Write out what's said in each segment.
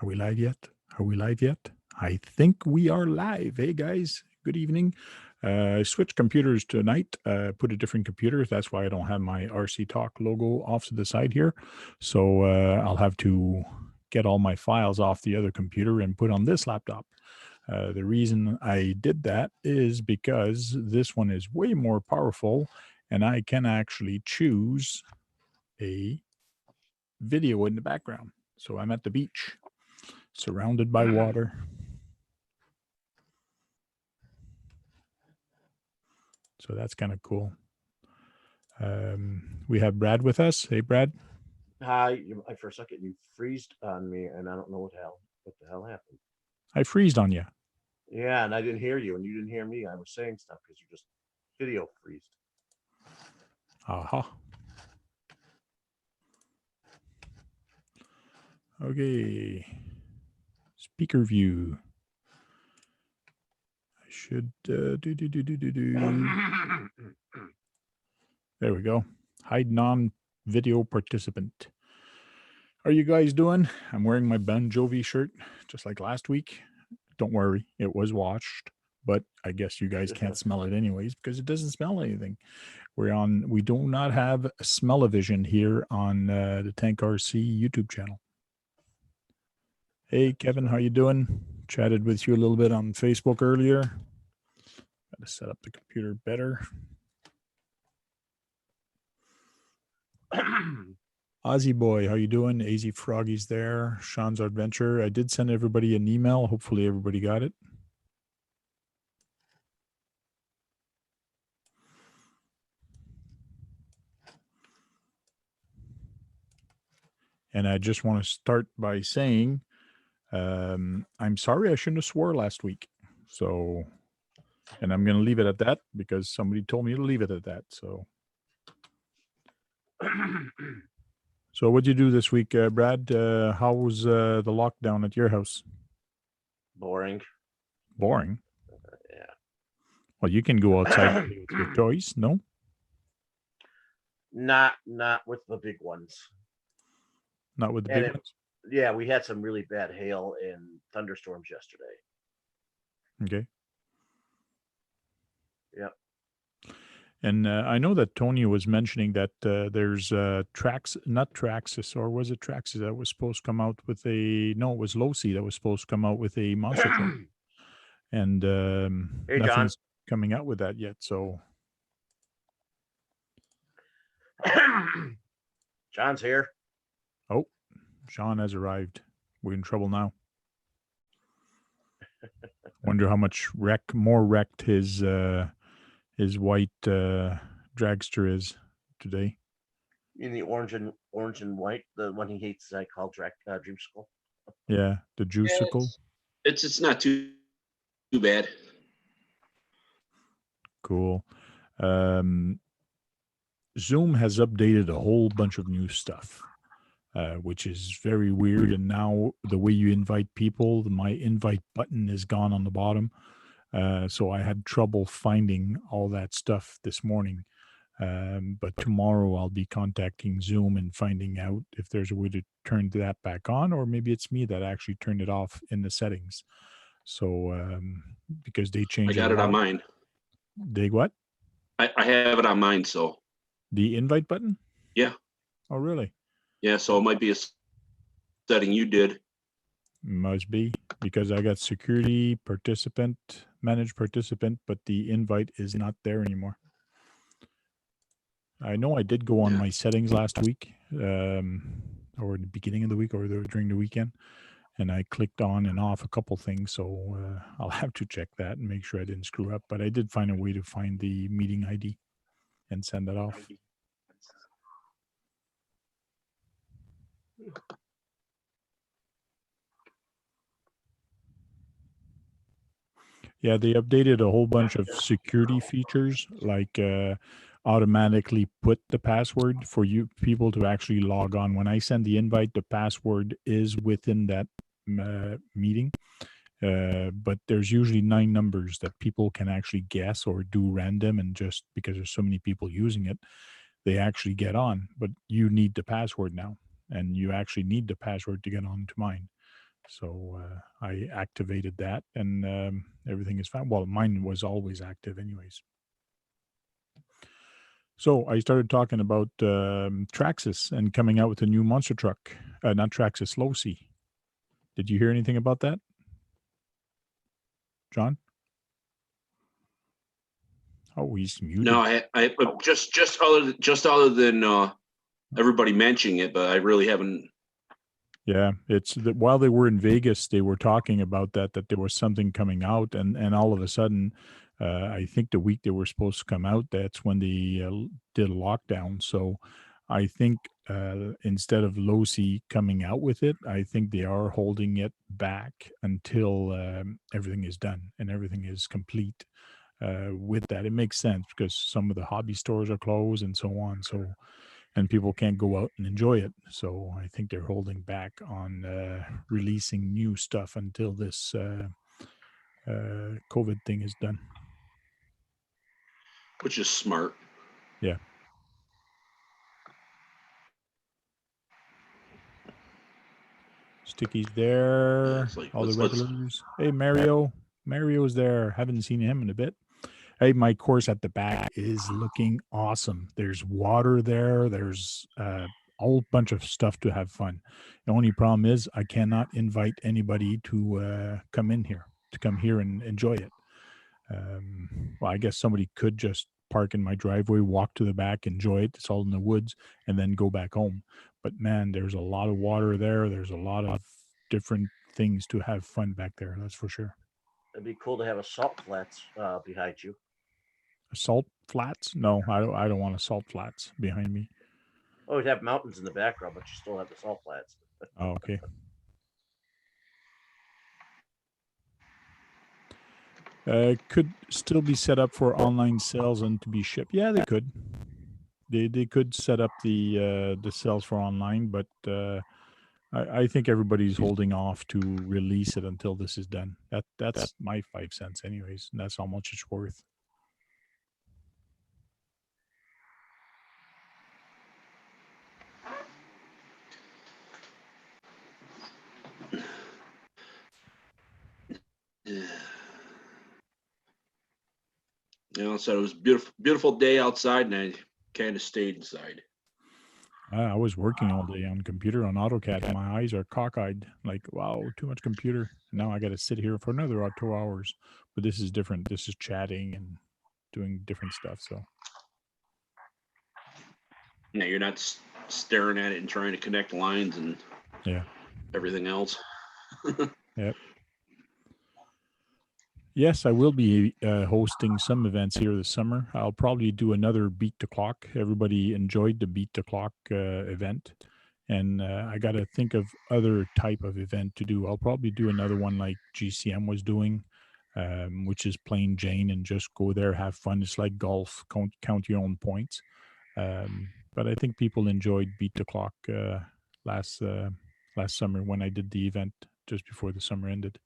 Are we live yet? Are we live yet? I think we are live. Hey guys, good evening. I switched computers tonight, put a different computer. That's why I don't have my RC Talk logo off to the side here. So I'll have to get all my files off the other computer and put on this laptop. The reason I did that is because this one is way more powerful and I can actually choose a video in the background. So I'm at the beach, surrounded by water. So that's kind of cool. We have Brad with us. Hey, Brad. Hi. For a second, you freezed on me, and I don't know what the hell happened. I freezed on you. Yeah, and I didn't hear you, and you didn't hear me. I was saying stuff because you just video freezed. Aha. Okay. Speaker view. I should do. There we go. Hide non-video participant. How are you guys doing? I'm wearing my Bon Jovi shirt, just like last week. Don't worry, it was washed, but I guess you guys can't smell it anyways because it doesn't smell anything. We do not have a smell-o-vision here on the Tank RC YouTube channel. Hey, Kevin, how you doing? Chatted with you a little bit on Facebook earlier. Got to set up the computer better. Ozzy boy, how you doing? AZ Froggy's there. Sean's Adventure. I did send everybody an email. Hopefully everybody got it. And I just want to start by saying I'm sorry I shouldn't have swore last week. So, and I'm going to leave it at that because somebody told me to leave it at that. So what'd you do this week, Brad? How was the lockdown at your house? Boring. Boring? Yeah. Well, you can go outside with your toys, no? Not with the big ones. Not with the big ones? Yeah, we had some really bad hail and thunderstorms yesterday. Okay. Yep. And I know that Tony was mentioning that there's not Traxxas, or was it Traxxas that was supposed to come out with it was Losi that was supposed to come out with a monster truck. And hey, nothing's coming out with that yet, so. John's here. Oh, Sean has arrived. We're in trouble now. Wonder how much more wrecked his white dragster is today. In the orange and white, the one he hates, I call Dreamsicle. Yeah, the Juicicle. It's not too bad. Cool. Zoom has updated a whole bunch of new stuff, which is very weird. And now the way you invite people, my invite button is gone on the bottom. So I had trouble finding all that stuff this morning. But tomorrow I'll be contacting Zoom and finding out if there's a way to turn that back on, or maybe it's me that actually turned it off in the settings. So because they changed. I got it on mine. They what? I have it on mine, so. The invite button? Yeah. Oh, really? Yeah, so it might be a setting you did. Must be, because I got security, participant, manage participant, but the invite is not there anymore. I know I did go on my settings last week, or the beginning of the week, or during the weekend, and I clicked on and off a couple things, so I'll have to check that and make sure I didn't screw up. But I did find a way to find the meeting ID and send that off. Yeah, they updated a whole bunch of security features, like automatically put the password for you people to actually log on. When I send the invite, the password is within that meeting. But there's usually 9 numbers that people can actually guess or do random, and just because there's so many people using it, they actually get on. But you need the password now, and you actually need the password to get on to mine. So I activated that, and everything is fine. Well, mine was always active, anyways. So I started talking about Traxxas and coming out with a new monster truck. Not Traxxas, Losi. Did you hear anything about that, John? Oh, he's muted. No, I just other than everybody mentioning it, but I really haven't. Yeah, it's that while they were in Vegas, they were talking about that there was something coming out, and all of a sudden, I think the week they were supposed to come out, that's when they did a lockdown. So, I think instead of Losi coming out with it, I think they are holding it back until everything is done and everything is complete. With that, it makes sense because some of the hobby stores are closed and so on. So and people can't go out and enjoy it. So I think they're holding back on releasing new stuff until this COVID thing is done. Which is smart. Yeah. Sticky's there. Yeah, it's like, All the let's regulars. Hey, Mario. Mario's there. Haven't seen him in a bit. Hey, my course at the back is looking awesome. There's water there. There's a whole bunch of stuff to have fun. The only problem is I cannot invite anybody to come in here, to come here and enjoy it. Well, I guess somebody could just park in my driveway, walk to the back, enjoy it. It's all in the woods, and then go back home. But man, there's a lot of water there. There's a lot of different things to have fun back there. That's for sure. It'd be cool to have a salt flats behind you. Salt flats? No, I don't want a salt flats behind me. Oh, you'd have mountains in the background, but you still have the salt flats. Oh, okay. Could still be set up for online sales and to be shipped. Yeah, they could. They could set up the sales for online, but I think everybody's holding off to release it until this is done. That's my 5 cents, anyways. And that's how much it's worth. Yeah. So it was beautiful day outside, and I kind of stayed inside. I was working all day on computer on AutoCAD. My eyes are cockeyed. Like, wow, too much computer. Now I got to sit here for another 2 hours. But this is different. This is chatting and doing different stuff. So Yeah, you're not staring at it and trying to connect lines and everything else. Yep. Yes, I will be hosting some events here this summer. I'll probably do another Beat the Clock. Everybody enjoyed the Beat the Clock event, and I got to think of other type of event to do. I'll probably do another one like GCM was doing, which is plain Jane and just go there, have fun. It's like golf, count your own points. But I think people enjoyed Beat the Clock last summer when I did the event just before the summer ended.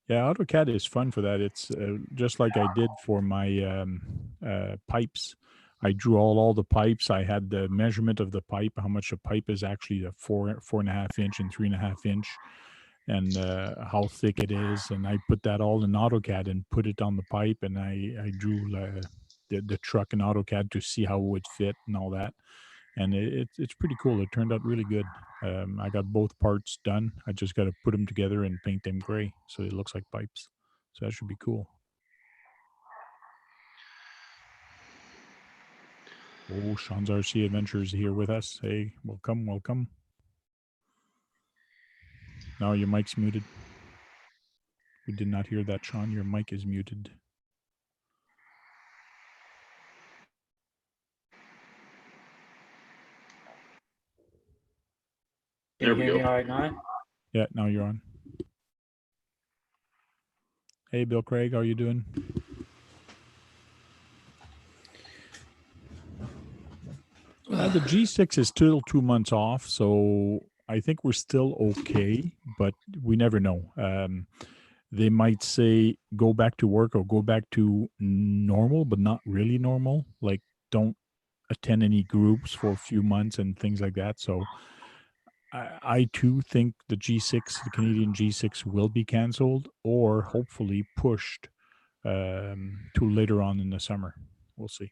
Yeah, AutoCAD is fun for that. It's just like I did for my pipes. I drew all the pipes. I had the measurement of the pipe, how much a pipe is actually a 4.5 inch and 3.5 inch, and how thick it is. And I put that all in AutoCAD and put it on the pipe. And I drew the truck in AutoCAD to see how it would fit and all that. And it's pretty cool. It turned out really good. I got both parts done. I just got to put them together and paint them gray so it looks like pipes. So that should be cool. Oh, Sean's RC Adventures here with us. Hey, welcome. Now your mic's muted. We did not hear that, Sean. Your mic is muted. Can you hear me all right now? Yeah, now you're on. Hey, Bill Craig, how are you doing? The G6 is still 2 months off, so I think we're still okay, but we never know. they might say go back to work or go back to normal, but not really normal. Like don't attend any groups for a few months and things like that. So I too think the G6, the Canadian G6, will be cancelled or hopefully pushed to later on in the summer. We'll see.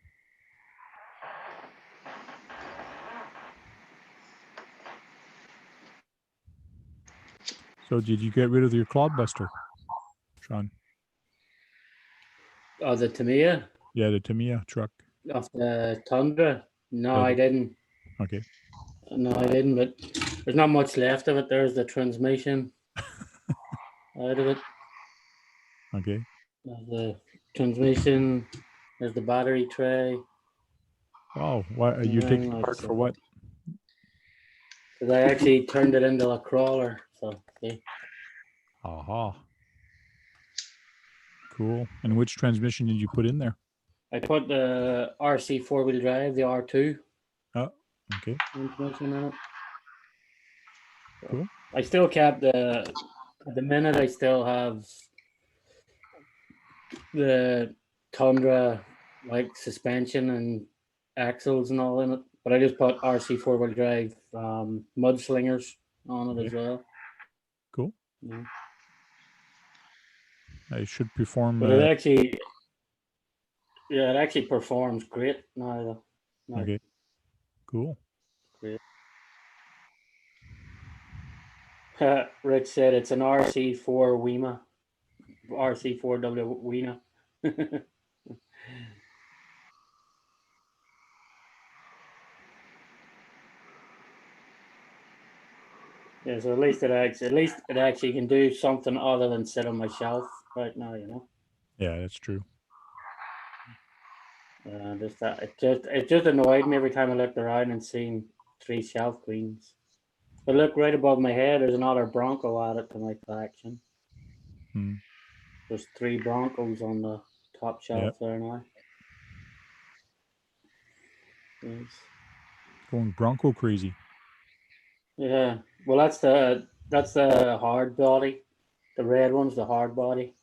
So did you get rid of your Cloudbuster, Sean? Oh, the Tamiya Yeah, the Tamiya truck. of the Tundra. No, Yeah, I didn't. Okay. No, I didn't. But there's not much left of it. There's the transmission out of it. Okay. There's the transmission. There's the battery tray. Wow. Why are you taking it apart for what? Because I actually turned it into a crawler. So yeah. Aha. Cool. And which transmission did you put in there? I put the RC 4-wheel drive, the R2 Oh, okay. transmission in it. So Cool. I still kept at the minute I still have the Tundra like suspension and axles and all in it, but I just put RC 4-wheel drive mudslingers on it as well. Cool. Yeah. I should perform. But it actually performs great now. No, Okay. Cool. great. Rich said it's an RC4 WEMA, RC4W WEMA. Yeah, so at least it actually can do something other than sit on my shelf right now, you know. Yeah, that's true. Just that it just annoyed me every time I looked around and seen 3 shelf queens. But look right above my head, there's another Bronco added to my collection. Hmm. There's 3 Broncos on the top shelf there now. Yes. Going Bronco crazy. Yeah. Well, that's the hard body. The red one's the hard body.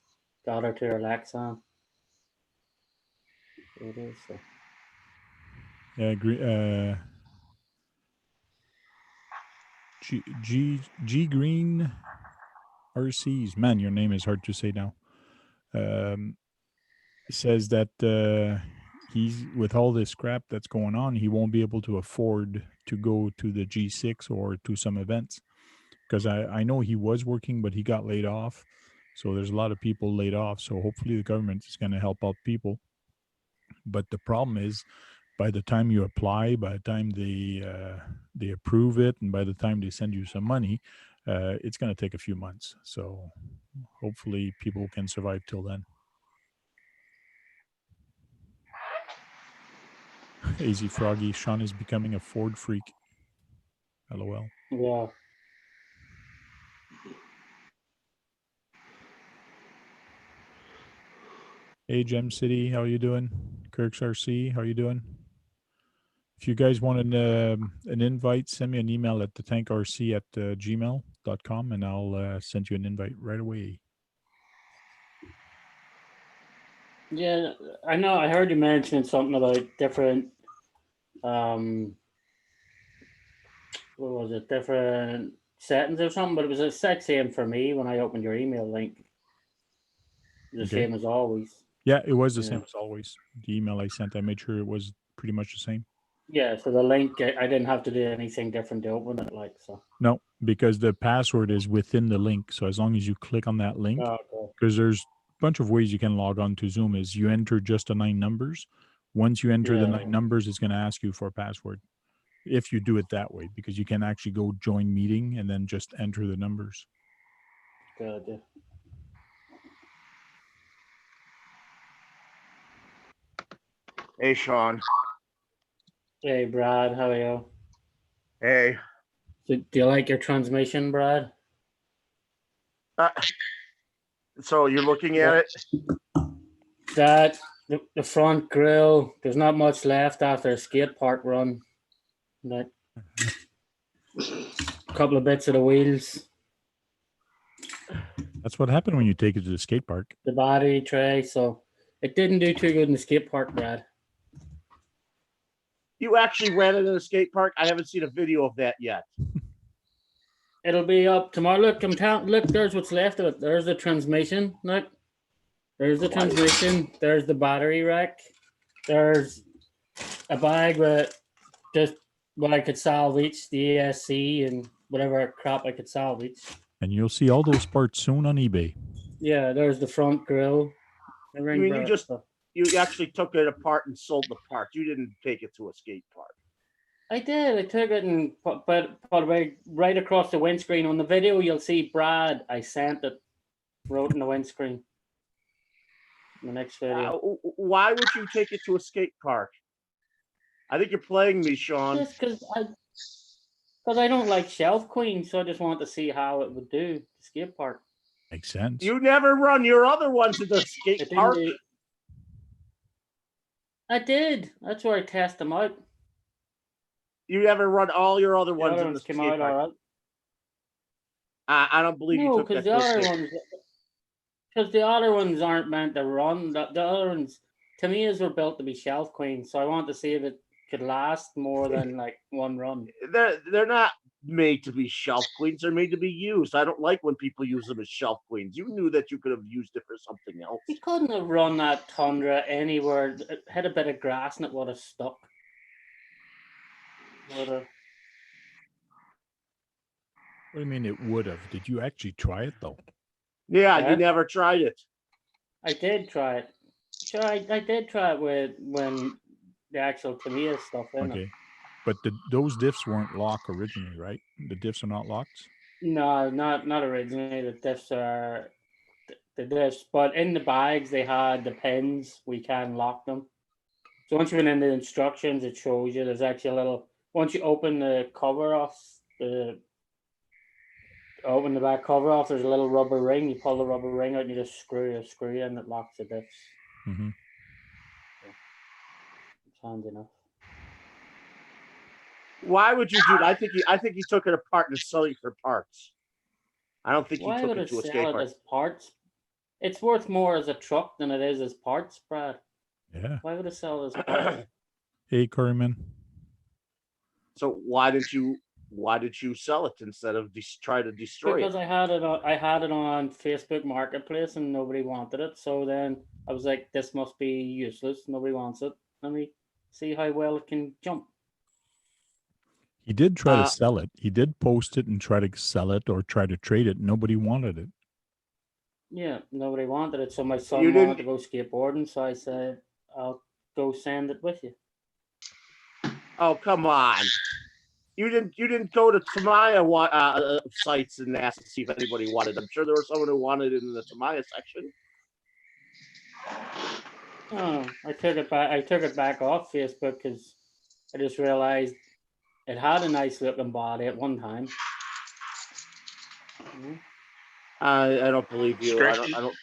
Got her to relax on. So it is. So. Yeah, agree. G Green RCs. Man, your name is hard to say now. Says that he's with all this crap that's going on, he won't be able to afford to go to the G6 or to some events because I know he was working, but he got laid off. So there's a lot of people laid off. So hopefully the government is going to help out people. But the problem is, by the time you apply, by the time they approve it, and by the time they send you some money, it's going to take a few months. So hopefully people can survive till then. Easy Froggy, Sean is becoming a Ford freak. LOL. Yeah. Hey Gem City, how you doing? Kirk's RC, how you doing? If you guys want an invite, send me an email at thetankrc at gmail.com and I'll send you an invite right away. Yeah, I know. I heard you mention something about different, what was it? Different settings or something. But it was the exact same for me when I opened your email link. The same as always. Yeah, it was the same as always. The email I sent, I made sure it was pretty much the same. Yeah, so the link, I didn't have to do anything different to open it, like so. No, because the password is within the link. So as long as you click on that link, because there's a bunch of ways you can log on to Zoom, is you enter just the 9 numbers. Once you enter the 9 numbers, it's going to ask you for a password. If you do it that way, because you can actually go join meeting and then just enter the numbers. Good. Yeah. Hey, Sean. Hey, Brad. How are you? Hey. Do you like your transmission, Brad? So you're looking at it? That the front grille. There's not much left after a skate park run. That couple of bits of the wheels. That's what happened when you take it to the skate park. the battery tray. So it didn't do too good in the skate park, Brad. You actually ran it in a skate park? I haven't seen a video of that yet. It'll be up tomorrow. Look, I'm telling. Look, there's what's left of it. There's the transmission. Look, there's the transmission. There's the battery rack. There's a bag with just what I could salvage, the ESC and whatever crap I could salvage. And you'll see all those parts soon on eBay. Yeah, there's the front grille. The ring mean, you bracket just- stuff. You actually took it apart and sold the parts. You didn't take it to a skate park. I did. I took it and put away right across the windscreen. On the video, you'll see Brad. I sent it, wrote in the windscreen. In the next video. Why would you take it to a skate park? I think you're playing me, Sean. Just because I don't like Shelf Queen, so I just want to see how it would do. The skate park. Makes sense. You never run your other ones to the I skate didn't park. do- I did. That's where I test them out. You never run all your other The ones other in the ones skate came out park. all right. I don't believe you No, took that because the to a other skate. ones, because the other ones aren't meant to run. The other ones, to me, were built to be Shelf Queen. So I want to see if it could last more than like one run. They're not made to be shelf queens. They're made to be used. I don't like when people use them as shelf queens. You knew that you could have used it for something else. You couldn't have run that Tundra anywhere. It had a bit of grass and it would have stuck. Would have. What do you mean it would have? Did you actually try it though? Yeah, Yeah. you never tried it. I did try it. Sure, I did try it with when the actual Tamiya stuff in it. Okay. But those diffs weren't locked originally, right? The diffs are not locked? No, not originally. The diffs are the diffs, but in the bags they had the pins. We can lock them. So once you went in the instructions, it shows you. There's actually a little. Once you open the cover off, open the back cover off. There's a little rubber ring. You pull the rubber ring out, and you just screw a screw in. It locks the diffs. Mm-hmm. It's handy enough. Why would you do that? I think you took it apart and sold it for parts. I don't think Why you took would it it to a sell skate it park. as parts? It's worth more as a truck than it is as parts, Brad. Yeah. Why would it sell as parts? Hey, Curryman. So why did you sell it instead of try to destroy Because it? I had it on Facebook Marketplace and nobody wanted it. So then I was like, this must be useless. Nobody wants it. Let me see how well it can jump. He did try Uh, to sell it. He did post it and try to sell it or try to trade it. Nobody wanted it. Yeah, nobody wanted it. So my son You wanted didn't- to go skateboarding. So I said, I'll go send it with you. Oh, come on. You didn't go to Tamiya sites and ask to see if anybody wanted. I'm sure there was someone who wanted it in the Tamiya section. Oh, I took it back. I took it back off Facebook because I just realized it had a nice looking body at one time. Mhm. I don't believe you. I don't.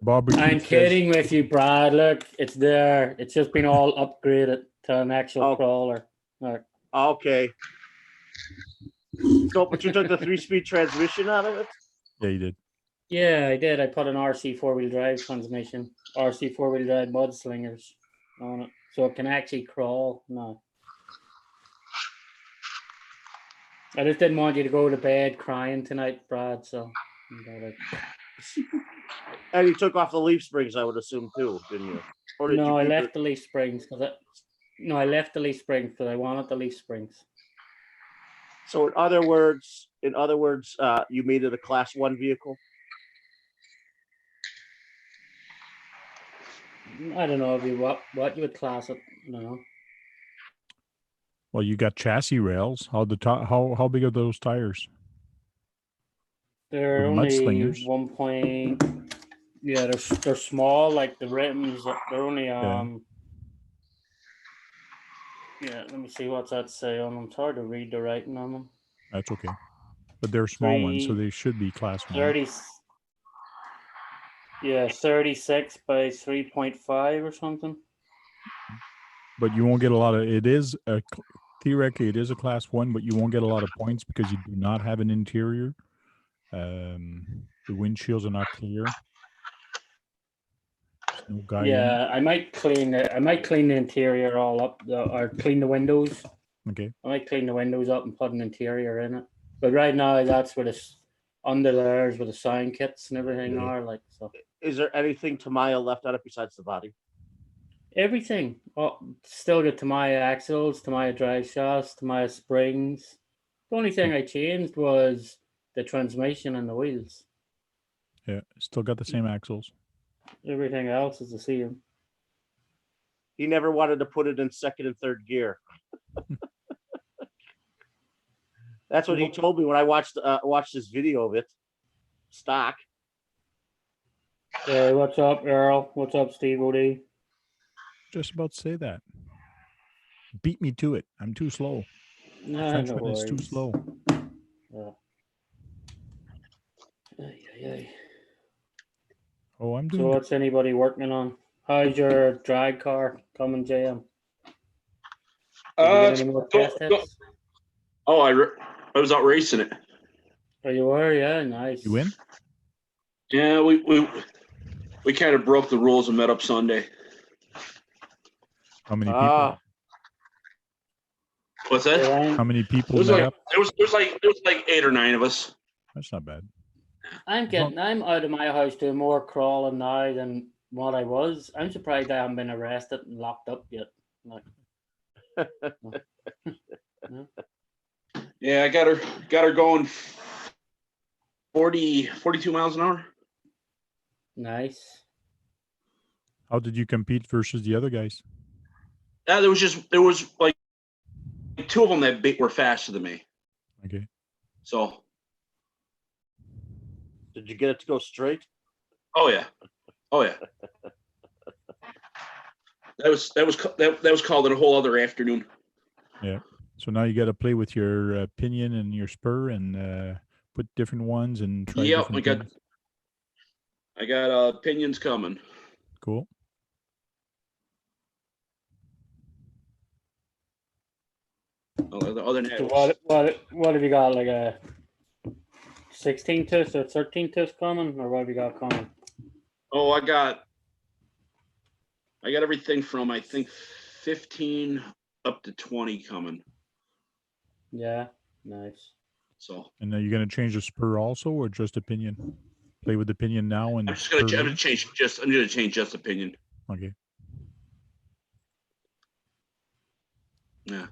Barbecue I'm says- kidding with you, Brad. Look, it's there. It's just been all upgraded to an actual Oh. crawler. Look. Okay. So, but you took the 3-speed transmission out of it? Yeah, he did. Yeah, I did. I put an RC 4-wheel drive transmission, RC 4-wheel drive mudslingers on it, so it can actually crawl now. I just didn't want you to go to bed crying tonight, Brad. So I got it. And you took off the leaf springs, I would assume, too, didn't you? Or did No, you I keep left it? the leaf springs because I left the leaf springs because I wanted the leaf springs. So, in other words, you made it a Class 1 vehicle? I don't know if you what you would class it. No, Well, you got chassis rails. How big are those tires? they're The only mudslingers? 1 point. Yeah, they're small. Like the rims, they're only Yeah, let me see what's that say on them. It's hard to read the writing on them. That's okay. But they're small ones, so Three- they should be class 1. 30. Yeah, 36 by 3.5 or something. But you won't get a lot of theoretically it is a class 1, but you won't get a lot of points because you do not have an interior. The windshields are not clear. There's no guy in it. Yeah, I might clean it. I might clean the interior all up, or clean the windows. Okay. I might clean the windows up and put an interior in it. But right now, that's where the under there's where the sound kits and everything are. Like so, Is there anything Tamiya left on it besides the body? everything. Oh, still got Tamiya axles, Tamiya drive shafts, Tamiya springs. The only thing I changed was the transmission and the wheels. Yeah. Still got the same axles. Everything else is the same. He never wanted to put it in second and third gear. That's what he told me when I watched this video of it. Stock. Hey, what's up, Earl? What's up, Steve OD? Just about to say that. Beat me to it. I'm too slow. No Frenchman is too worries. slow. Yeah. Ay, ay, ay. Oh, I'm So doing. what's anybody working on? How's your drag car coming, JM? Did you get any more test hits? Oh, I was out racing it. Oh, you were? Yeah, nice. You win? Yeah, we kind of broke the rules and met up Sunday. How many people? What's that? Yeah, How many people It was met like up? there was like 8 or 9 of us. That's not bad. I'm out of my house doing more crawling now than what I was. I'm surprised I haven't been arrested and locked up yet. Like, Yeah, I got her going 42 miles an hour. nice. How did you compete versus the other guys? Yeah, there was like 2 of them that were faster than me. Okay. So, Did you get it to go straight? oh yeah. That was called a whole other afternoon. Yeah. So now you got to play with your pinion and your spur and put different ones and try Yep, different things. I got opinions coming. Cool. Other than that, So what have you got? Like a 16 tooth or 13 tooth coming, or what have you got coming? oh, I got everything from I think 15 up to 20 coming. Yeah, nice. So And are you going to change the spur also, or just opinion? Play with the pinion now and. I'm gonna change just opinion. Okay. Yeah,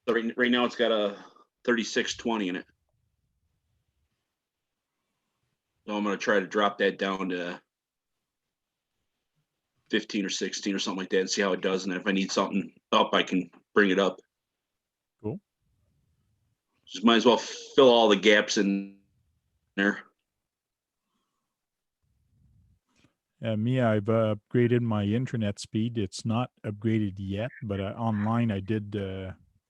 right now it's got a 3620 in it. So I'm gonna try to drop that down to 15 or 16 or something like that and see how it does. And if I need something up, I can bring it up. Cool. Just might as well fill all the gaps in there. Me, I've upgraded my internet speed. It's not upgraded yet, but online I did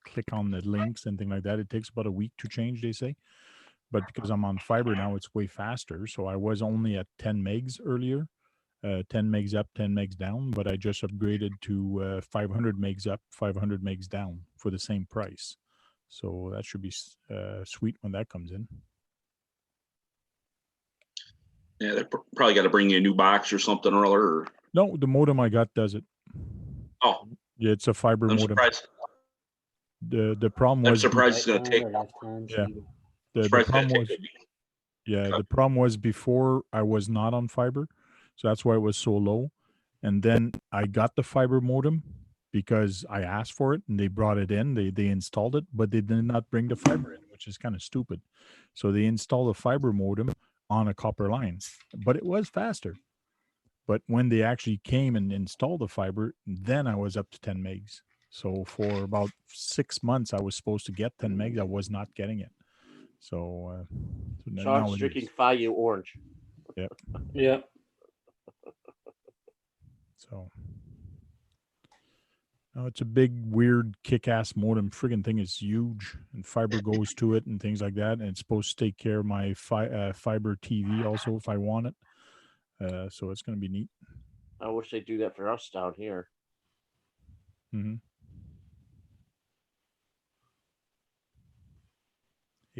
click on the links and things like that. It takes about a week to change, they say. But because I'm on fiber now, it's way faster. So I was only at 10 megs earlier, 10 megs up, 10 megs down. But I just upgraded to 500 megs up, 500 megs down for the same price. So that should be sweet when that comes in. Yeah, they probably got to bring you a new box or something or other. Or... No, the modem I got does it. Oh, yeah, it's a fiber I'm modem. Surprised. The problem was. I'm surprised it's going to take. Yeah, the problem was. Yeah, the problem was before I was not on fiber, so that's why it was so low. And then I got the fiber modem because I asked for it and they brought it in. They installed it, but they did not bring the fiber in, which is kind of stupid. So they installed a fiber modem on a copper line, but it was faster. But when they actually came and installed the fiber, then I was up to 10 megs. So for about 6 months, I was supposed to get 10 megs. I was not getting it. So Sean's drinking Fayu Orange. Yep. Yeah. So no, it's a big, weird, kick-ass modem. Friggin' thing is huge, and fiber goes to it and things like that. And it's supposed to take care of my fiber TV also if I want it. So it's going to be neat. I wish they'd do that for us down here. Mm-hmm.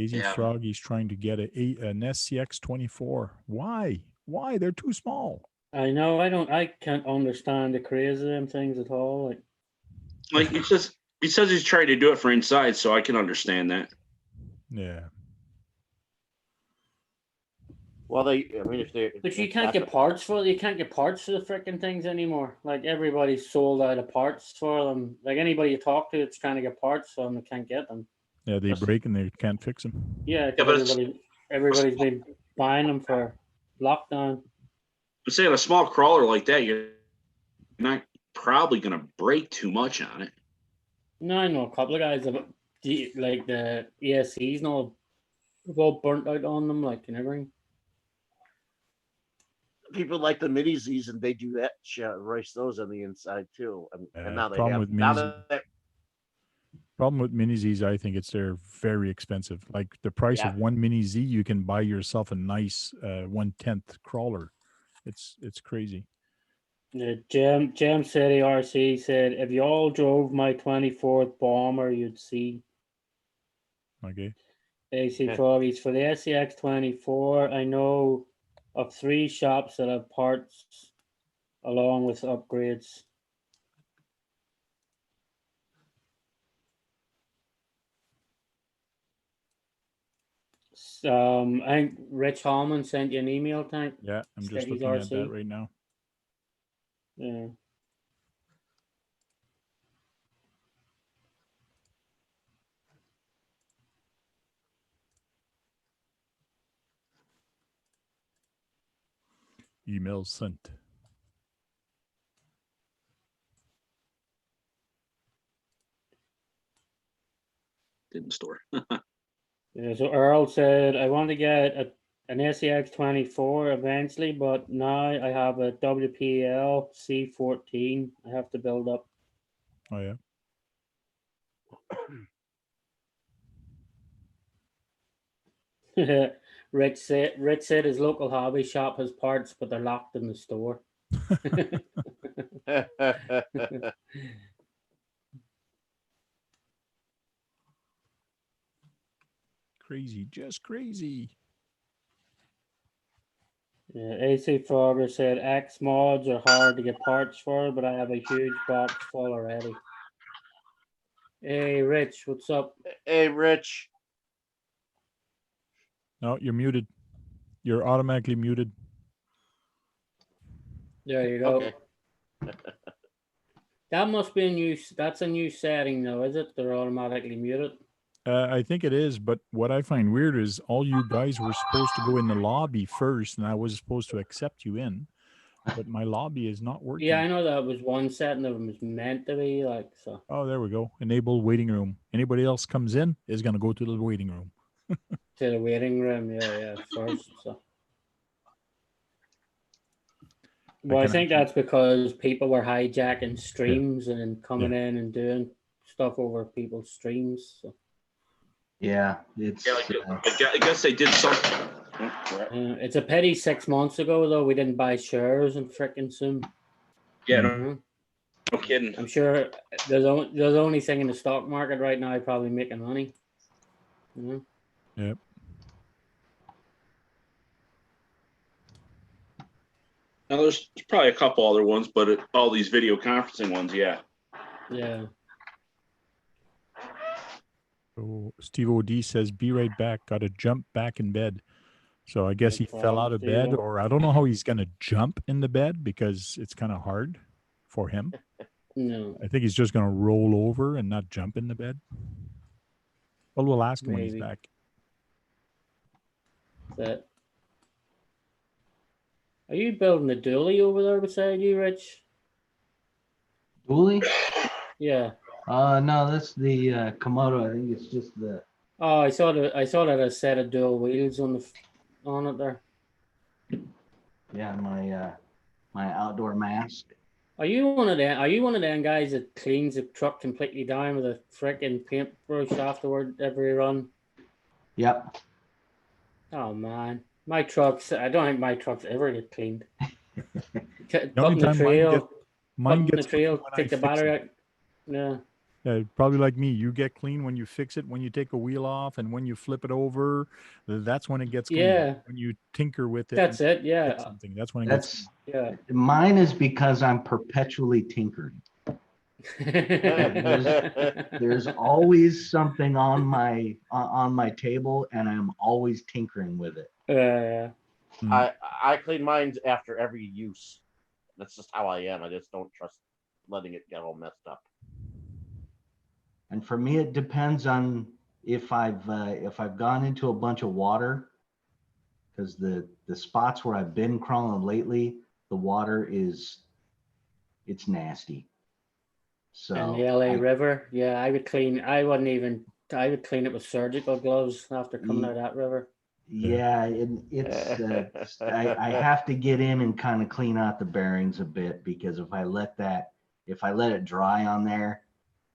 AZ Yeah. Frog, he's trying to get an SCX 24. Why? Why? They're too small. I know. I can't understand the craze of them things at all. Like he says he's trying to do it for inside, so I can understand that. Yeah. Well, if they. But you if can't that's get what- parts for you can't get parts for the freaking things anymore. Like everybody's sold out of parts for them. Like anybody you talk to, it's trying to get parts for them, they can't get them. Yeah, they That's- break and they can't fix them. Yeah, Yeah, because but everybody's been buying them for lockdown. But saying a small crawler like that, you're not probably going to break too much on it. No, I know a couple of guys have like the ESCs and all, they've all burnt out on them, like and everything. people like the mini Z's and they do that shit, race those on the inside too. And now they problem have with now mini that Problem with mini Z's, I think they're very expensive. Like the price Yeah. of one mini Z, you can buy yourself a nice 1/10 crawler. It's crazy. Yeah, Gem City RC said, if you all drove my 24th bomber, you'd see. Okay. AC Okay. Froggies for the SCX 24. I know of 3 shops that have parts along with upgrades. I think Rich Hallman sent you an email, Tank. Yeah, I'm just Steady's looking at that RC. right now. Yeah. Email sent. Didn't store. Yeah, so Earl said, I want to get an SCX 24 eventually, but now I have a WPL C14 I have to build up. Oh yeah. Rich said his local hobby shop has parts, but they're locked in the store. Crazy, just crazy. Yeah, AC Frogger said X mods are hard to get parts for, but I have a huge box full already. Hey Rich, what's up? Hey, Rich. No, you're muted. You're automatically muted. There you go. Okay. That must be a new. That's a new setting, though, is it? They're automatically muted. I think it is, but what I find weird is all you guys were supposed to go in the lobby first, and I was supposed to accept you in, but my lobby is not working. Yeah, I know that was one setting that was meant to be like so. Oh, there we go. Enable waiting room. Anybody else comes in is going to go to the waiting room. To the waiting room, yeah, first. So. Well, I can think actually- that's because people were hijacking streams and coming in and doing stuff over people's streams. So. Yeah, it's Yeah, I guess they did something. It's a pity 6 months ago though we didn't buy shares in frickin' Zoom. Yeah, Mhm. no kidding. I'm sure there's only thing in the stock market right now probably making money. You know? Yep. Now there's probably a couple other ones, but all these video conferencing ones, yeah. Yeah. So Steve OD says, "Be right back. Got to jump back in bed." So I guess No he fell out of bed, problem, or I don't know how he's going to jump in the bed because it's kind of hard for him. No. I think he's just going to roll over and not jump in the bed. Well, we'll ask him when he's Maybe. back. That. Are you building a dually over there beside you, Rich? Dooley? Yeah. No, that's the Komodo. I think it's just the. Oh, I saw that a set of dual wheels on it there. Yeah, my outdoor mask. Are you one of them guys that cleans the truck completely down with a freaking paintbrush afterward every run? Yep. Oh man, my trucks. I don't think my trucks ever get cleaned. The Up only in the time trail, mine up in gets the trail, cleaned when I take the fix battery it. out. Yeah. Probably like me. You get clean when you fix it, when you take a wheel off, and when you flip it over. That's when it gets clean. Yeah. When you tinker with it, That's it. fix Yeah. something. That's when it gets That's Yeah. mine is because I'm perpetually tinkering. There's always something on my table, and I'm always tinkering with it. Yeah. I clean mine after every use. That's just how I am. I just don't trust letting it get all messed up. And for me, it depends on if I've gone into a bunch of water, because the spots where I've been crawling lately, the water it's nasty. So And the LA River, yeah, I would clean. I would clean it with surgical gloves after coming out of that river. Yeah, it's I have to get in and kind of clean out the bearings a bit, because if I let it dry on there,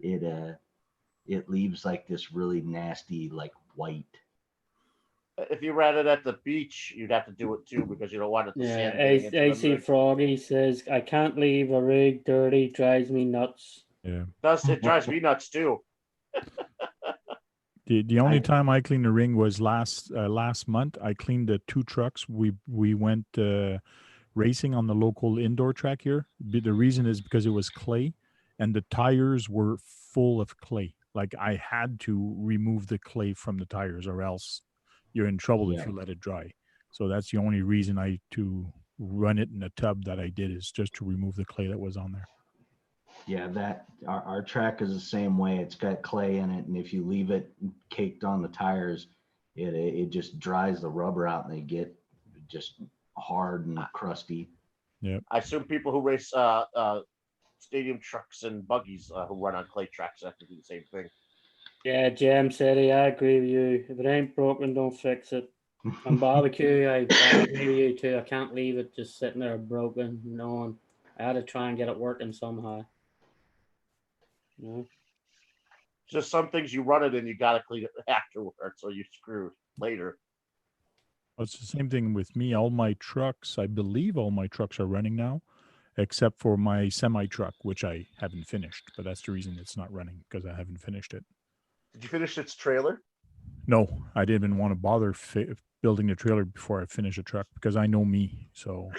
it leaves like this really nasty like white. If you ran it at the beach, you'd have to do it too, because you don't want it to Yeah, sand getting into them AC rigs. Froggy says, I can't leave a rig dirty, drives me nuts. Yeah. It drives me nuts too. The only time I cleaned the ring was last month. I cleaned the 2 trucks. We went racing on the local indoor track here. The reason is because it was clay, and the tires were full of clay. Like I had to remove the clay from the tires, or else you're in trouble if you let it dry. So that's the only reason to run it in a tub that I did, is just to remove the clay that was on there. Yeah, that our track is the same way. It's got clay in it, and if you leave it caked on the tires, it just dries the rubber out, and they get just hard and crusty. Yeah. I assume people who race stadium trucks and buggies who run on clay tracks have to do the same thing. Yeah, Jem said, I agree with you. If it ain't broken, don't fix it. On barbecue, I agree with you too. I can't leave it just sitting there broken. No, I had to try and get it working somehow. You know? Just some things you run it and you got to clean it afterwards, or you're screwed later. Well, it's the same thing with me. All my trucks, I believe all my trucks are running now, except for my semi truck, which I haven't finished. But that's the reason it's not running, because I haven't finished it. Did you finish its trailer? No, I didn't even want to bother building the trailer before I finish a truck, because I know me. So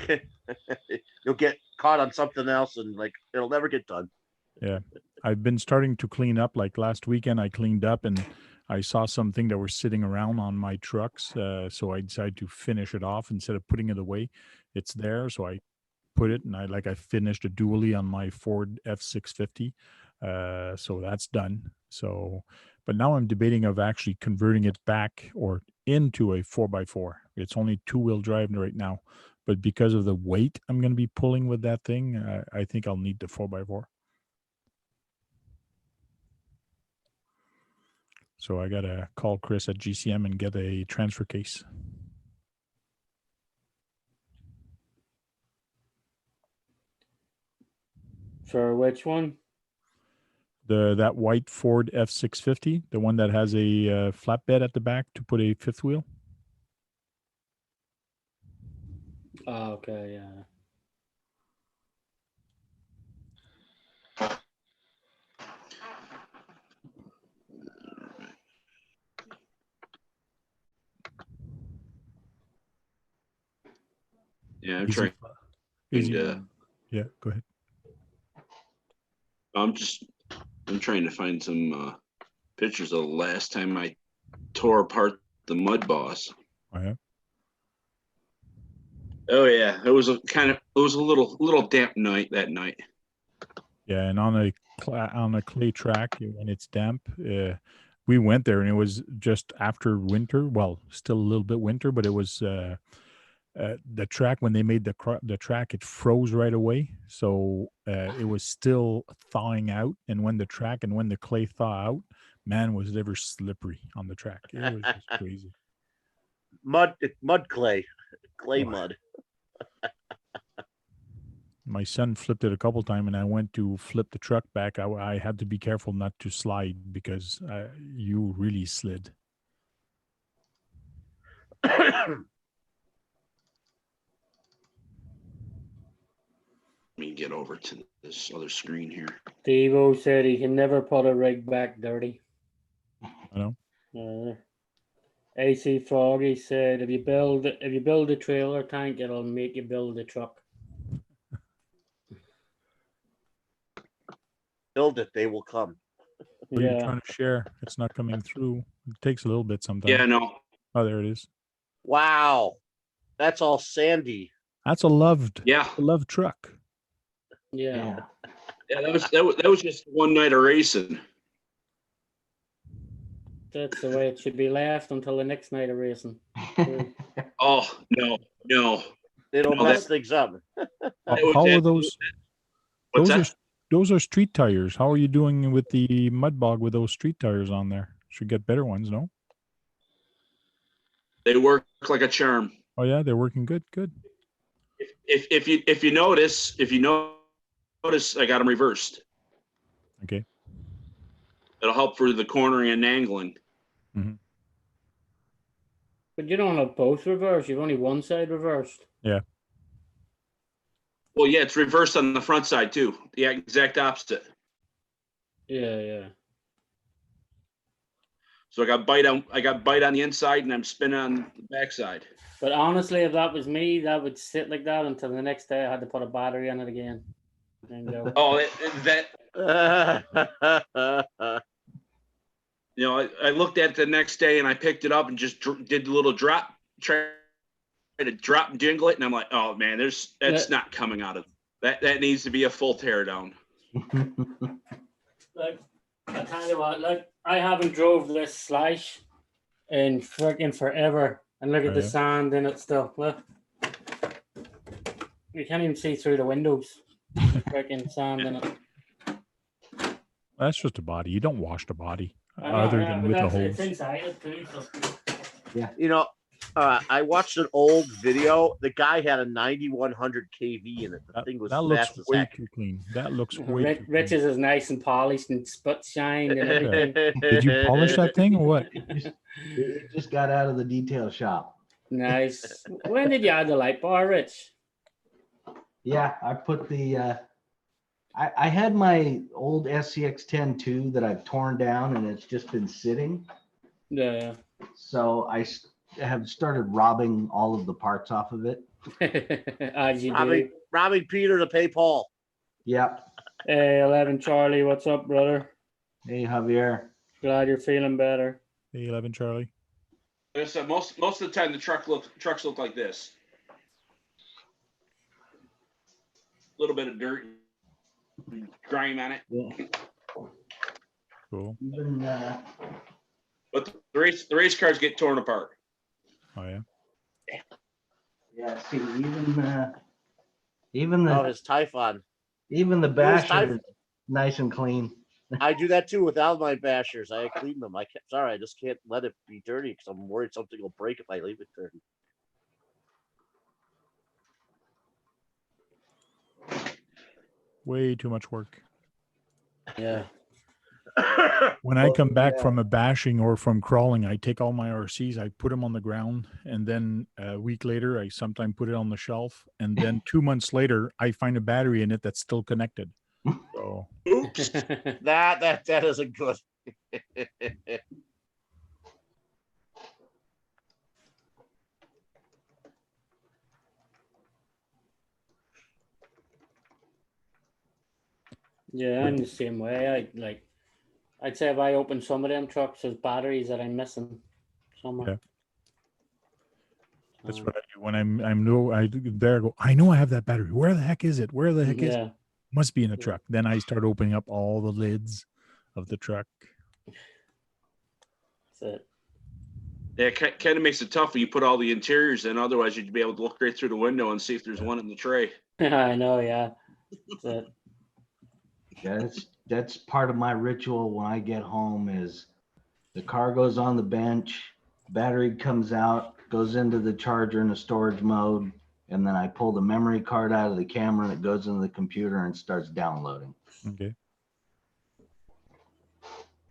You'll get caught on something else and like it'll never get done. yeah, I've been starting to clean up. Like last weekend, I cleaned up and I saw something that was sitting around on my trucks. So I decided to finish it off instead of putting it away. It's there, so I put it, and I finished a dually on my Ford F650. So that's done. So, but now I'm debating of actually converting it back or into a 4x4. It's only 2-wheel drive right now, but because of the weight I'm going to be pulling with that thing, I think I'll need the 4x4. So I got to call Chris at GCM and get a transfer case. For which one? That white Ford F650, the one that has a flatbed at the back to put a 5th wheel. Oh, okay, yeah. Yeah, I'm Easy. trying. Easy. to- Yeah, go ahead. I'm trying to find some pictures of the last time I tore apart the Mud Boss. Oh, yeah. Oh yeah, it was a little damp night that night. Yeah, and on a clay track when it's damp, we went there and it was just after winter. Well, still a little bit winter, but it was the track when they made the track, it froze right away. So it was still thawing out, and when the clay thaw out, man, was it ever slippery on the track. It was just crazy. Mud clay Oh. mud. My son flipped it a couple times, and I went to flip the truck back. I had to be careful not to slide, because you really slid. me get over to this other screen here. Devo said he can never put a rig back dirty. I know. AC Froggy said if you build a trailer tank, it'll make you build a truck. Build it, they will come. What are you Yeah. trying to share? It's not coming through. It takes a little bit sometimes. Yeah, no. Oh, there it is. Wow. That's all sandy. That's a loved truck. Yeah. Yeah, that was just one night of racing. That's the way it should be left until the next night of racing. Oh no. It'll No, mess things up. How are those? What's Those that? those are street tires. How are you doing with the mud bog with those street tires on there? Should get better ones, no? They work like a charm. Oh yeah, they're working good. Good. If you notice, I got them reversed. Okay. It'll help for the cornering and angling. But you don't have both reversed. You've only one side reversed. Yeah. Well, yeah, it's reversed on the front side too. The exact opposite. Yeah. So I got bite on the inside, and I'm spinning on the back side. But honestly, if that was me, that would sit like that until the next day I had to put a battery on it again. And go. Oh, I looked at it the next day, and I picked it up and just did a little drop, try to drop and jingle it, and I'm like, oh man, that's not coming out of that. That needs to be a full tear down. Like, I tell you what, like I haven't drove this slash in freaking forever, and look at the sand in it still. Look, you can't even see through the windows. Freaking sand in it. That's just a body. You don't wash the body other than with the holes. It's inside it too. So. Yeah. I watched an old video. The guy had a 9100 kV in it. The thing was that looks fast as way heck. too clean. That looks way too clean. Rich's is nice and polished and sput shined and everything. Did you polish that thing or what? It just got out of the detail shop. Nice. When did you add the light bar, Rich? Yeah, I put the I had my old SCX10 too that I've torn down and it's just been sitting. Yeah. So I have started robbing all of the parts off of it. As you do. Robbing Peter to pay Paul. Yep. Hey, 11 Charlie, what's up, brother? Hey, Javier. Glad you're feeling better. Hey, 11 Charlie. Like I said, most of the time the trucks look like this. A little bit of dirt and grime on it. Yeah. Cool. Even, But the race cars get torn apart. Oh yeah. yeah, see, even the His Typhon. even the basher is nice and clean. I do that too without my bashers. I clean them. I just can't let it be dirty because I'm worried something will break if I leave it dirty. Way too much work. Yeah. When I come back from a bashing or from crawling, I take all my RCs, I put them on the ground, and then a week later, I sometimes put it on the shelf, and then 2 months later, I find a battery in it that's still connected. So, Oops. That isn't good. Yeah, I'm the same way. I'd say if I open some of them trucks, there's batteries that I'm missing somewhere. Yeah. That's what I do when I go, I know I have that battery. Where the heck is it? Where the heck is it? Must be in the truck. Then I start opening up all the lids of the truck. That's it. Yeah, it kind of makes it tough when you put all the interiors in. Otherwise, you'd be able to look right through the window and see if there's one in the tray. I know, yeah. That's it. That's part of my ritual when I get home is the car goes on the bench, battery comes out, goes into the charger in the storage mode, and then I pull the memory card out of the camera and it goes into the computer and starts downloading. Okay.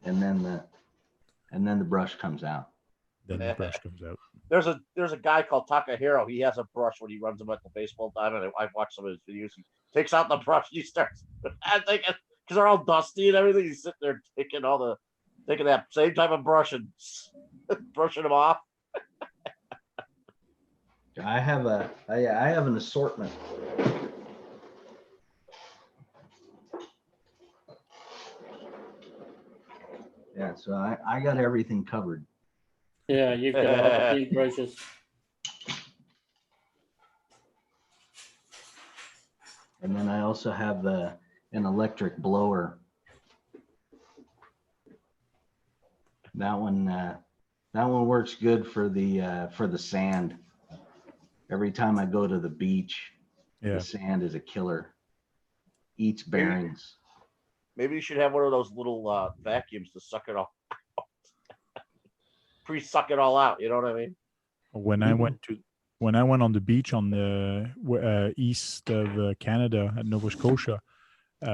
And then the brush comes out. then the brush comes out. There's a guy called Takahiro. He has a brush when he runs them at the baseball diamond. I've watched some of his videos. He takes out the brush. He starts. I think because they're all dusty and everything. He's sitting there taking that same type of brush and brushing them off. I have an assortment. Yeah, so I got everything covered. Yeah, you've got all the big brushes. And then I also have an electric blower. That one works good for the sand. Every time I go to the beach, Yeah. the sand is a killer. Eats bearings. Maybe you should have one of those little vacuums to suck it all out. Pre-suck it all out. You know what I mean? When I went on the beach on the east of Canada at Nova Scotia,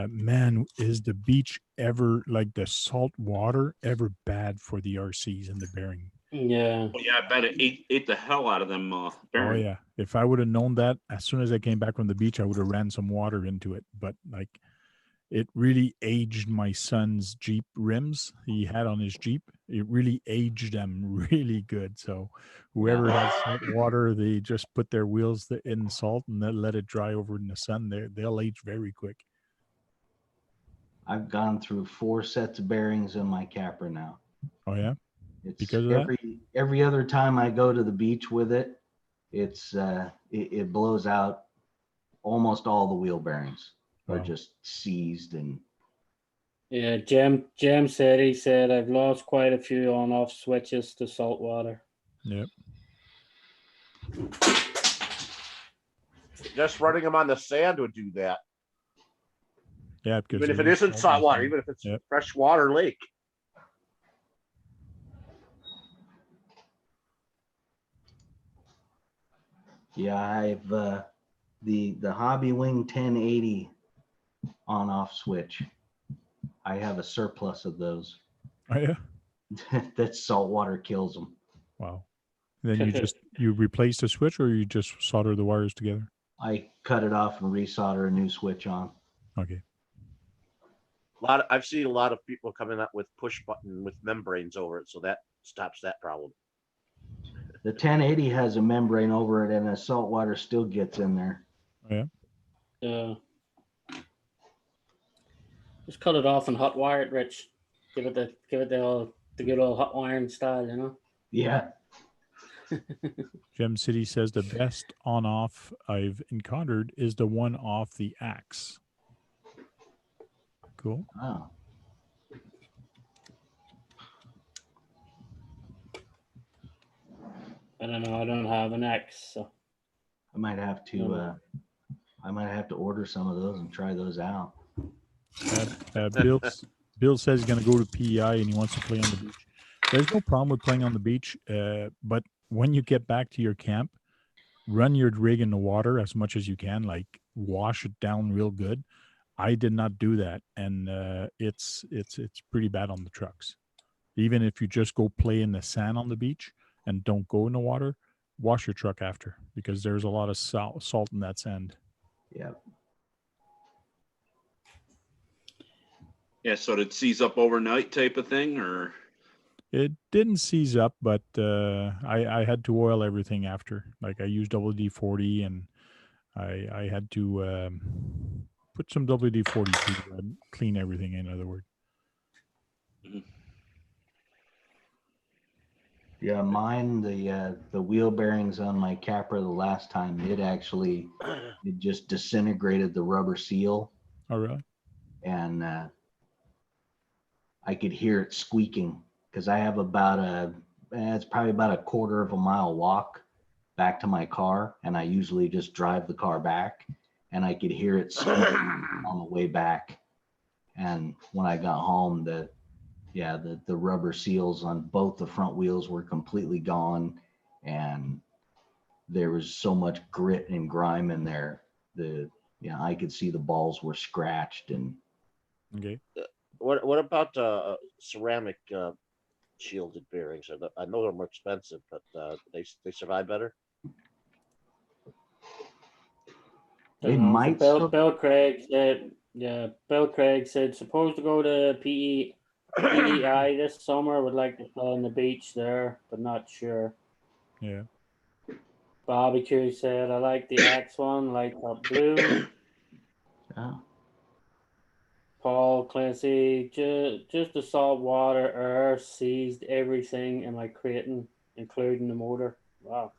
man, is the beach ever, like the salt water, ever bad for the RCs and the bearing? Yeah. Oh, yeah, I bet it ate the hell out of them. Oh Bearing. yeah, if I would have known that as soon as I came back from the beach, I would have ran some water into it. But like, it really aged my son's Jeep rims he had on his Jeep. It really aged them really good. So whoever has salt water, they just put their wheels in salt and then let it dry over in the sun. They'll age very quick. I've gone through 4 sets of bearings in my Capra now. Oh yeah, It's because of every other time I go to the beach with it, it blows out. Almost all the wheel bearings are Wow. just seized. And Yeah, Jem said I've lost quite a few on-off switches to salt water. Yep. Just running them on the sand would do that. Yeah, because Even if it there is isn't salt salt water, in even if it's Yep. freshwater lake. yeah, I've the Hobby Wing 1080 on-off switch. I have a surplus of those. Oh yeah. That salt water kills them. Wow. Then you replace the switch, or you just solder the wires together? I cut it off and resolder a new switch on. Okay. I've seen a lot of people coming up with push button with membranes over it, so that stops that problem. The 1080 has a membrane over it, and the salt water still gets in there. Oh yeah. Yeah. Just cut it off and hot wire it, Rich. Give it the good old hot wiring style, you know. Yeah. Gem City says the best on-off I've encountered is the one off the axe. Cool. Oh. I don't know. I don't have an X, so I might have to order some of those and try those out. Bill says he's going to go to PEI and he wants to play on the beach. There's no problem with playing on the beach, but when you get back to your camp, run your rig in the water as much as you can, like wash it down real good. I did not do that, and it's pretty bad on the trucks. Even if you just go play in the sand on the beach and don't go in the water, wash your truck after, because there's a lot of salt in that sand. Yeah. Yeah, so did it seize up overnight type of thing, or? It didn't seize up, but I had to oil everything after. Like I used WD-40, and I had to put some WD-40 to clean everything, in other words. Yeah, mine, the wheel bearings on my Capra the last time, it just disintegrated the rubber seal. Oh, really? And I could hear it squeaking, because I have it's probably about a quarter of a mile walk back to my car, and I usually just drive the car back, and I could hear it squeaking on the way back. And when I got home, the rubber seals on both the front wheels were completely gone, and there was so much grit and grime in there. I could see the balls were scratched. And okay. What about ceramic shielded bearings. I know they're more expensive, but they survive better. They So might still. Bill Craig said, yeah, Bill Craig said, supposed to go to PEI this summer. Would like to play on the beach there, but not sure. Yeah. Barbecue said, I like the Axe one, light up blue. Yeah. Paul Clancy, just the salt water air seized everything in my Creighton, including the motor. Wow.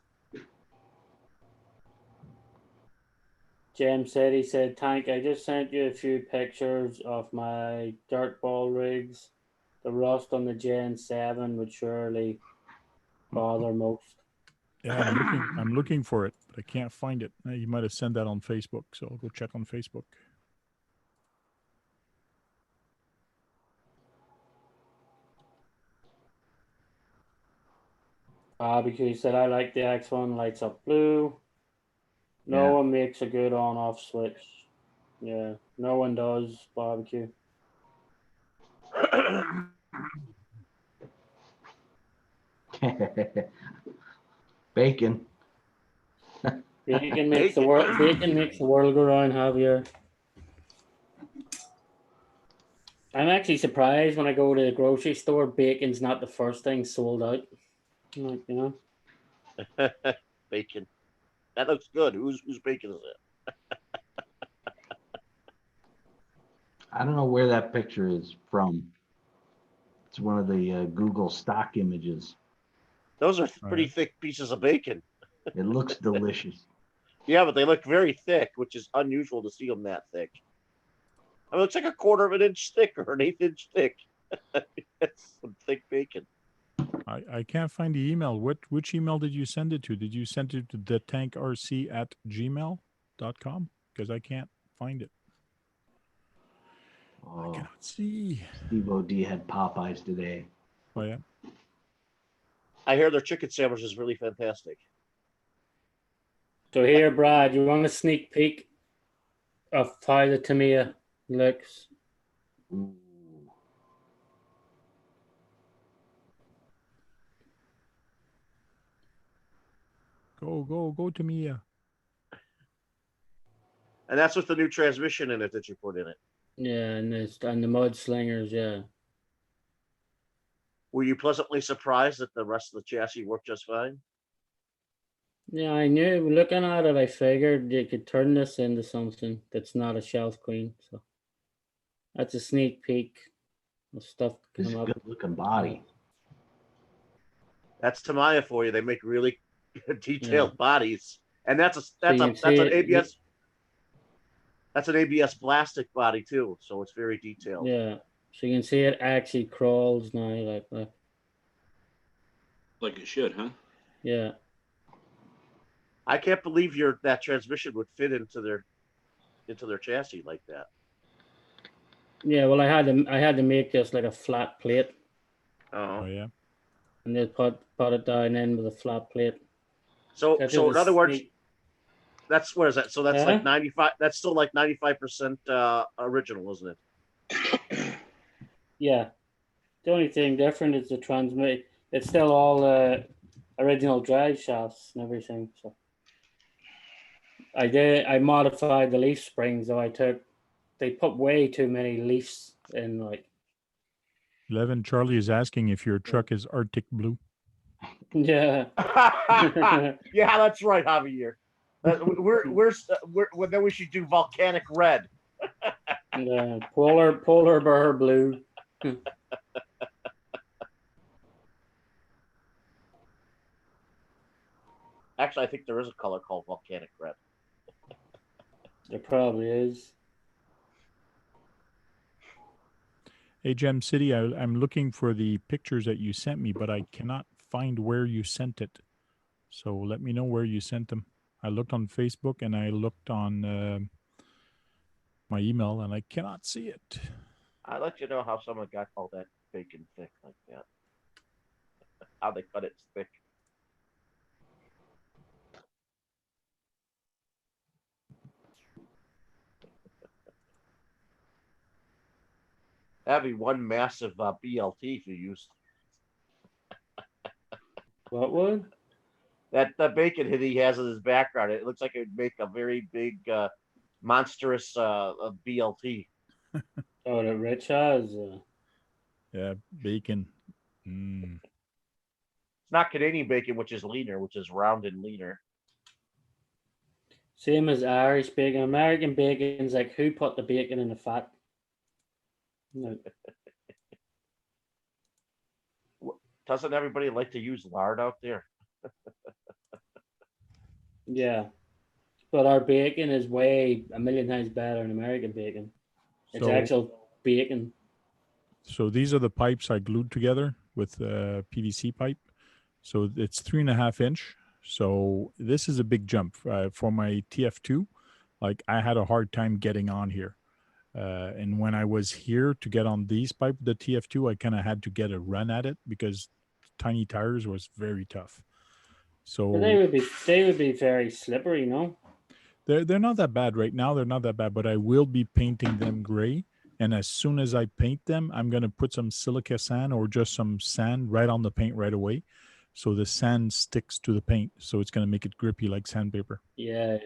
James said, he said, Tank, I just sent you a few pictures of my dirt ball rigs. The rust on the Gen 7 would surely bother most. Yeah, I'm looking for it, but I can't find it. You might have sent that on Facebook, so I'll go check on Facebook. Barbecue said, I like the X1, lights up blue. No Yeah. one makes a good on-off switch. Yeah, no one does, Barbecue. Bacon. Bacon makes the world go round, Javier. I'm actually surprised when I go to the grocery store, bacon's not the first thing sold out. Like, you know. Bacon. That looks good. Whose bacon is it? I don't know where that picture is from. It's one of the Google stock images. Those are pretty Right. thick pieces of bacon. It looks delicious. Yeah, but they look very thick, which is unusual to see them that thick. I mean, it looks like a quarter of an inch thick or an eighth inch thick. That's some thick bacon. I can't find the email. Which email did you send it to? Did you send it to thetankRC@gmail.com? Because I can't find it. I Oh, cannot see. Steve O.D. had Popeyes today. Oh yeah. I hear their chicken sandwich is really fantastic. So here, Brad, you want a sneak peek of how the Tamiya looks? Ooh. Go to Mia. And that's with the new transmission in it that you put in it. Yeah, and the mudslingers, yeah. Were you pleasantly surprised that the rest of the chassis worked just fine? Yeah, I knew. Looking at it, I figured you could turn this into something that's not a shelf queen. So that's a sneak peek of stuff to This is come a up. good looking body. That's Tamiya for you. They make really detailed bodies, and that's an ABS. That's an ABS plastic body too, so it's very detailed. Yeah, so you can see it actually crawls now, like that. Like it should, huh? Yeah. I can't believe that transmission would fit into their chassis like that. Yeah, well, I had to make this like a flat plate, Oh yeah. and then put it down in with a flat plate. So in other words, that's where is that? So that's like 95. That's still like 95% original, isn't it? Yeah. The only thing different is the transmit. It's still all original drive shafts and everything. So I modified the leaf springs, though. They put way too many leaves in, like. 11 Charlie is asking if your truck is Arctic blue. Yeah. Yeah, that's right, Javier. Then we should do volcanic red. Yeah, polar bear blue. Actually, I think there is a color called volcanic red. There probably is. Hey, Gem City, I'm looking for the pictures that you sent me, but I cannot find where you sent it. So let me know where you sent them. I looked on Facebook and I looked on my email and I cannot see it. I'll let you know how someone got all that bacon thick like that. How they cut it thick. That'd be one massive BLT if you used. What would? That the bacon hit he has in his background, it looks like it would make a very big, monstrous BLT. Oh, the rich has. Yeah, bacon. Mm. It's not Canadian bacon, which is leaner, which is round and leaner. Same as Irish bacon. American bacon's like who put the bacon in the fat? No. Doesn't everybody like to use lard out there? Yeah. But our bacon is way a million times better than American bacon. It's So, actual bacon. so these are the pipes I glued together with PVC pipe. So it's 3.5 inch. So this is a big jump for my TF2. Like I had a hard time getting on here. And when I was here to get on these pipe, the TF2, I kind of had to get a run at it because tiny tires was very tough. So But they would be very slippery, no? they're not that bad right now. They're not that bad, but I will be painting them gray. And as soon as I paint them, I'm gonna put some silica sand or just some sand right on the paint right away, so the sand sticks to the paint. So it's gonna make it grippy like sandpaper. Yeah.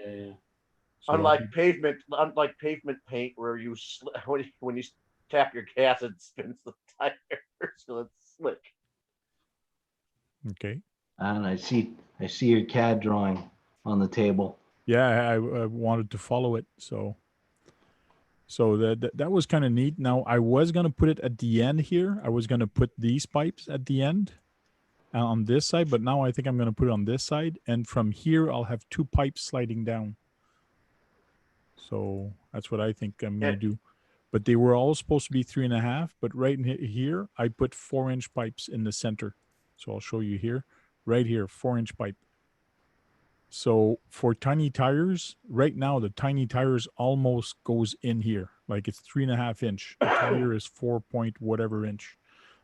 So Unlike pavement paint, where you when you tap your gas, it spins the tire, so it's slick. okay. And I see your CAD drawing on the table. Yeah, I wanted to follow it, so that was kind of neat. Now I was gonna put it at the end here. I was gonna put these pipes at the end on this side, but now I think I'm gonna put it on this side, and from here I'll have two pipes sliding down. So that's what I think I'm gonna do. But they were all supposed to be 3.5, but right in here I put 4-inch pipes in the center. So I'll show you here, right here, 4-inch pipe. So for tiny tires, right now the tiny tires almost goes in here, like it's 3.5 inch. The tire is 4 point whatever inch,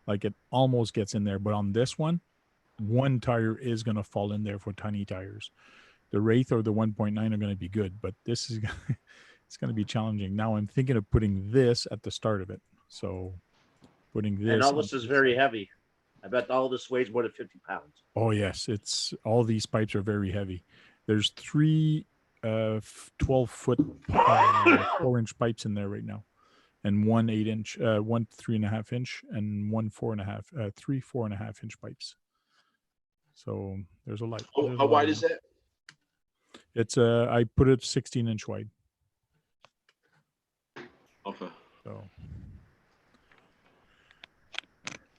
like it almost gets in there. But on this one tire is gonna fall in there for tiny tires. The Wraith or the 1.9 are gonna be good, but this is it's gonna be challenging. Now I'm thinking of putting this at the start of it. So putting this. And all this is very heavy. I bet all this weighs more than 50 pounds. Oh yes, it's all these pipes are very heavy. There's 3 12-foot 4-inch pipes in there right now, and one 8-inch, one 3.5 inch, and one 4.5, 3 4.5 inch pipes. So there's a lot. How wide is that? It's I put it 16-inch wide. Okay. So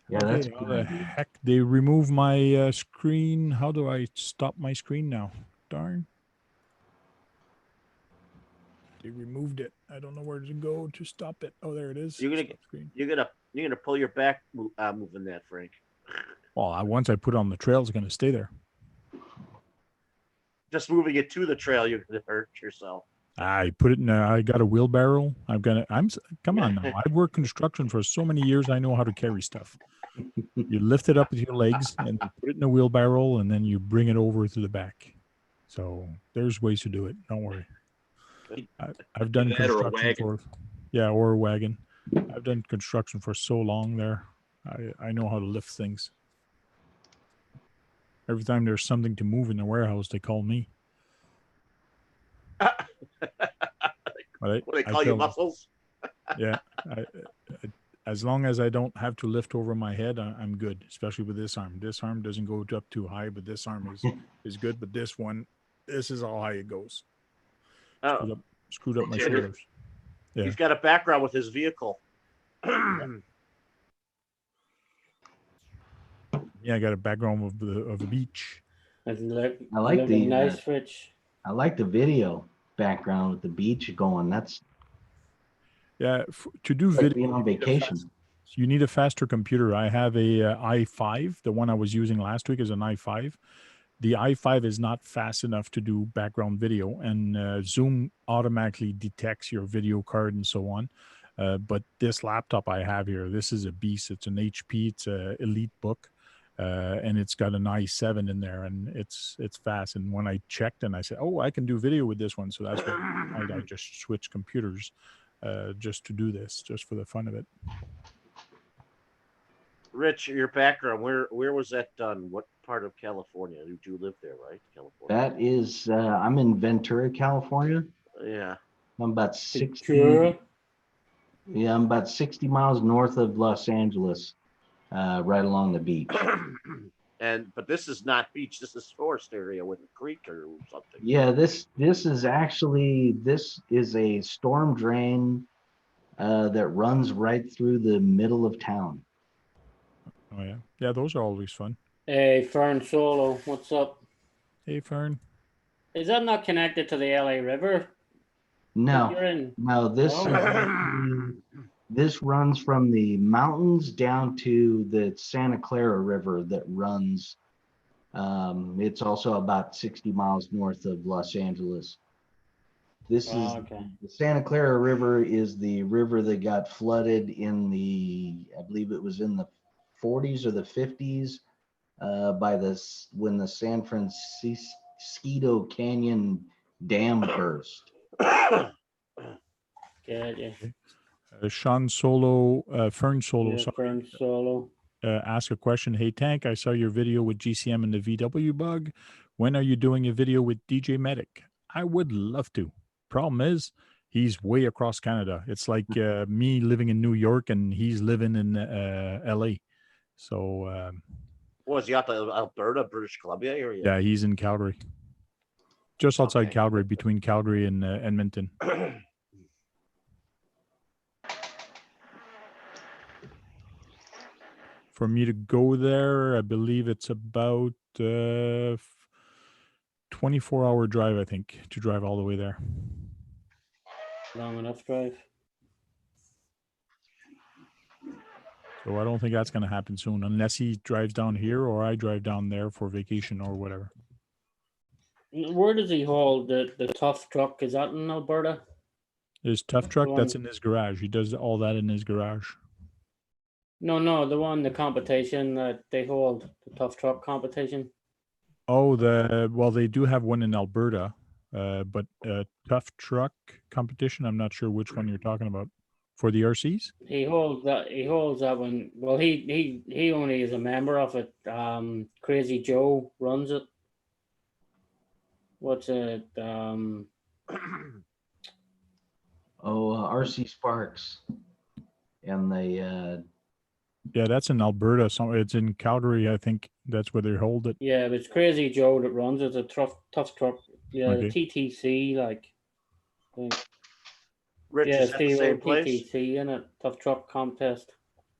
Yeah, that's how the heck they remove my screen? How do I stop my screen now? Darn. They removed it. I don't know where to go to stop it. Oh, there it is. You're gonna pull your back moving that, Frank. Well, once I put it on the trail, it's going to stay there. Just moving it to the trail, you're gonna hurt yourself. I put it in. I got a wheelbarrow. Come on now. I've worked construction for so many years. I know how to carry stuff. You lift it up with your legs and you put it in a wheelbarrow, and then you bring it over to the back. So there's ways to do it. Don't worry. I've done construction or a wagon. I've done construction for so long there. I know how to lift things. Every time there's something to move in the warehouse, they call me. What do they call you, muscles? Yeah. As long as I don't have to lift over my head, I'm good, especially with this arm. This arm doesn't go up too high, but this arm is good. But this is how high it goes. Oh. Screwed up my shoulders. Yeah. He's got a background with his vehicle. Yeah, I got a background of the beach. I like the nice Fridge. I like the video background with the beach going. That's to do like video being on vacation. you need a faster computer. I have a i5. The one I was using last week is an i5. The i5 is not fast enough to do background video, and Zoom automatically detects your video card and so on. But this laptop I have here, this is a beast. It's an HP. It's a Elite Book. And it's got an i7 in there, and it's fast. And when I checked, and I said, "Oh, I can do video with this one," so that's why I just switched computers, just to do this, just for the fun of it. Rich, your background, where was that done? What part of California? You do live there, right? California. That is, I'm in Ventura, California. Yeah. I'm about 60. Ventura. Yeah, I'm about 60 miles north of Los Angeles, right along the beach. But this is not beach. This is forest area with a creek or something. Yeah, this is a storm drain that runs right through the middle of town. Oh yeah, yeah. Those are always fun. Hey, Fern Solo, what's up? Hey, Fern. Is that not connected to the LA River? No, You're in. no, this runs from the mountains down to the Santa Clara River that runs. It's also about 60 miles north of Los Angeles. This is Okay. the Santa Clara River is the river that got flooded I believe it was in the 40s or the 50s when the San Francisco Canyon Dam burst. Good, yeah. Sean Solo, Fern Solo. Yeah, Sorry. Fern Solo. Ask a question. Hey, Tank, I saw your video with GCM and the VW bug. When are you doing a video with DJ Medic? I would love to. Problem is, he's way across Canada. It's like me living in New York and he's living in LA. So, Was he out the Alberta, British Columbia area? yeah, he's in Calgary. Just outside Okay. Calgary, between Calgary and Edmonton. For me to go there, I believe it's about 24-hour drive, I think, to drive all the way there. Long enough drive. So I don't think that's going to happen soon unless he drives down here or I drive down there for vacation or whatever. Where does he hold the tough truck? Is that in Alberta? His tough truck, one- that's in his garage. He does all that in his garage. No, the competition that they hold, the tough truck competition. Oh, well, they do have one in Alberta, but tough truck competition. I'm not sure which one you're talking about. For the RCs? He holds that. He holds that one. Well, he only is a member of it. Crazy Joe runs it. What's it? RC Sparks, and Yeah, that's in Alberta. So it's in Calgary, I think. That's where they hold it. Yeah, but it's Crazy Joe that runs it. It's a tough truck. Yeah, Okay. the TTC like. Rich, Yeah, is that the Steve same place? TTC in it. Tough truck contest.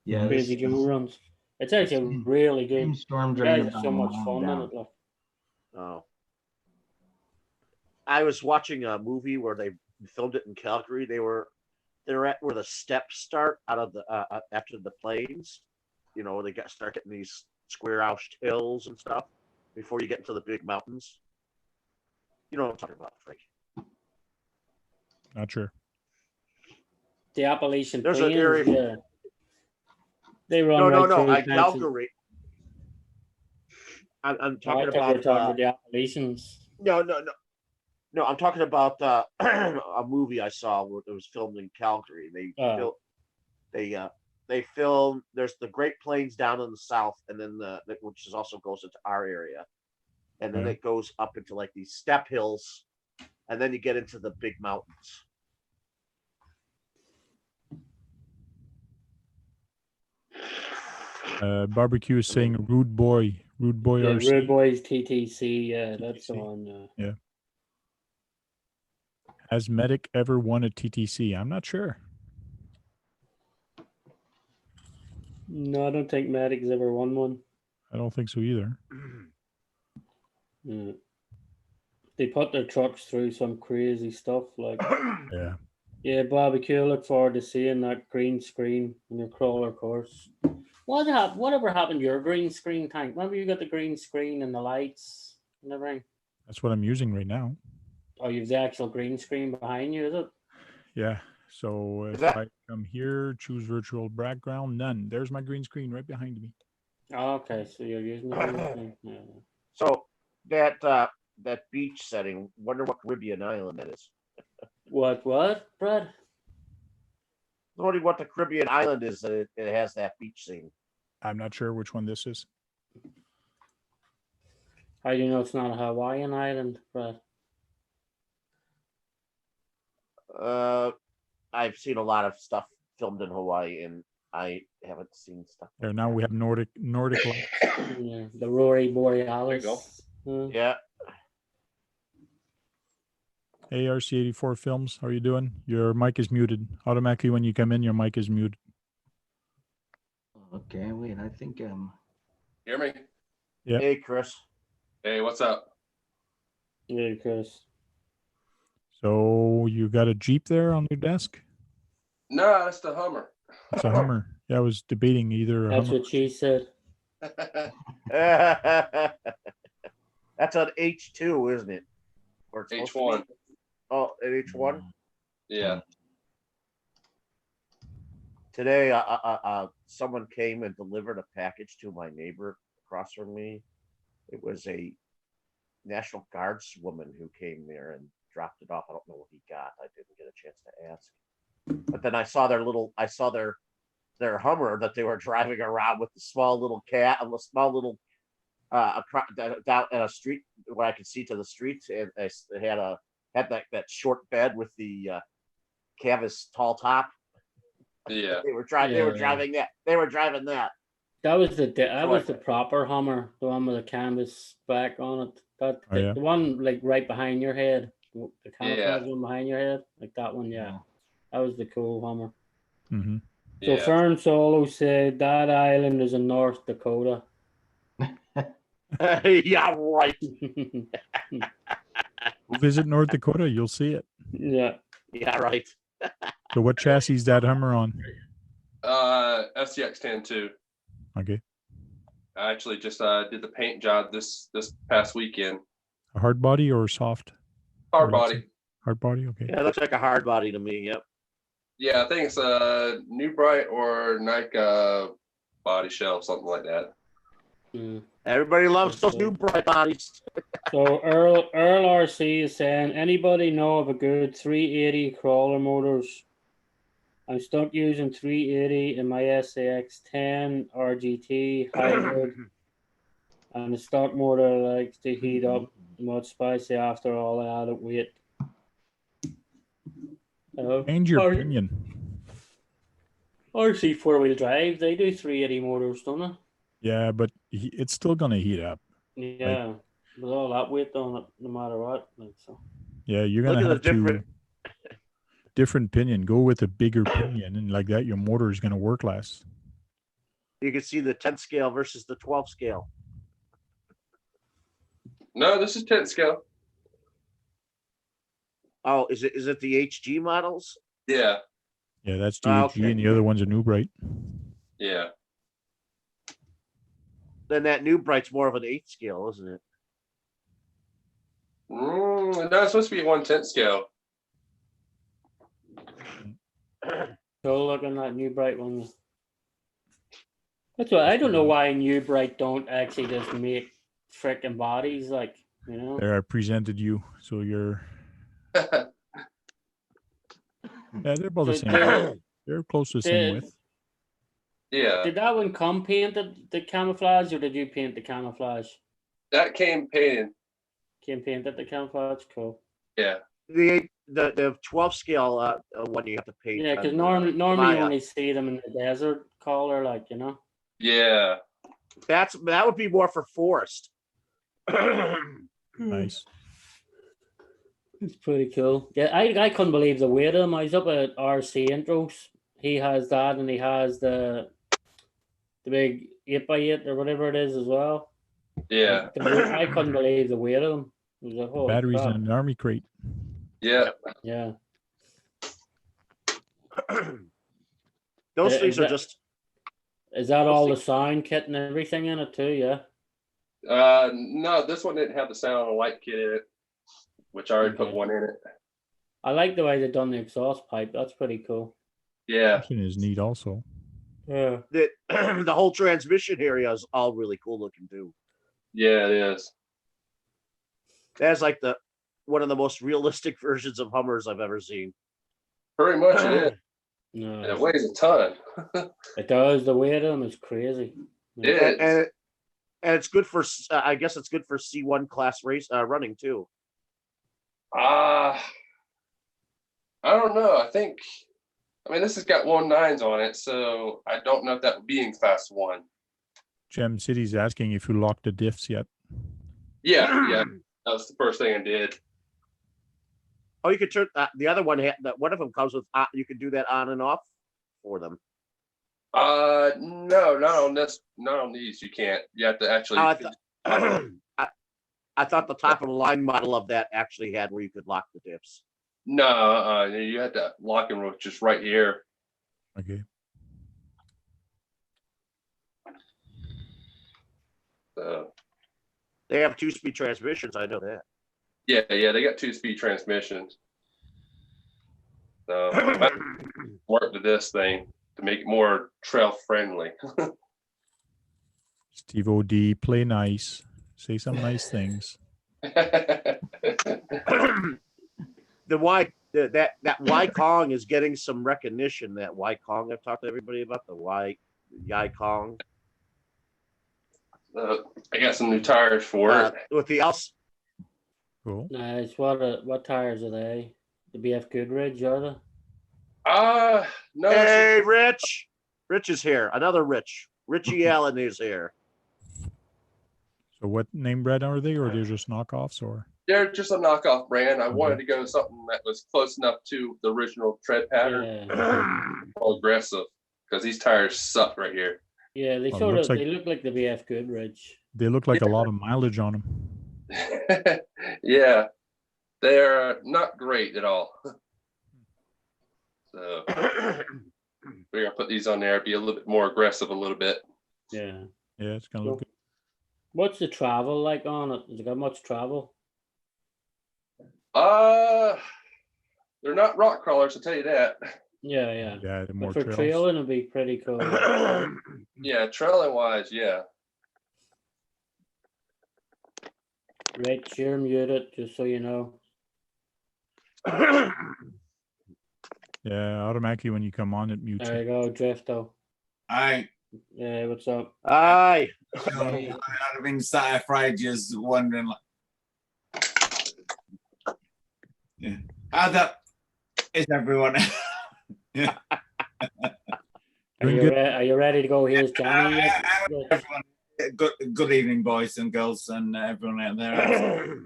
yeah, Crazy Joe runs. It's actually really good. same storm You drain guys about have so a much mile fun in down. it. Like. Oh. I was watching a movie where they filmed it in Calgary. They're at where the steps start out of the after the plains. You know, they start getting these square-oused hills and stuff before you get into the big mountains. You know what I'm talking about, Frank? Not sure. The Appalachian There's an Plains, area- yeah. They run No, right through at Pennsylvania. Calgary. I'm I talking thought we were about talking about the Appalachians. No, I'm talking about a movie I saw where it was filmed in Calgary. They filmed. There's the Great Plains down in the south, and then which is also goes into our area, and then Right. it goes up into like these step hills, and then you get into the big mountains. Barbecue is saying Rude Boy Yeah, RC. Rude Boys TTC. Yeah, that's the TTC. one. Yeah. Has Medic ever won a TTC? I'm not sure. No, I don't think Maddox ever won one. I don't think so either. Yeah. They put their trucks through some crazy stuff. Like, Yeah. yeah, barbecue. Look forward to seeing that green screen on your crawler course. Whatever happened to your green screen tank? Remember you got the green screen and the lights and everything? That's what I'm using right now. Oh, you've the actual green screen behind you, is it? Yeah. So if that- I come here, choose virtual background, none. There's my green screen right behind me. Oh, okay, so you're using the green screen. Yeah. So that beach setting. Wonder what Caribbean island that is. What, Brad? Wondering what the Caribbean island is that it has that beach scene. I'm not sure which one this is. How do you know it's not a Hawaiian island, Brad? I've seen a lot of stuff filmed in Hawaii, and I haven't seen stuff. There now we have Nordic lights. Yeah, the Rory Borealis. Yeah. Hey, RC84 Films, how are you doing? Your mic is muted. Automatically when you come in, your mic is muted. Okay, wait, I think Hear me? Yep. Hey, Chris. Hey, what's up? Yeah, Chris. So you got a Jeep there on your desk? No, that's the Hummer. It's a Hummer. Yeah, I was debating either a That's Hummer. what she said. That's an H2, isn't it? Or it's supposed to be? H1. Oh, an H1. Yeah. Today, someone came and delivered a package to my neighbor across from me. It was a National Guards woman who came there and dropped it off. I don't know what he got. I didn't get a chance to ask. But then I saw their Hummer that they were driving around with the small little cat, a small little down a street where I could see to the streets, and they had that short bed with the canvas tall top. Yeah. They were driving. They were driving that. They were driving that. That was the proper Hummer, the one with the canvas back on it. The one like right behind your head, the camouflage one behind your head, like that one. Yeah, that was the cool Hummer. Mm-hmm. So Fern Solo said that island is in North Dakota. Yeah, right. Visit North Dakota, you'll see it. Yeah, right. So what chassis is that Hummer on? FCX 10-2. Okay. I actually just did the paint job this past weekend. A hard body or soft? Hard body. Hard body, okay. Yeah, it looks like a hard body to me. Yep. Yeah, I think it's a New Bright or Nike body shell, something like that. Everybody loves those New Bright bodies. So Earl RC is saying, anybody know of a good 380 crawler motors? I'm stuck using 380 in my SAX 10 RGT hybrid, and the stock motor likes to heat up much spicy after all the added weight. Change your opinion. RC 4-wheel drive, they do 380 motors, don't they? Yeah, but it's still gonna heat up. Yeah, with all that weight on it, no matter what. Like, so. Yeah, you're gonna have to different pinion. Go with a bigger pinion, and like that, your motor is gonna work less. You can see the 10 scale versus the 12 scale. No, this is 10 scale. Oh, is it the HG models? Yeah. Yeah, that's DHG, and the other one's a New Bright. Yeah. Then that New Bright's more of an 8 scale, isn't it? No, it's supposed to be 1/10 scale. Go look on that New Bright one. That's why I don't know why New Bright don't actually just make frickin' bodies, like, you know. There, I presented you, so you're. Yeah, they're about the same. They're close to the same width. Yeah. Did that one come painted the camouflage, or did you paint the camouflage? That came painted. Came painted the camouflage, cool. Yeah. The 12 scale one you have to paint. Yeah, because normally you only see them in the desert color, like, you know. Yeah. That would be more for forest. Nice. It's pretty cool. Yeah, I couldn't believe the weight of them. I was up at RC Intros. He has that, and he has the big 8x8 or whatever it is as well. Yeah. I couldn't believe the weight of them. It was a whole Batteries crap. in an army crate. Yeah. Yeah. Those things are just. Is that all the sound kit and everything in it too? Yeah. No, this one didn't have the sound and light kit in it, which I already put one in it. I like the way they've done the exhaust pipe. That's pretty cool. Yeah. That is neat also. Yeah. The whole transmission area is all really cool looking too. Yeah, it is. That's like one of the most realistic versions of Hummers I've ever seen. Pretty much it is. No. And it weighs a ton. It does. The weight of them is crazy. It is. And it's good for. I guess it's good for C1 class race running too. I don't know. I mean, this has got 1.9s on it, so I don't know if that would be in class 1. Gem City's asking if you locked the diffs yet. Yeah. That was the first thing I did. Oh, you could turn the other one. That one of them comes with. You can do that on and off for them. No, not on this. Not on these. You can't. You have to actually. I thought the top of the line model of that actually had where you could lock the diffs. No, you had to lock them just right here. Okay. So They have 2-speed transmissions. I know that. yeah, they got 2-speed transmissions. So I worked with this thing to make it more trail friendly. Steve OD, play nice. Say some nice things. The that Y Kong is getting some recognition. That Y Kong, I've talked to everybody about the Y Kong. I got some new tires for it. With the else. Cool. Nice. What tires are they? The BF Goodrich, are they? No. Hey, Rich. Rich is here. Another Rich. Richie Allen is here. So what name brand are they, or they're just knockoffs, or? They're just a knockoff brand. I wanted to go to something that was close enough to the original tread pattern. More aggressive, because these tires suck right here. Yeah, they Well, they look like the BF Goodrich. They look like a lot of mileage on them. Yeah, they're not great at all. So we're gonna put these on there, be a little bit more aggressive a little bit. Yeah. Yeah, it's gonna look good. What's the travel like on it? Has it got much travel? They're not rock crawlers, I'll tell you that. Yeah. Yeah, the more But for trails. trailing, it'd be pretty cool. Yeah, trailing wise, yeah. Rich, you're muted, just so you know. Yeah, automatically when you come on, it mutes There you. you go, Drifto. Hi. Yeah, what's up? Hi. I've been sat here for ages wondering, like, yeah, how that is everyone? Yeah. Are you ready to go? Here's Johnny. Everyone, good evening, boys and girls, and everyone out there.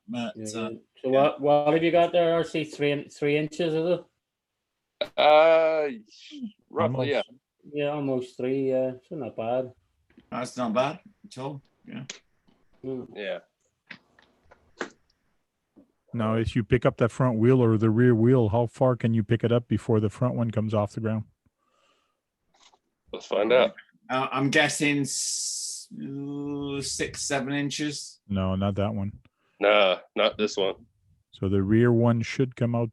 But, So what have you got there, RC? 3 inches, is it? Roughly, yeah. Yeah, almost 3. Yeah, so not bad. that's not bad at all. Yeah. Yeah. Now, if you pick up that front wheel or the rear wheel, how far can you pick it up before the front one comes off the ground? Let's find out. I'm guessing 6-7 inches. No, not that one. Nah, not this one. So the rear one should come up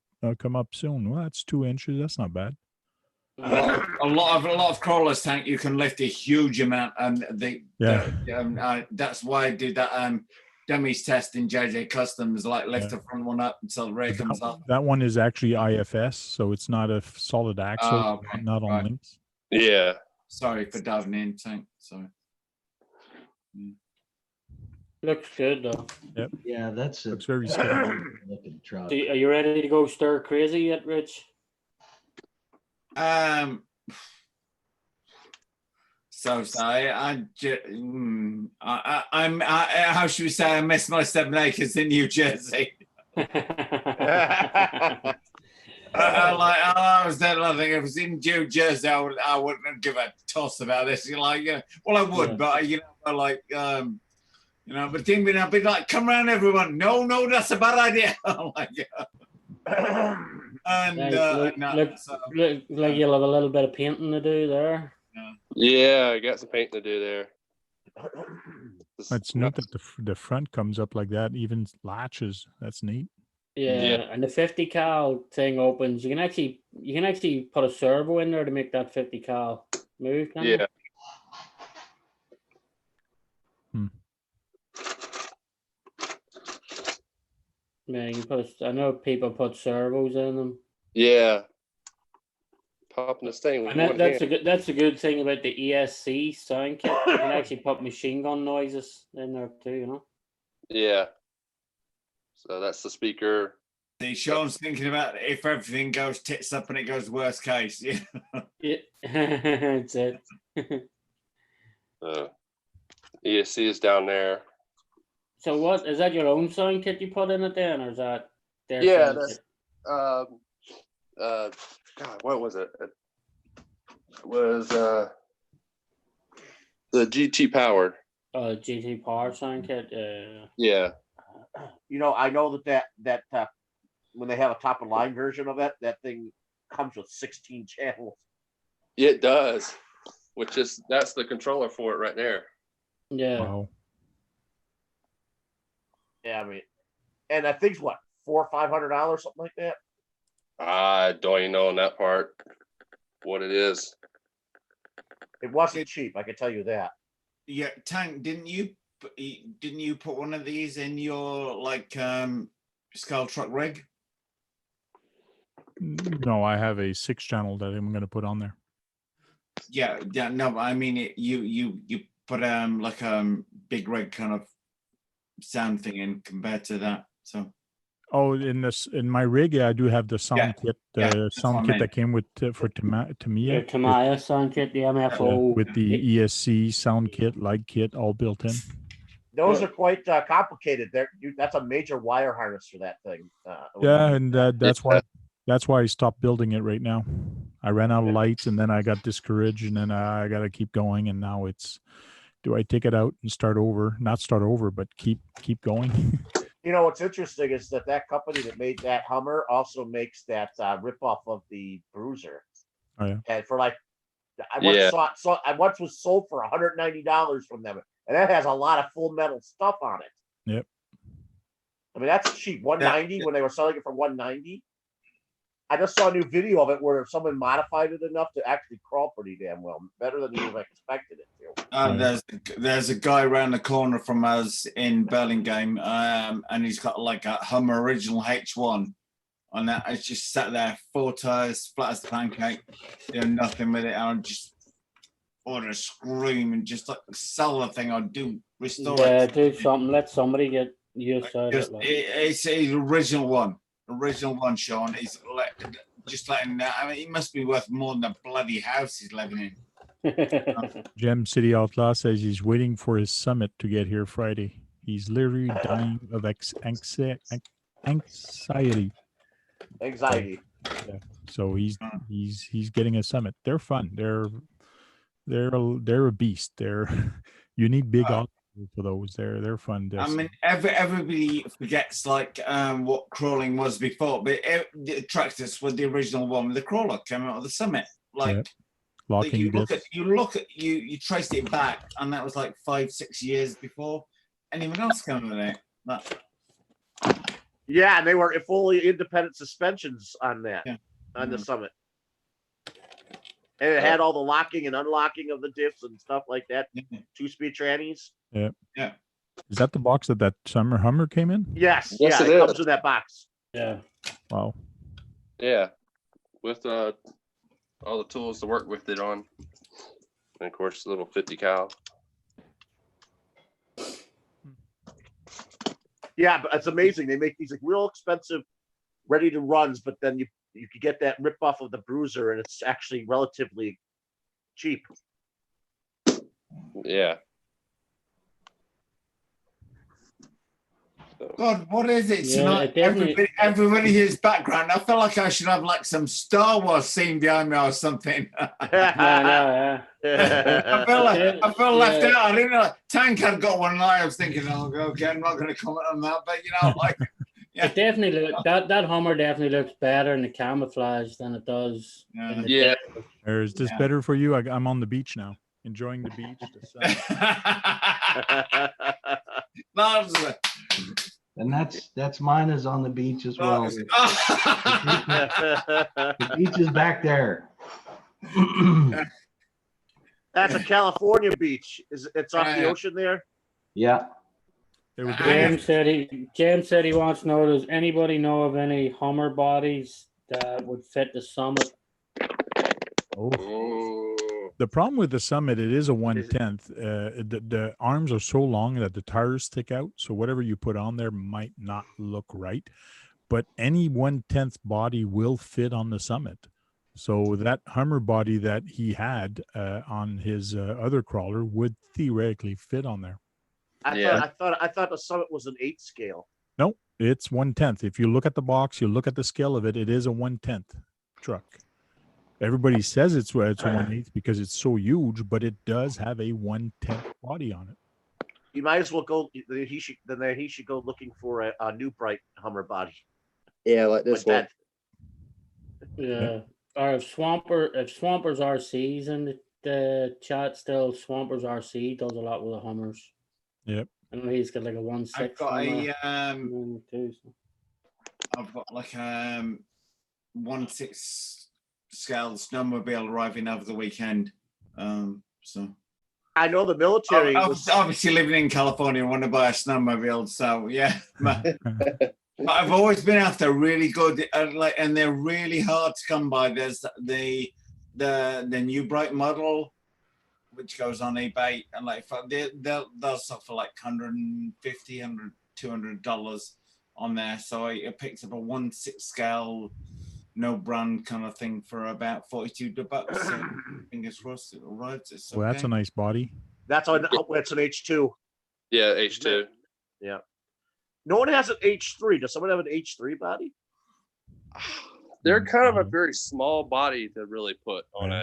soon. Well, that's 2 inches. That's not bad. A lot of crawlers tank you can lift a huge amount, and that's why I did that dummies test in JJ Customs, like lift the front one up until the rear comes up. That one is actually IFS, so it's not a solid axle, not on links. Yeah. Sorry for diving in, tank. Sorry. Looks good though. Yep. Yeah, Looks very steady. looking truck. So, are you ready to go stir crazy yet, Rich? So sorry. I'm how should we say? I missed my 7 acres in New Jersey. I was there. I think if it was in New Jersey, I wouldn't give a toss about this. You're like, well, I would, but but then I'd be like, come around, everyone. No, that's a bad idea. I'm like, look like you'll have a little bit of painting to do there. Yeah, I got some paint to do there. It's neat that the front comes up like that, even latches. That's neat. Yeah, and the 50 cal thing opens. You can actually put a servo in there to make that 50 cal move. Yeah. Yeah, you can I know people put servos in them. Yeah. popping this thing with And one that's hand. a good thing about the ESC sound kit. You can actually put machine gun noises in there too, you know. Yeah. So that's the speaker. See, Sean's thinking about if everything goes tits up and it goes worst case. Yeah. Yeah, that's it. ESC is down there. So what is that? Your own sound kit you put in it then, or is that their Yeah, sound that's kit? God, what was it? It was the GT powered. GT Power sound kit. Yeah. You know, I know that when they have a top of line version of it, that thing comes with 16 channels. It does, that's the controller for it right there. Yeah. Wow. Yeah, I mean, and I think what, $400 or $500, something like that. I don't even know on that part what it is. It wasn't cheap, I can tell you that. Yeah, Tank, didn't you put one of these in your like skull truck rig? No, I have a 6-channel that I'm going to put on there. Yeah, no, I mean you put like big rig kind of sound thing in compared to that. So Oh, in my rig, yeah, I do have the sound kit, yeah, the that's what I sound kit meant. that came with for Tamiya. Your Tamiya sound kit, the MFO. With the ESC sound kit, light kit, all built in. Those are quite complicated. That's a major wire harness for that thing. Yeah, and that's why I stopped building it right now. I ran out of lights, and then I got discouraged, and then I got to keep going. And now it's, do I take it out and start over? Not start over, but keep going. You know what's interesting is that company that made that Hummer also makes that ripoff of the Bruiser. Oh yeah. And for like, I once was sold for $190 from them, and that has a lot of full metal stuff on it. Yep. I mean, that's cheap. $190 when they were selling it for $190. I just saw a new video of it where someone modified it enough to actually crawl pretty damn well, better than you would have expected it to. There's a guy around the corner from us in Burlingame, and he's got like a Hummer original H1 on that. It's just sat there, 4 tires, flat as a pancake, doing nothing with it. And I just want to scream and just like sell the thing. I'd do restore it. Yeah, do something. Let somebody get used to it. It's the original one. Original one, Sean. He's just letting that. I mean, he must be worth more than the bloody house he's living in. Gem City Outlaw says he's waiting for his summit to get here Friday. He's literally dying of anxiety. Anxiety. Yeah. So he's getting a summit. They're fun. They're a beast. You need big for those. They're fun. I mean, everybody forgets like what crawling was before, but the tractors were the original one. The crawler came out of the summit. Like, locking you traced it back, and that was like 5-6 years before anyone else came with it. Yeah, and they were fully independent suspensions on that, on the Summit. And it had all the locking and unlocking of the diffs and stuff like that. 2-speed trannies. Yeah. Yeah. Is that the box that summer Hummer came in? Yes. Yes, yeah, it comes is. in that box. Yeah. Wow. Yeah. With all the tools to work with it on. And of course, the little 50 cal. Yeah, but it's amazing. They make these like real expensive ready to runs, but then you could get that rip off of the Bruiser and it's actually relatively cheap. Yeah. God, what is it Yeah, tonight? Everybody hears background. I feel like I should have like some Star Wars scene behind me or something. Yeah. I feel left out. I didn't know Tank had got one, and I was thinking, oh, okay, I'm not going to comment on that, but you know, like, yeah. It definitely that Hummer definitely looks better in the camouflage than it does. In the Yeah. Or is this better for you? I'm on the beach now, enjoying the beach. The sun. And that's mine is on the beach as well. The beach is back there. That's a California beach. It's off the ocean there? Yeah. James said he wants to know, does anybody know of any Hummer bodies that would fit the Summit? Oh. The problem with the Summit, it is a 1/10. The arms are so long that the tires stick out. So whatever you put on there might not look right. But any 1/10 body will fit on the Summit. So that Hummer body that he had on his other crawler would theoretically fit on there. I thought the Summit was an 8 scale. No, it's 1/10. If you look at the box, you look at the scale of it, it is a 1/10 truck. Everybody says it's a 1/8 because it's so huge, but it does have a 1/10 body on it. You might as well go. He should go looking for a new bright Hummer body. Yeah, like this one. Yeah. Or if Swampers RC's in the chat still, Swampers RC does a lot with the Hummers. Yep. I know he's got like a 1/6. I've got a so. I've got like 1/6 scale snowmobile arriving over the weekend. So I know the military was obviously living in California, want to buy a snowmobile. So yeah, but I've always been after really good, and they're really hard to come by. There's the new Bright model, which goes on eBay, and like they'll sell for like $150, $200 on there. So I picked up a 1/6 scale, no brand kind of thing for about $42. So fingers crossed it arrives. It's Well, that's a nice body. that's an H2. Yeah, H2. Yeah. No one has an H3. Does someone have an H3 body? They're kind of a very small body to really put on a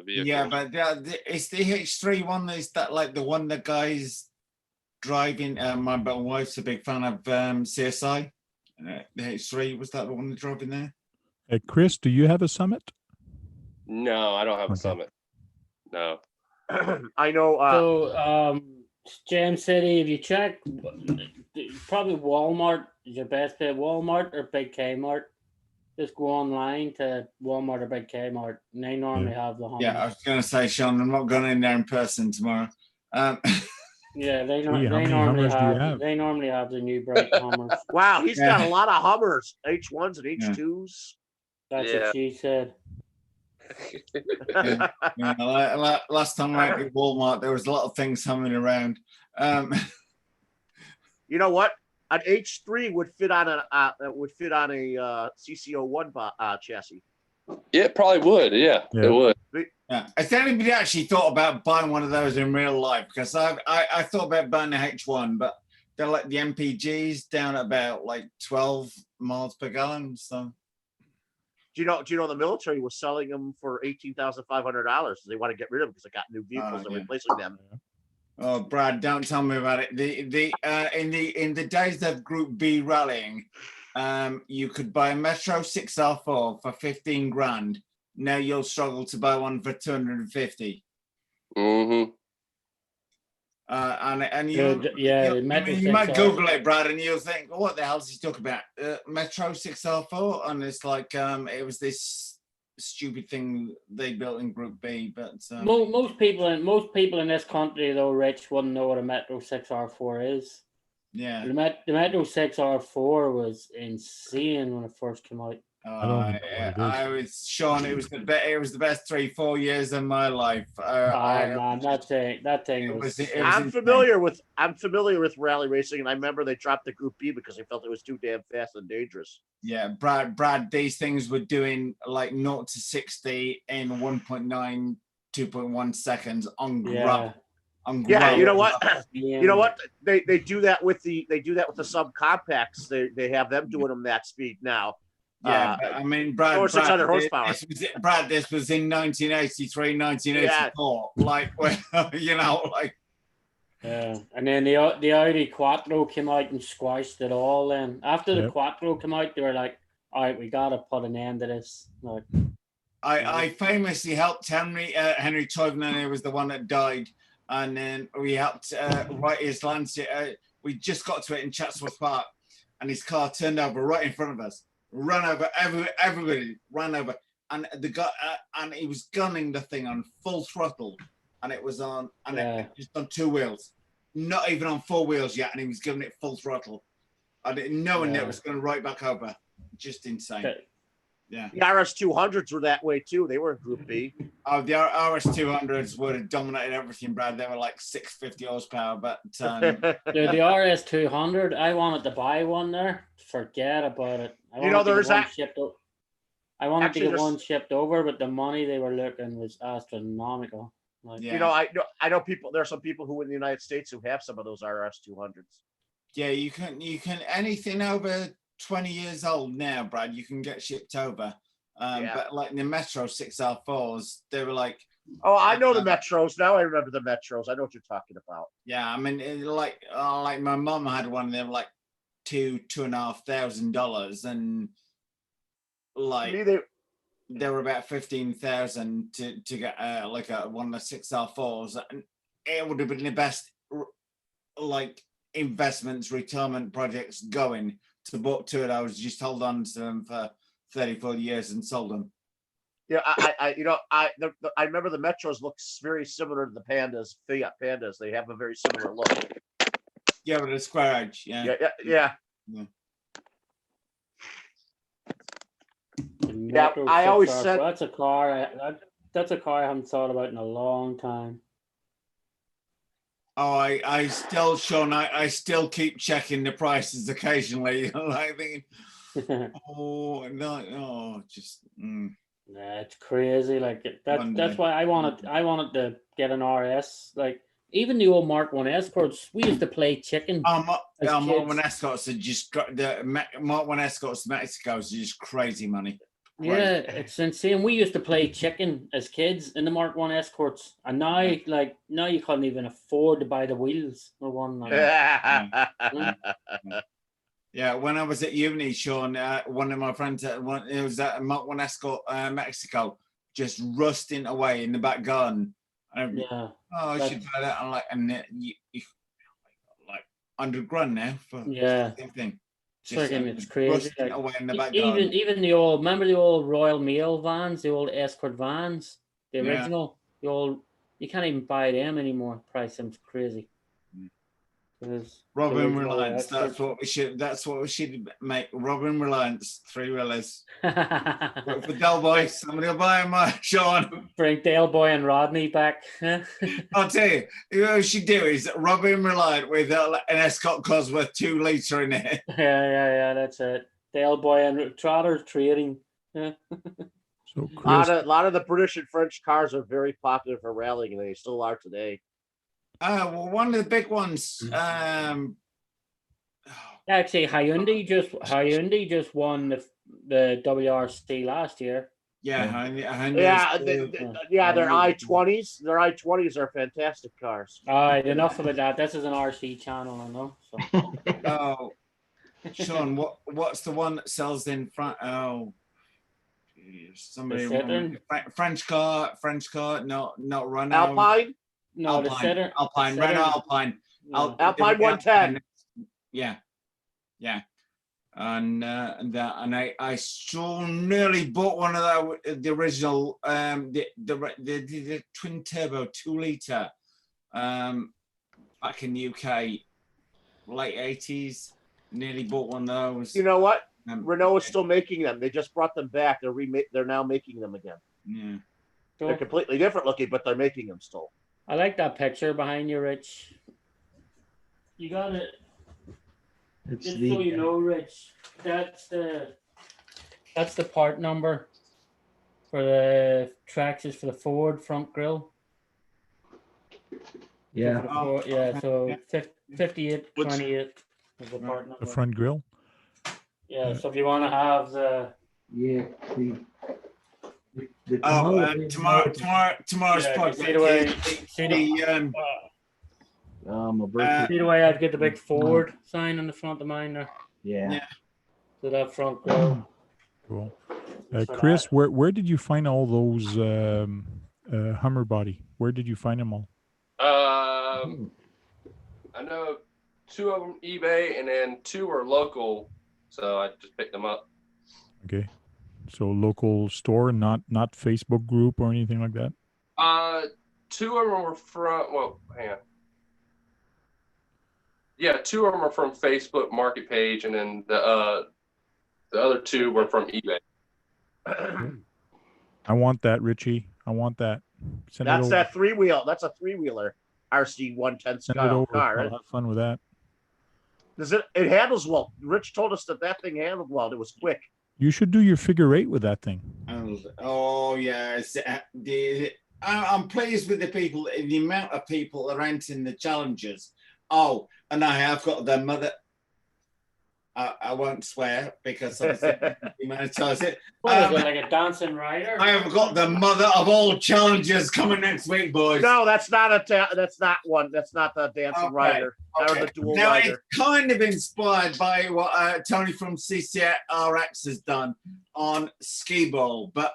vehicle. Yeah, but it's the H3 one. Is that like the one the guys driving? My wife's a big fan of CSI. The H3, was that the one they're driving there? Chris, do you have a Summit? No, I don't have a Summit. No. I know. So, Jam City, if you check, probably Walmart is your best bet. Walmart or Big Kmart. Just go online to Walmart or Big Kmart, and they normally have the Hummer. Yeah, I was going to say, Sean, I'm not going in there in person tomorrow. Yeah, they How many normally Hummers do you have? they normally have the new bright Hummers. Wow, he's got a lot of Hummers, H1s and H2s. That's what she said. Last time I went to Walmart, there was a lot of things humming around. You know what? An H3 would fit on a CC01 chassis. Yeah, it probably would. Yeah, it would. Yeah. Has anybody actually thought about buying one of those in real life? Because I thought about buying the H1, but they're like the MPGs down at about like 12 miles per gallon. So Do you know the military was selling them for $18,500? They want to get rid of them because they got new vehicles and replacing them. Oh, Brad, don't tell me about it. In the days of Group B rallying, you could buy a Metro 6R4 for 15 grand. Now you'll struggle to buy one for 250. Mm-hmm. And you might Google it, Brad, and you'll think, oh, what the hell is he talking about? Metro 6R4, and it's like it was this stupid thing they built in Group B. But most people in this country, though, Rich, wouldn't know what a Metro 6R4 is. Yeah, the Metro 6R4 was insane when it first came out. I was Sean. It was the best. It was the best 3-4 years of my life. Man, that thing was. I'm familiar with rally racing, and I remember they dropped the Group B because they felt it was too damn fast and dangerous. Yeah, Brad. These things were doing like 0 to 60 in 1.9, 2.1 seconds on gravel. Yeah, you know what? You know what? They do that with the subcompacts. They have them doing them that speed now. Yeah, I mean, Brad, 600 horsepower. This was in 1983, 1984. Yeah. Like, you know, like. Yeah, and then the Audi Quattro came out and squashed it all. Then after the Quattro came out, they were like, "All right, we gotta put an end to this." Like, I famously helped Henry Toivnen, was the one that died, and then we helped write his Lancia. We just got to it in Chatsworth Park, and his car turned over right in front of us. Run over, everybody ran over, and the guy and he was gunning the thing on full throttle, and it was on it just on 2 wheels, not even on 4 wheels yet, and he was giving it full throttle, and knowing it was going right back over. Just insane. Yeah. The RS200s were that way too. They were in Group B. Oh, the RS200s would have dominated everything, Brad. They were like 650 horsepower, but Dude, the RS200, I wanted to buy one there. Forget about it. I You know, wanted to there's get one that- shipped I wanted Actually, to get there's- one shipped over, but the money they were looking was astronomical. Like, yeah. You know, I know people. There are some people who in the United States who have some of those RS200s. Yeah, you can anything over 20 years old now, Brad, you can get shipped over. Yeah. But like the Metro 6R4s, they were like, Oh, I know the Metros. Now I remember the Metros. I know what you're talking about. yeah, I mean, like my mum had one, they were like $2,500, and To like me, they were about 15,000 to get like one of the 6R4s, and it would have been the best like investments, retirement projects going to book to it. I was just hold on to them for 30, 40 years and sold them. Yeah, I remember the Metros look very similar to the Pandas, Fiat Pandas. They have a very similar look. Yeah, with a square edge. Yeah. Yeah. the Yeah, Metro I always 6R4, said- that's a car. That's a car I haven't thought about in a long time. Oh, I still, Sean, I still keep checking the prices occasionally. Like thinking, oh no, oh, just. Nah, it's crazy. Like One that's day. why I wanted to get an RS. Like even the old Mark 1 Escorts, we used to play chicken. Mark As 1 kids. Escorts are just Mark 1 Escorts Mexico's are just crazy money. Yeah, it's insane. We used to play chicken as kids in the Mark 1 Escorts, and now you couldn't even afford to buy the wheels or one. Like, Yeah, when I was at uni, Sean, one of my friends, it was at Mark 1 Escort, Mexico, just rusting away in the back garden. And yeah, I should buy that. I'm like, and you like $100,000 now for yeah. the same thing. Friggin' it's crazy. Rusting Like, away in the back garden. even the old, remember the old Royal Mail vans, the old Escort vans, the Yeah. original, the old. You can't even buy them anymore. Price them's crazy. Robin original Reliance. That's Escorts. what we should make. Robin Reliance, 3-wheelers. Bring For Del Boy, somebody will buy them, Sean. Dale Boy and Rodney back. I'll tell you, what we should do is Robin Reliant with an Escort Cosworth 2 litre in it. Yeah, that's it. Dale Boy and Trotter trading. Yeah. So A Chris, lot of the British and French cars are very popular for rallying, and they still are today. Well, one of the big ones. Actually, Hyundai just won the WRC last year. Yeah, Yeah, their I-20s. Their I-20s are fantastic cars. All right, enough about that. This is an RC channel, I know. So. Oh, Sean, what's the one that sells in front? Oh, somebody. French car, not Renault. Alpine. No, the Saturn. Alpine, the Renault Saturn- Alpine. no. Alpine 110. Yeah. And I so nearly bought one of the original the twin turbo 2 litre back in the UK, late 80s. Nearly bought one of those. You know what? Renault is still making them. They just brought them back. They're now making them again. Yeah. They're completely different looking, but they're making them still. I like that picture behind you, Rich. You got it. It's Just the so you know, Rich, that's the part number for the tracks is for the forward front grille. yeah. So 5828 is the part number. the front grille. Yeah, so if you want to have the Tomorrow's Yeah, podcast. see the way- my birthday. see the way I'd get the big Ford sign on the front of mine there. Yeah. So that front grille. Cool. For Chris, where did you find all those Hummer body? Where did you find them all? I know 2 of them eBay, and then 2 are local, so I just picked them up. Okay. So local store, not Facebook group or anything like that? 2 of them were from, well, hang on. Yeah, 2 of them are from Facebook market page, and then the other 2 were from eBay. I want that, Richie. I want that. Send it That's over. that 3-wheel. That's a 3-wheeler RC 110 Send it over. car. I'll have fun with that. Does it? It handles well. Rich told us that thing handled well. It was quick. You should do your figure eight with that thing. Oh yes, I'm pleased with the amount of people that are entering the challenges. Oh, and I have got the mother. I won't swear because obviously demonetize it. What is it, like a dancing rider? I have got the mother of all challenges coming next week, boys. No, that's not that's not one. That's not the dancing rider or the dual now, rider. it's kind of inspired by what Tony from CCRX has done on skee ball, but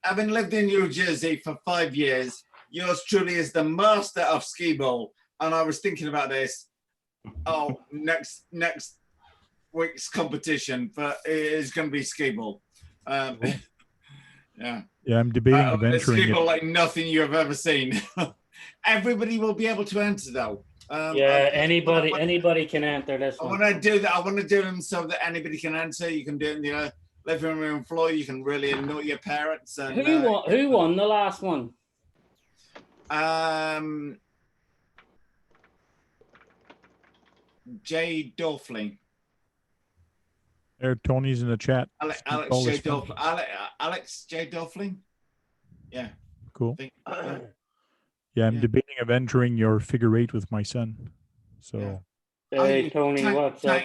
having lived in New Jersey for 5 years, yours truly is the master of skee ball. And I was thinking about this. Oh, next week's competition is going to be skee ball. Yeah, I'm debating of entering skee ball it. like nothing you have ever seen. Everybody will be able to enter though. Anybody can enter this one. I want to do that. I want to do them so that anybody can enter. You can do it in the living room floor. You can really annoy your parents. And who won the last one? Jay Dolphin. There, Tony's in the chat. Alex J. Dolphin. Yeah. Cool. Yeah, I'm debating of entering your figure eight with my son. So. Hey, Tony, what's up?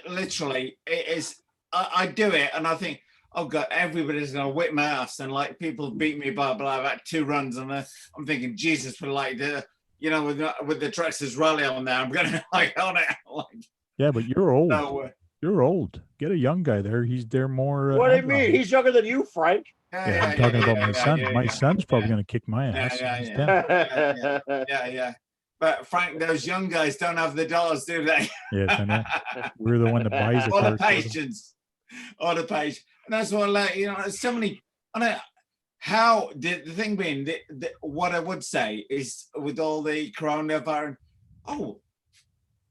Literally, it is. I do it, and I think, oh God, everybody's gonna whip my ass, and like people beat me by about 2 runs, and I'm thinking, Jesus, for like the, with the Trexas rally on there, I'm gonna like on it. Like, yeah, but you're old. No, you're old. Get a young guy there. He's there more. What do you mean? He's younger than you, Frank. I'm talking about my son. My son's probably going to kick my ass. Yeah. But Frank, those young guys don't have the dollars, do they? Yes, I know. We're the one that buys it. Or the patience. Or the patience. And that's what, there's so many. How the thing being, what I would say is with all the coronavirus,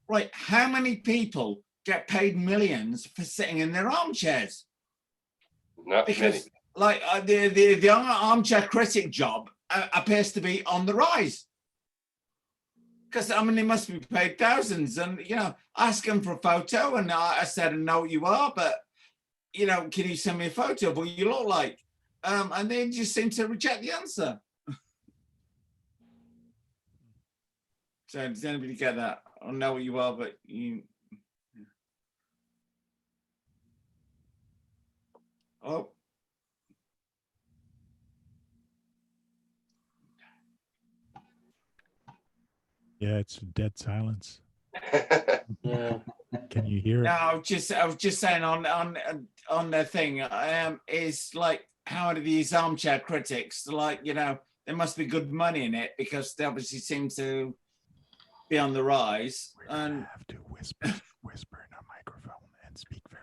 right, how many people get paid millions for sitting in their armchairs? Not many. Like the armchair critic job appears to be on the rise. Because they must be paid thousands, and ask them for a photo, and I said, I know what you are, but can you send me a photo of what you look like? And they just seem to reject the answer. So does anybody get that? I know what you are, but you. Oh. Yeah, it's dead silence. Yeah. Can you hear it? No, I was just saying on the thing, is like, how do these armchair critics, there must be good money in it because they obviously seem to be on the rise. And have to whisper in a microphone and speak very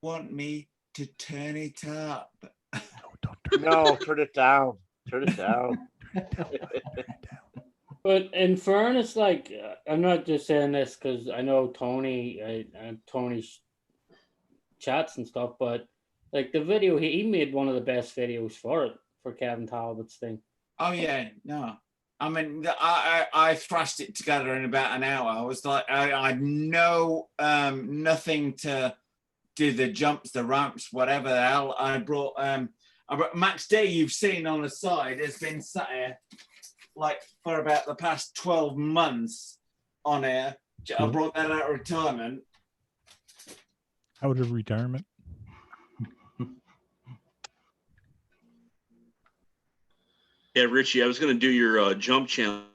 want me to turn it up? No, don't turn No, turn it down. Turn it down. But in fairness, I'm not just saying this because I know Tony and Tony's chats and stuff, but like the video, he made one of the best videos for Kevin Talbot's thing. Oh yeah, no. I mean, I thrashed it together in about an hour. I was like, I had nothing to do the jumps, the ramps, whatever the hell. I brought Max Day, you've seen on the side, has been sat here for about the past 12 months on here. I brought that out of retirement. Out of retirement? Yeah, Richie, I was going to do your jump challenge,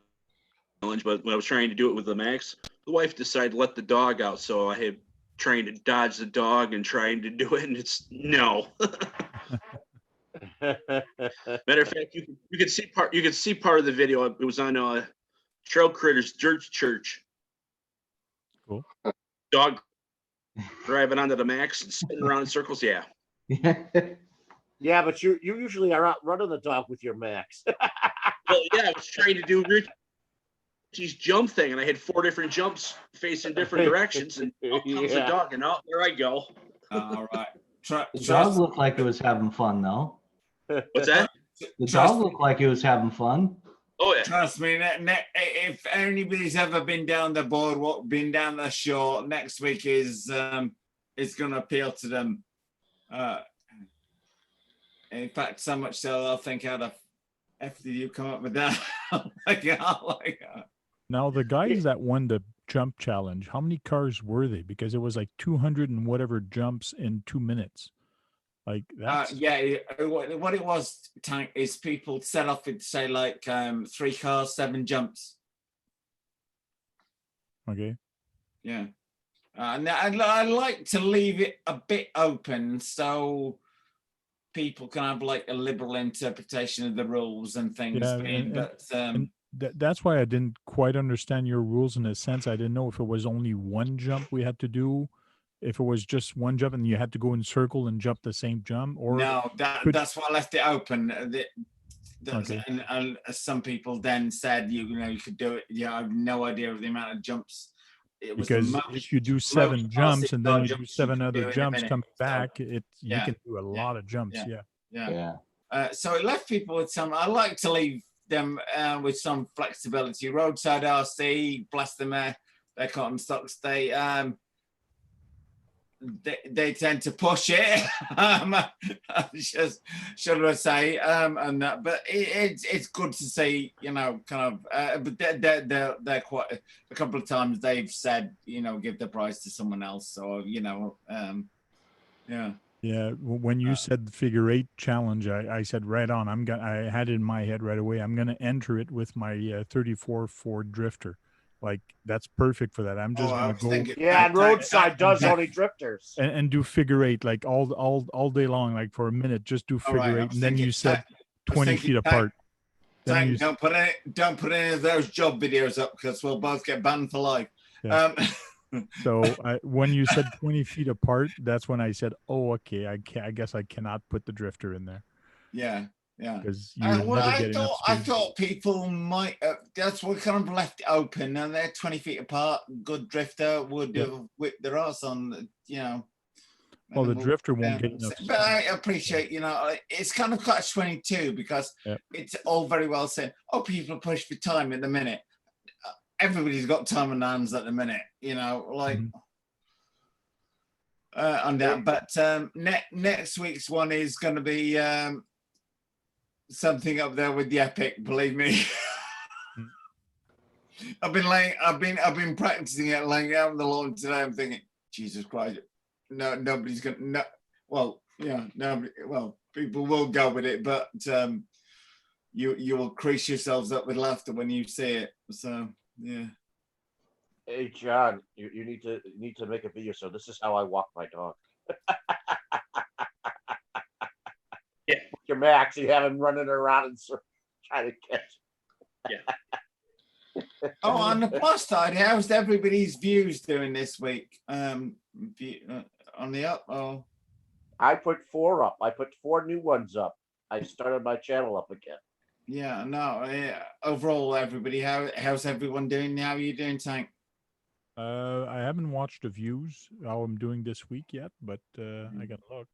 but when I was trying to do it with the Max, the wife decided to let the dog out, so I had trying to dodge the dog and trying to do it, and it's no. Matter of fact, you could see part of the video. It was on Trail Critters Dirt Church. Cool. Dog driving onto the Max and spinning around in circles. Yeah. Yeah, but you usually are out running the dog with your Max. Well, yeah, I was trying to do Richie's jump thing, and I had 4 different jumps facing different directions, and up comes the Yeah. dog, and out there I go. All right. The dog looked like it was having fun, though. What's that? The dog looked like it was having fun. Oh yeah. Trust me, if anybody's ever been down the boardwalk, been down the shore, next week is it's going to appeal to them. In fact, so much so I'll think, how the F did you come up with that? Now, the guys that won the jump challenge, how many cars were they? Because it was like 200 and whatever jumps in 2 minutes. Like that's yeah, what it was, Tank, is people set off with, say, like 3 cars, 7 jumps. okay. Yeah. And I like to leave it a bit open so people can have like a liberal interpretation of the rules and things. Yeah, that's why I didn't quite understand your rules in a sense. I didn't know if it was only one jump we had to do, if it was just one jump and you had to go in circle and jump the same jump, or no, that's why I left it open. Okay. And some people then said, you know, you could do it. Yeah, I have no idea of the amount of jumps. It was because if you do 7 jumps and then you do 7 other jumps coming back, you can do a lot of jumps. Yeah. So it left people with some. I like to leave them with some flexibility. Roadside RC, bless them, their cotton stocks. They tend to push it, should I say, and that. But it's good to see, you know, kind of. But they're quite a couple of times they've said, you know, give the prize to someone else, or you know, yeah. Yeah, when you said the figure 8 challenge, I said right on. I had it in my head right away. I'm gonna enter it with my 34 Ford Drifter. Like that's perfect for that. I'm just gonna go. Yeah, and Roadside does only drifters. And do figure 8 like all day long, like for a minute. Just do figure 8, and then you said 20 feet apart. Tank, don't put any of those job videos up because we'll both get banned for life. Yeah. So when you said 20 feet apart, that's when I said, "Oh, okay. I guess I cannot put the drifter in there." Yeah. Because I thought people might. That's what kind of left it open, and they're 20 feet apart. Good drifter would have whipped their ass on, you know. Well, the drifter won't get enough. But I appreciate, you know, it's kind of catch-22 because it's all very well said. Oh, people push for time at the minute. Everybody's got time on hands at the minute, you know, like on that. But next week's one is going to be something up there with the epic. Believe me, I've been practicing it, laying out on the lawn today. I'm thinking, Jesus Christ, no, nobody's gonna. No, well, yeah, nobody. Well, people will go with it, but you will crease yourselves up with laughter when you see it. So. Yeah. Hey John, you need to make a video. So this is how I walk my dog. Yeah. Your Max, you have him running around and trying to catch. Yeah. Oh, on the plus side, how's everybody's views doing this week? On the up? Oh, I put 4 up. I put 4 new ones up. I started my channel up again. Yeah, no. Overall, everybody, how's everyone doing? How are you doing, Tank? I haven't watched the views how I'm doing this week yet, but I gotta look.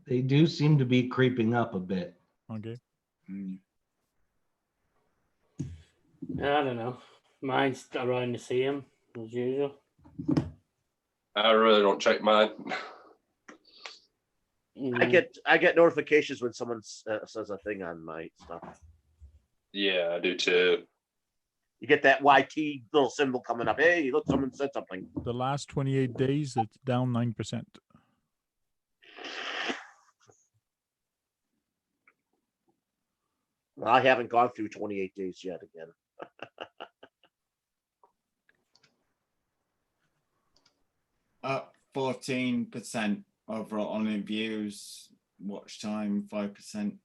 They do seem to be creeping up a bit. Okay. I don't know. Mine's around the same as usual. I really don't check mine. I get notifications when someone says a thing on my stuff. Yeah, I do too. You get that YT little symbol coming up. Hey, look, someone said something. The last 28 days, it's down 9%. Well, I haven't gone through 28 days yet again. Up 14% overall on views. Watch time 5%.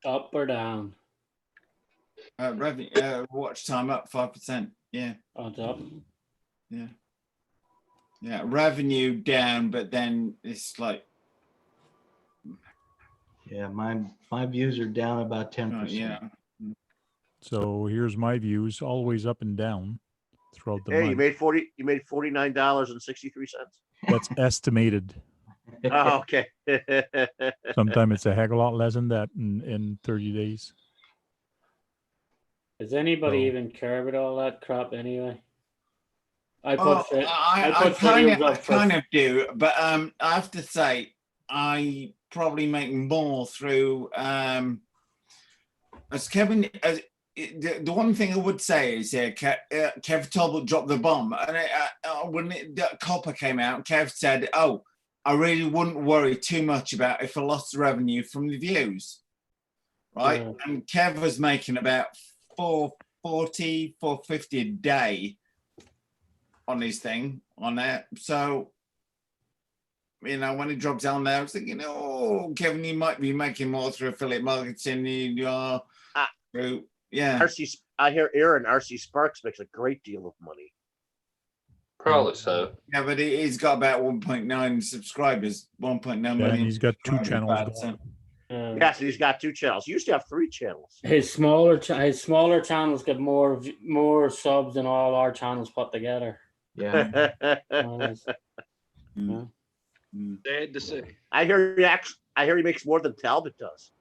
Up or down? Revenue, watch time up 5%. Yeah. Oh, it's up. Yeah. Yeah. Revenue down, but then it's like. Yeah, my views are down about 10%. Yeah. So here's my views, always up and down throughout the Hey, you month. made $49.63. That's estimated. Oh, okay. Sometimes it's a heck of a lot less than that in 30 days. Does anybody So- even care about all that crap anyway? I put Well, fit- I put kind videos up for of do, but I have to say I probably make more through as Kevin. The one thing I would say is Kev Talbot dropped the bomb, and when that copper came out, Kev said, "Oh, I really wouldn't worry too much about if I lost the revenue from the views." Right, Yeah. and Kev was making about 440, 450 a day on his thing on that. So, you know, when it dropped down there, I was thinking, oh, Kevin, you might be making more through affiliate marketing. You are through, yeah. I hear Aaron RC Sparks makes a great deal of money. Probably so. Yeah, but he's got about 1.9 subscribers, 1.9 Yeah, million. and he's got 2 channels subscribers, going. Yes, he's got 2 channels. He used to have 3 channels. his smaller channels get more subs than all our channels put together. Yeah. Honest. Sad to say. I hear he makes more than Talbot does.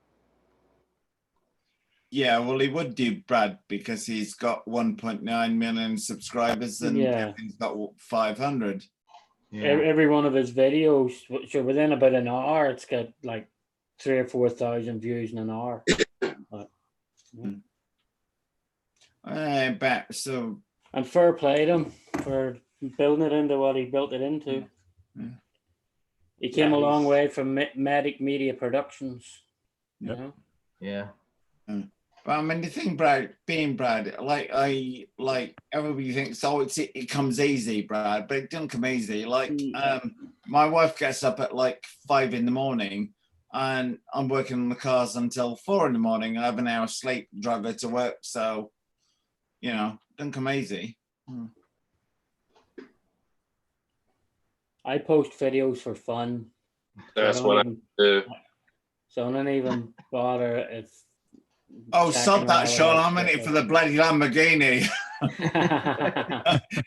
Yeah, well, he would do, Brad, because he's got 1.9 million subscribers and Yeah. Kevin's got 500. Yeah. Every one of his videos, so within about an hour, it's got like 3,000 or 4,000 views in an hour. So And fair play to him for building it into what he built it into. Yeah. He came Yeah, a long he's- way from Medic Media Productions. You Yep. know? Yeah. But I mean, the thing, Brad, like everybody thinks, oh, it comes easy, Brad, but it doesn't come easy. Like, my wife gets up at like 5 a.m, and I'm working on the cars until 4 a.m. I have an hour sleep, drive her to work, so you know, it doesn't come easy. I post videos for fun. That's what I do. So I don't even bother. It's Oh, stop that, Sean! I'm in it for the bloody Lamborghini.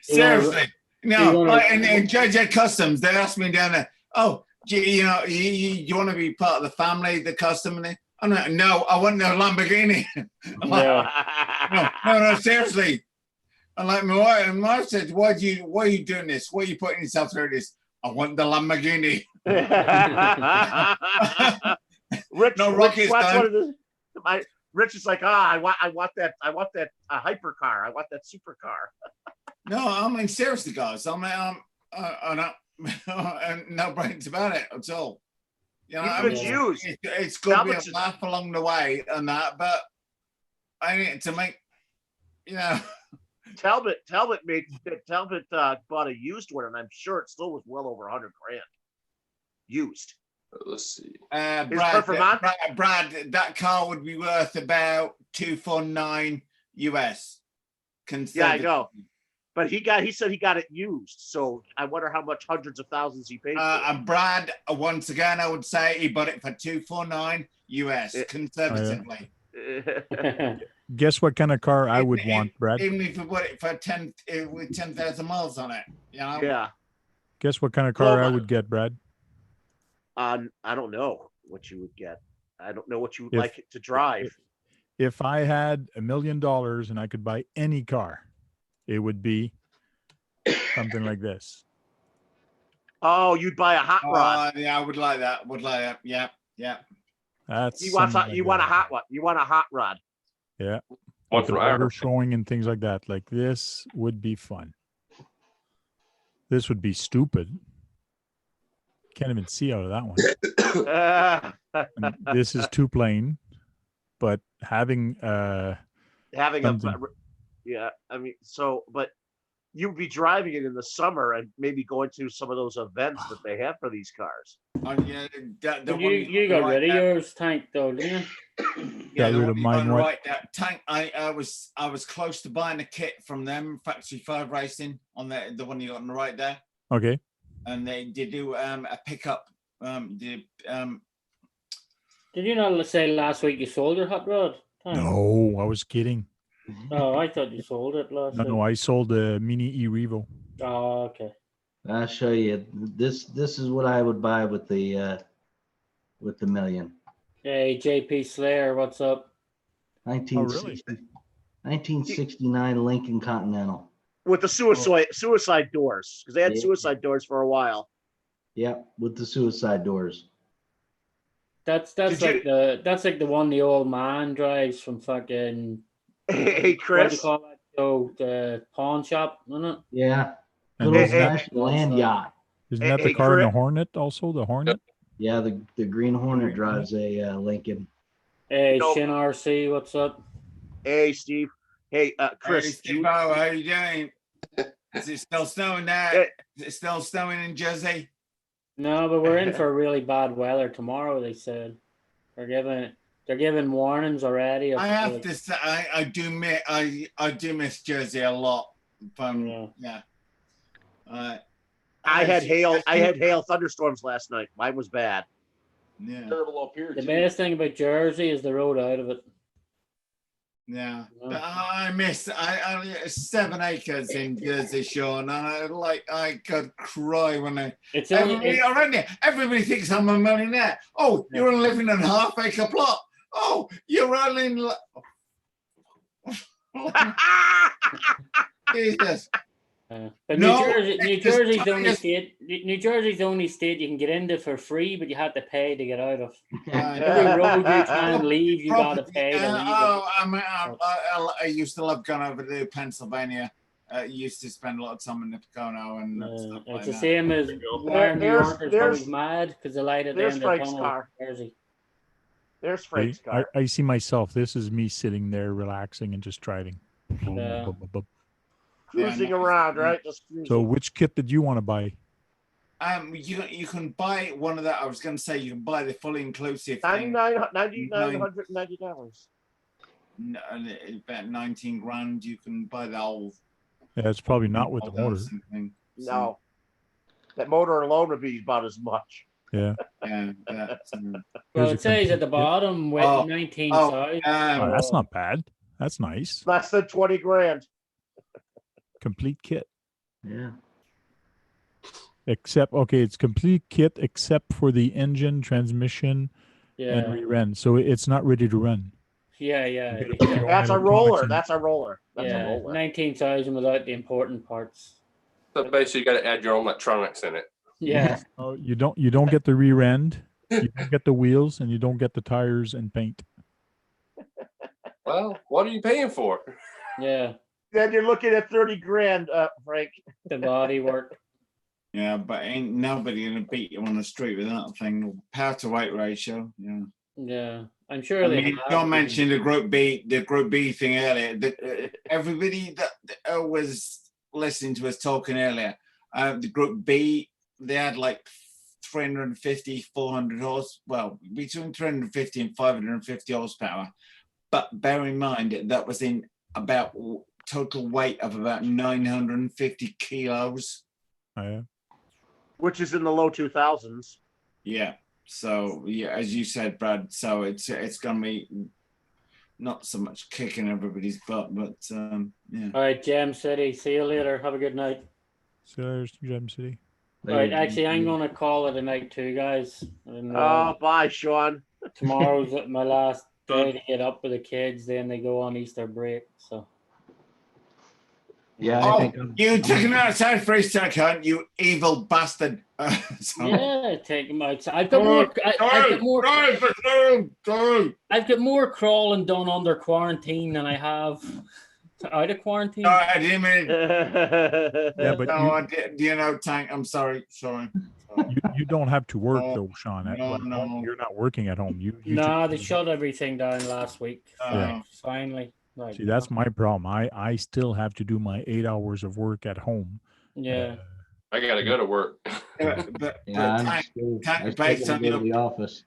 Seriously, no. Like in JJ Customs, they asked me down there. Oh, you know, you want to be part of the family, the custom? And I'm like, no, I want the Lamborghini. I'm like, no, seriously. I'm like, my wife said, why are you doing this? Why are you putting yourself through this? I want the Lamborghini. Rich, No Rich, rocket watch time. one of the, Rich is like, I want that hypercar. I want that supercar. No, I mean, seriously, guys. I mean, I don't, no brains about it at all. You know, Even if it's used. It's good to be Talbot's a laugh along the way and that, but I need to make, you know. Talbot bought a used one, and I'm sure it still was well over 100 grand. Used. Let's see. Brad, that car would be worth about $249 US. Yeah, I know. But he said he got it used, so I wonder how much hundreds of thousands he paid for it. And Brad, once again, I would say he bought it for $249 US conservatively. Guess what kind of car I would want, Brad? Even if you bought it for 10,000 miles on it, you know. Yeah. Guess what kind of car I would get, Brad? I don't know what you would get. I don't know what you would like it to drive. If I had $1 million and I could buy any car, it would be something like this. Oh, you'd buy a hot rod. Yeah, I would like that. Yeah. That's You want something a like that. hot one. You want a hot rod. Yeah. One With the for motor Ira. showing and things like that. Like this would be fun. This would be stupid. Can't even see out of that one. And this is too plain. But having something- yeah, I mean, but you'd be driving it in the summer and maybe going to some of those events that they have for these cars. Yeah, you got rid of yours, Tank, though, didn't you? Yeah, got rid of mine. What? Right, that Tank. I was close to buying a kit from them, Factory 5 Racing, on the one you got on the right there. Okay. And they did do a pickup. Did you not say last week you sold your hot rod? Tank? No, I was kidding. Oh, I thought you sold it last No, week. no, I sold a Mini E Revo. Oh, okay. I'll show you. This is what I would buy with the million. Hey, JP Slayer, what's up? 1960, 1969 Lincoln Continental. With the suicide doors, because they had Yeah. suicide doors for a while. Yep, with the suicide doors. That's Did like the one the old man drives from fucking Hey, what do you Chris. call that? So the pawn shop, isn't it? Yeah. And Good old isn't that, fashioned land yacht. isn't that Hey, the car in the Chris. Hornet also? The Hornet? Yeah, the Green Hornet drives a Lincoln. Hey, No. Shin RC, what's up? Hey, Steve. Hey, Hey, Chris. Steve, how are you doing? Is it still snowing there? Is it still snowing in Jersey? No, but we're in for really bad weather tomorrow. They said they're giving warnings already. Of, I have like, to say, I do miss Jersey a lot. Yeah. I had hail thunderstorms last night. Mine was bad. Yeah. Terrible up here. the too. best thing about Jersey is the road out of it. Yeah, Yeah. but I miss 7 acres in Jersey Shore, and I could cry when It's only everybody around here. Everybody thinks I'm a millionaire. Oh, you're living in a half-acre plot. Oh, you're only Jesus. But No, New Jersey's the only state. New Jersey's the only state you can get into for free, but you have to pay to get out of. Every road you try and leave, you gotta pay to leave. I used to love going over to Pennsylvania. Used to spend a lot of time in the Pocono and stuff like It's the that. same as why New Yorkers always mad because the light at the end of the Frank's tunnel. car. Jersey. There's Frank's car. I see myself. This is me sitting there relaxing and just driving. Yeah. Cruising around, right? Just cruising. So which kit did you want to buy? You can buy one of that. I was going to say you can buy the fully inclusive thing. $990. No, about 19 grand. You can buy the whole. Yeah, it's probably not with the motor. No, that motor alone would be about as much. Yeah. Yeah. Well, it says at the bottom with 19,000. That's not bad. That's nice. Less than 20 grand. Complete kit. Yeah. Except, okay, it's complete kit except for the engine, transmission, and rear end. So it's not ready to run. Yeah. That's a roller. That's a roller. That's a Yeah, roller. 19,000 without the important parts. So basically, you got to add your own electronics in it. Yeah. Oh, you don't get the rear end, you don't get the wheels, and you don't get the tires and paint. Well, what are you paying for? Yeah. Then you're looking at 30 grand, Frank. The body work. Yeah, but ain't nobody gonna beat you on the street with that thing. Power to weight ratio. Yeah. Yeah. I'm sure I they mean, have. John mentioned the Group B thing earlier. Everybody that was listening to us talking earlier, the Group B, they had like 350, 400 horse. Well, between 350 and 550 horsepower. But bear in mind that was in about total weight of about 950 kilos. Oh, yeah. Which is in the low 2000s. Yeah. So yeah, as you said, Brad. So it's gonna be not so much kicking everybody's butt, but yeah. All right, Gem City. See you later. Have a good night. So there's Gem City. All right, actually, I'm gonna call it a night too, guys. And, bye, Sean. Tomorrow's my last day to get up with the kids. Then they go on Easter break. So. Yeah, Oh, I think you took him outside for Easter, cunt, you evil bastard. Yeah, take him outside. I've got more. I've got more crawling done under quarantine than I have out of quarantine. No, I didn't mean. Yeah, but No, you know, Tank. I'm sorry. you don't have to work though, Sean. No. You're not working at home. You No, they shut everything down last week. Finally. Right. See, that's my problem. I still have to do my 8 hours of work at home. Yeah. I got to go to work. I still gotta go to the office.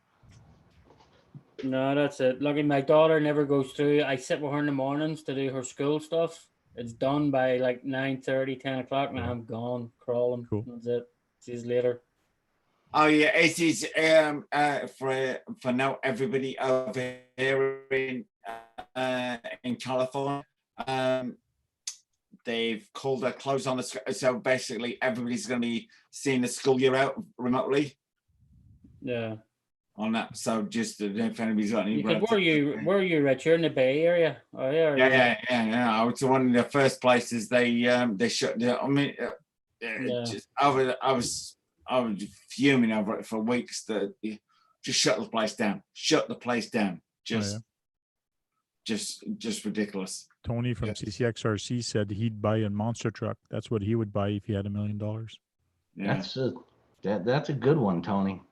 No, that's it. Look, my daughter never goes through. I sit with her in the mornings to do her school stuff. It's done by like 9:30, 10 o'clock. Now I'm gone crawling. Cool. That's it. See you later. Oh yeah, it is for now everybody over here in California. They've called a close on the so basically everybody's going to be seeing the school year out remotely. Yeah. On that, so just if anybody's got any. Because where are you, Rich? You're in the Bay Area. Oh yeah. Yeah. I was one of the first places they shut down. I mean, just I was fuming over it for weeks. That just shut the place down. Shut the place down. Just ridiculous. Tony from CCXRC said he'd buy a monster truck. That's what he would buy if he had $1 million. Yeah. That's a good one, Tony.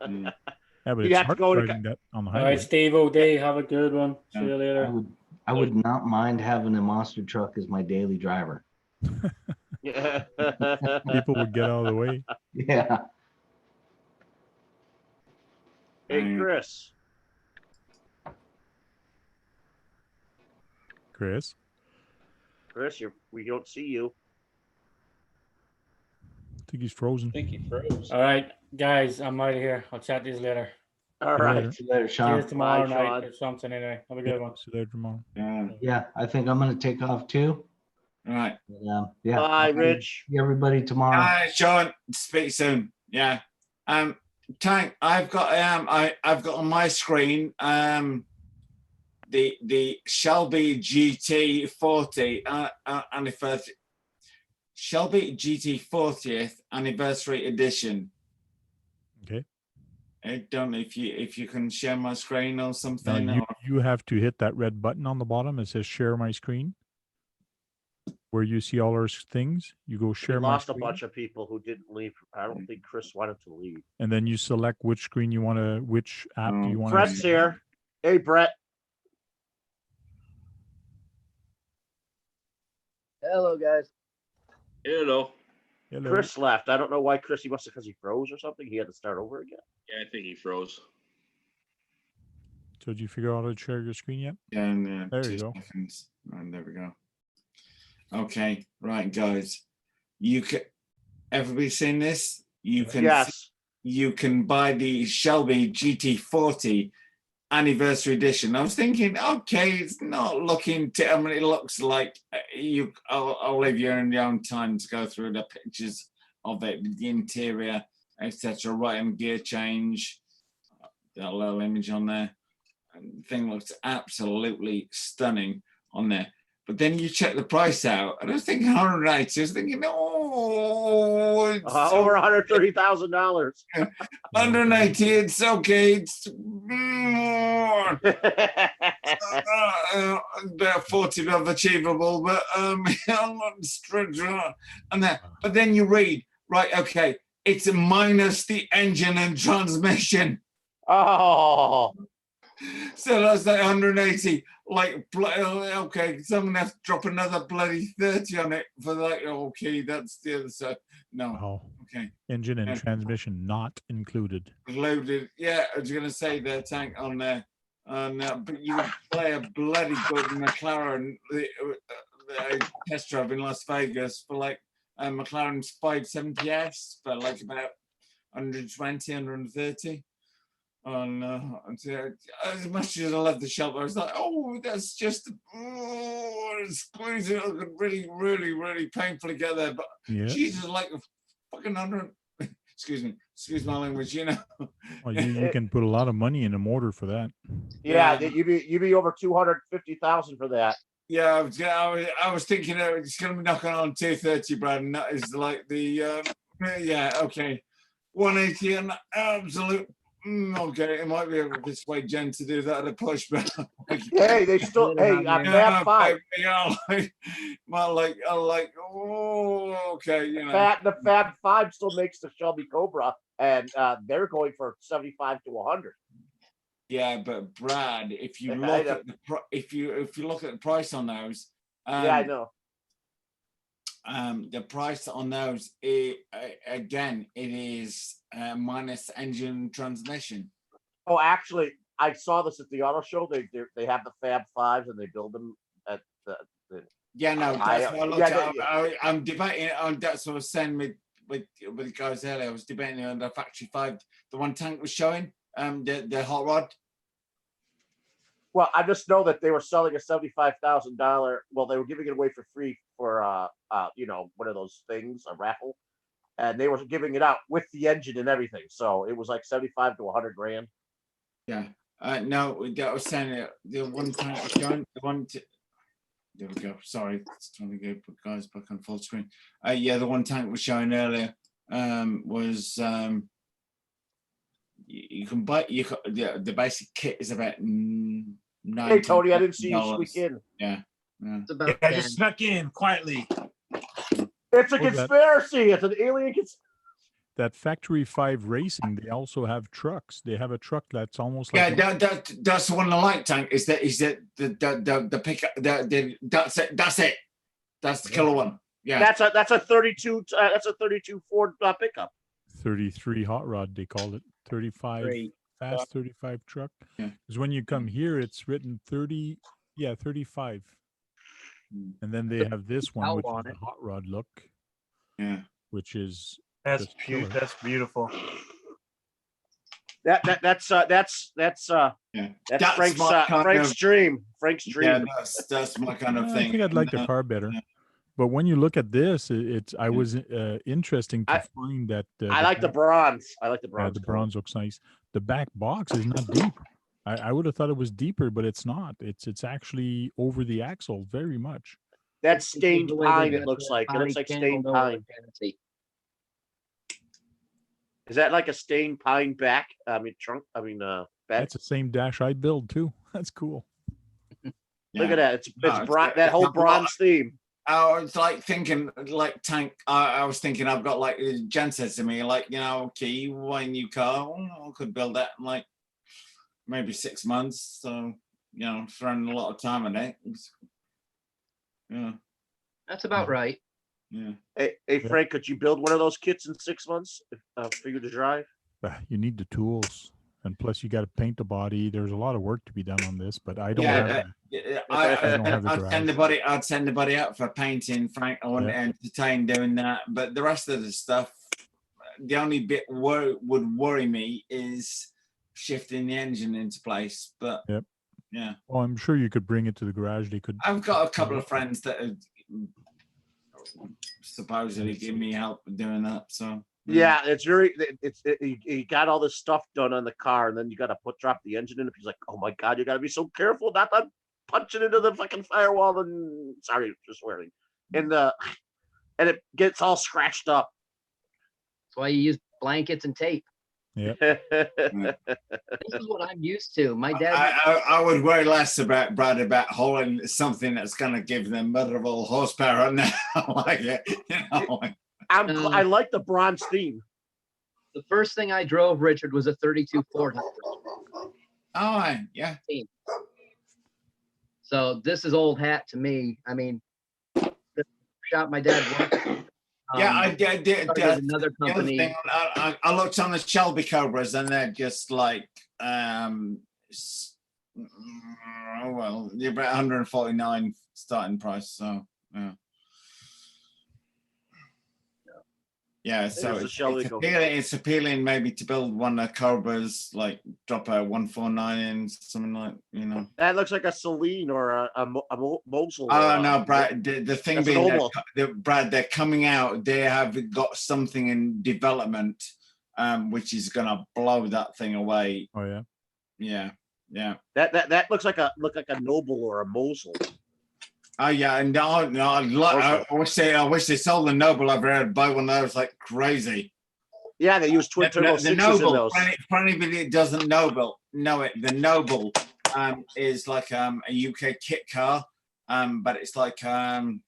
Yeah, but You it's have to hard go to- driving that on the All highway. right, Steve O'Day, have a good one. See you later. I would not mind having a monster truck as my daily driver. Yeah. People would get out of the way. Yeah. Hey, Chris. Chris, we don't see you. I think he's frozen. I think he froze. All right, guys, I'm out of here. I'll chat to you later. All right. See you later, Sean. Cheers tomorrow Bye, night Sean. or something. Anyway, have a Yeah, good one. see you later tomorrow. Yeah, I think I'm going to take off too. All right. But, yeah. Bye, Rich. See everybody tomorrow. Hi, Sean. Speak soon. Yeah. Tank, I've got I've got on my screen the Shelby GT40 anniversary Shelby GT 40th anniversary edition. Okay. I don't know if you can share my screen or something. Now you have to hit that red button on the bottom. It says share my screen. Where you see all our things, you go share We my lost a screen, bunch of people who didn't leave. I don't think Chris wanted to leave. and then you select which screen you want to, which app do you want to. Brett's here. Hey, Brett. Hello, guys. Hello. Hello. Chris left. I don't know why Chris. He must have because he froze or something. He had to start over again. Yeah, I think he froze. So did you figure out how to share your screen yet? Yeah, and, There 2 you go. seconds. And there we go. Okay, right, guys. You can. Everybody seen this? You can. Yes. You can buy the Shelby GT40 anniversary edition. I was thinking, okay, it's not looking. I mean, it looks like you. I'll leave you in your own time to go through the pictures of it, the interior, etc. Right, and gear change. That little image on there. And the thing looks absolutely stunning on there. But then you check the price out, and I was thinking 180. I was thinking, oh, it's Over $130,000. 180. It's okay. It's about 40 of achievable, but I'm not strict. And that. But then you read, right? Okay, it's minus the engine and transmission. Oh. So that's like 180. Like, okay, someone has to drop another bloody 30 on it for that. Okay, that's the other side. No. Oh, Okay. engine and transmission not included. Loaded. Yeah, I was going to say the tank on there. But you would play a bloody good McLaren test drive in Las Vegas for like McLaren's 570S for like about 120, 130. As much as I love the shelter, I was like, oh, that's just squeeze it. I could really, really, really painfully get there. But Yeah. Jesus, like a fucking 100. Excuse my language, you know. Well, you can put a lot of money in a motor for that. Yeah, you'd be over 250,000 for that. Yeah, I was thinking it's going to be knocking on 230, Brad, and that is like the yeah, okay, 180 and absolute. Okay, it might be able to persuade Jen to do that at a push, but Hey, they still Fab Five. Yeah, like, oh, okay, you know. The Fab Five still makes the Shelby Cobra, and they're going for 75 to 100. Yeah, but Brad, if you look at if you look at the price on those, yeah, I know. The price on those, again, it is minus engine transmission. Oh, actually, I saw this at the auto show. They have the Fab Fives and they build them at the Yeah, no, that's what I looked at. I'm debating on that's what I was saying with the guys earlier. I was debating on the Factory 5, the one Tank was showing, the hot rod. Well, I just know that they were selling a $75,000. Well, they were giving it away for free for one of those things, a raffle, and they were giving it out with the engine and everything. So it was like 75 to 100 grand. Yeah. No, I was saying the one time there we go. Sorry, it's trying to get guys back on full screen. Yeah, the one tank was showing earlier was you can buy the basic kit is about Hey Tony, I didn't see you $19. sneak in. Yeah. It's about I 10. just snuck in quietly. It's a Oh, that- conspiracy. It's an alien conspiracy. That Factory 5 Racing, they also have trucks. They have a truck that's almost Yeah, like that's the one I like, tank. Is that the pickup? That's it. That's the killer one. Yeah. That's a 32. That's a 32 Ford pickup. 33 hot rod, they call it. 35 Great. fast 35 truck. Yeah. Because when you come here, it's written 35. And then they have this one, Owl which is on the it. hot rod look, Yeah. which is That's just killer. That's beautiful. That's Yeah. Frank's my kind Frank's of- dream. Frank's Yeah, dream. that's my kind of I thing. think I'd like the car better. yeah. But when you look at this, I Yeah. was interesting to I- find that I like the back- bronze. I like the yeah, bronze. the color. bronze looks nice. The back box is not deep. I would have thought it was deeper, but it's not. It's actually over the axle very much. That's It's stained the way they pine. got It looks that like. It body looks like panel, stained no pine. fancy. Is that like a stained pine back? I mean trunk. I mean back. That's the same dash I build too. That's cool. Look at that. It's No, bron- it's that whole a lot. bronze theme. I was like thinking, like tank. I was thinking, I've got like Jen says to me, like okay, you want a new car? Well, I could build that in like maybe 6 months. So throwing a lot of time on it. Yeah, That's about right. yeah. Hey Frank, could you build one of those kits in 6 months for you to drive? You need the tools, and plus you got to paint the body. There's a lot of work to be done on this, but I don't Yeah, have. I don't have the I'd send the body out for painting, Frank. I wouldn't entertain doing that. But the rest of the stuff, the only bit would worry me is shifting the engine into place. But Yep. yeah, Well, I'm sure you could bring it to the garage. They could. I've got a couple of friends that have supposedly give me help with doing that. So Yeah, it's very. You got all this stuff done on the car, and then you got to drop the engine in. He's like, "Oh my god, you got to be so careful not to punch it into the fucking firewall." And sorry for swearing. And it gets all scratched up. That's why you use blankets and tape. Yeah. This is what I'm used to. My dad. I would worry less about Brad about hauling something that's going to give them miserable horsepower now. Like it, I like the bronze theme. The first thing I drove, Richard, was a 32 Ford. Oh, yeah. So this is old hat to me. I mean, the shop my dad worked. Yeah, I did. started with another The other company. thing, I looked on the Shelby Cobras, and they're just like, well, they're about 149 starting price. So yeah. Yeah, so There's the Shelby Cobra. it's appealing maybe to build one of the Cobras, like drop a 149 in, something like, That looks like a Celine or a Mosul. Oh no, Brad. The thing That's an being, Opel. Brad, they're coming out. They have got something in development, which is gonna blow that thing away. Oh yeah. Yeah, yeah. That looks like a Noble or a Mosul. Oh yeah, and no, I wish they sold the Noble over here. Buy one of those like crazy. Yeah, they use twin turbo The sixes in Noble. those. For anybody that doesn't know it. The Noble is like a UK kit car, but it's like an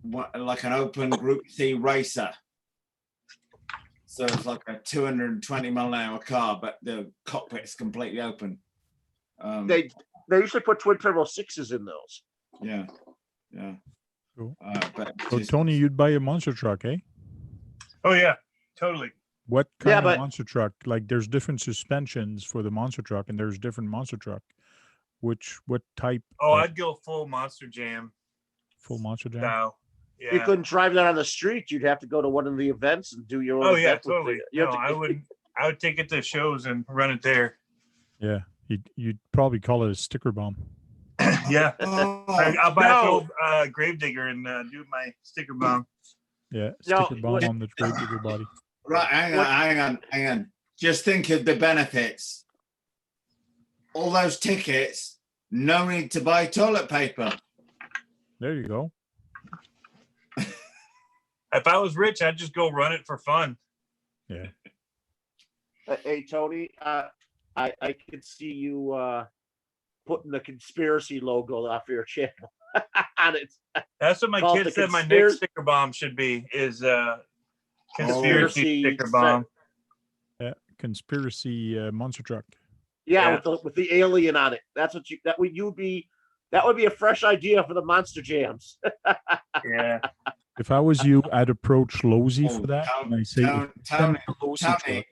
open Group C racer. So it's like a 220 mile an hour car, but the cockpit's completely open. They usually put twin turbo sixes in those. Yeah. Cool. But So Tony, you'd buy a monster truck, eh? Oh yeah, totally. What kind Yeah, of but- monster truck? Like, there's different suspensions for the monster truck, and there's different monster truck. What type? Oh, of I'd go full Monster Jam full monster jam? style. Yeah. You couldn't drive that on the street. You'd have to go to one of the events and do your own. Oh yeah, event with totally. the- you have No, to- I would take it to shows and run it there. Yeah, You'd probably call it a sticker bomb. Yeah. Oh, I'll buy No. an old Gravedigger and do my sticker bomb. Yeah, No, sticker bomb on the Gravedigger body. right, hang on. Just think of the benefits. All those tickets, no need to buy toilet paper. There you go. If I was rich, I'd just go run it for fun. Yeah. Hey Tony, I could see you putting the conspiracy logo off your channel on it. That's what my Call it kid the said my conspiracy- next sticker bomb should be is conspiracy sticker set- bomb. Yeah. Conspiracy monster truck. Yeah, Yeah. with the alien on it. That's what that would be a fresh idea for the Monster Jams. Yeah. If I was you, I'd approach Lozy Oh, for that. And I say, Tony, send the Lozy Tony, truck,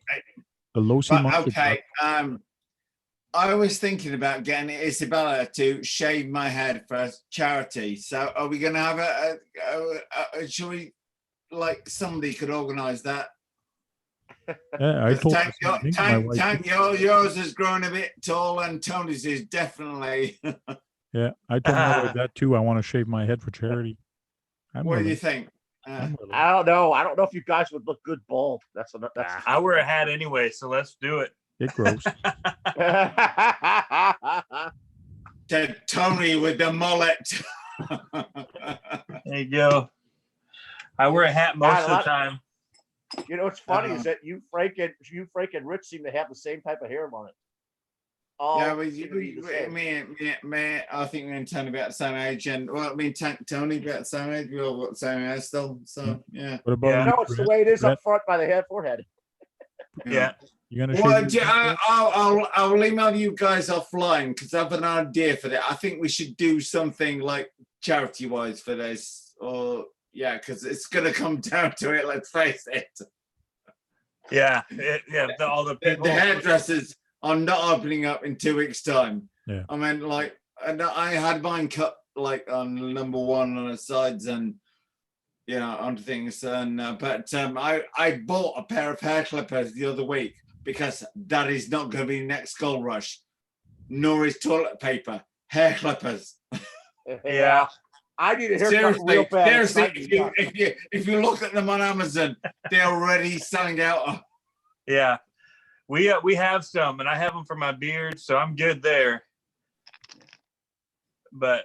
the Lozy but monster okay. truck. I was thinking about getting Isabella to shave my head for charity. So are we going to have should we, like, somebody could organize that? Yeah, I told Tank, the same thing. My wife did. yours is growing a bit tall and Tony's is definitely. Yeah, I told my wife that too. I want to shave my head for charity. I'm What do you willing. think? I'm willing. I don't know. I don't know if you guys would look good bald. That's I wear a hat anyway, so let's do it. It grows. To Tony with the mullet. There you go. I wear a hat most of the time. You know what's funny is that you Frank and Rich seem to have the same type of hair on it. Yeah, me, I think me and Tony about the same age, and well, me and Tony about the same age. We all got the same hair still, so yeah. What about Yeah. you, No, it's the Brett? way it is Brett, up front by the forehead. Yeah. You gonna shave Well, your head? I'll email you guys offline because I have an idea for that. I think we should do something like charity wise for this, or yeah, because it's gonna come down to it. Let's face it. Yeah. All the people. The hairdressers are not opening up in 2 weeks' time. Yeah. I mean, like, and I had mine cut like on number one on the sides and you know on things, and but I bought a pair of hair clippers the other week because that is not going to be next Gold Rush, nor is toilet paper. Hair clippers. Yeah. I need a haircut real bad. Seriously, if you look at them on Amazon, they're already selling out. Yeah. We have some, and I have them for my beard, so I'm good there. But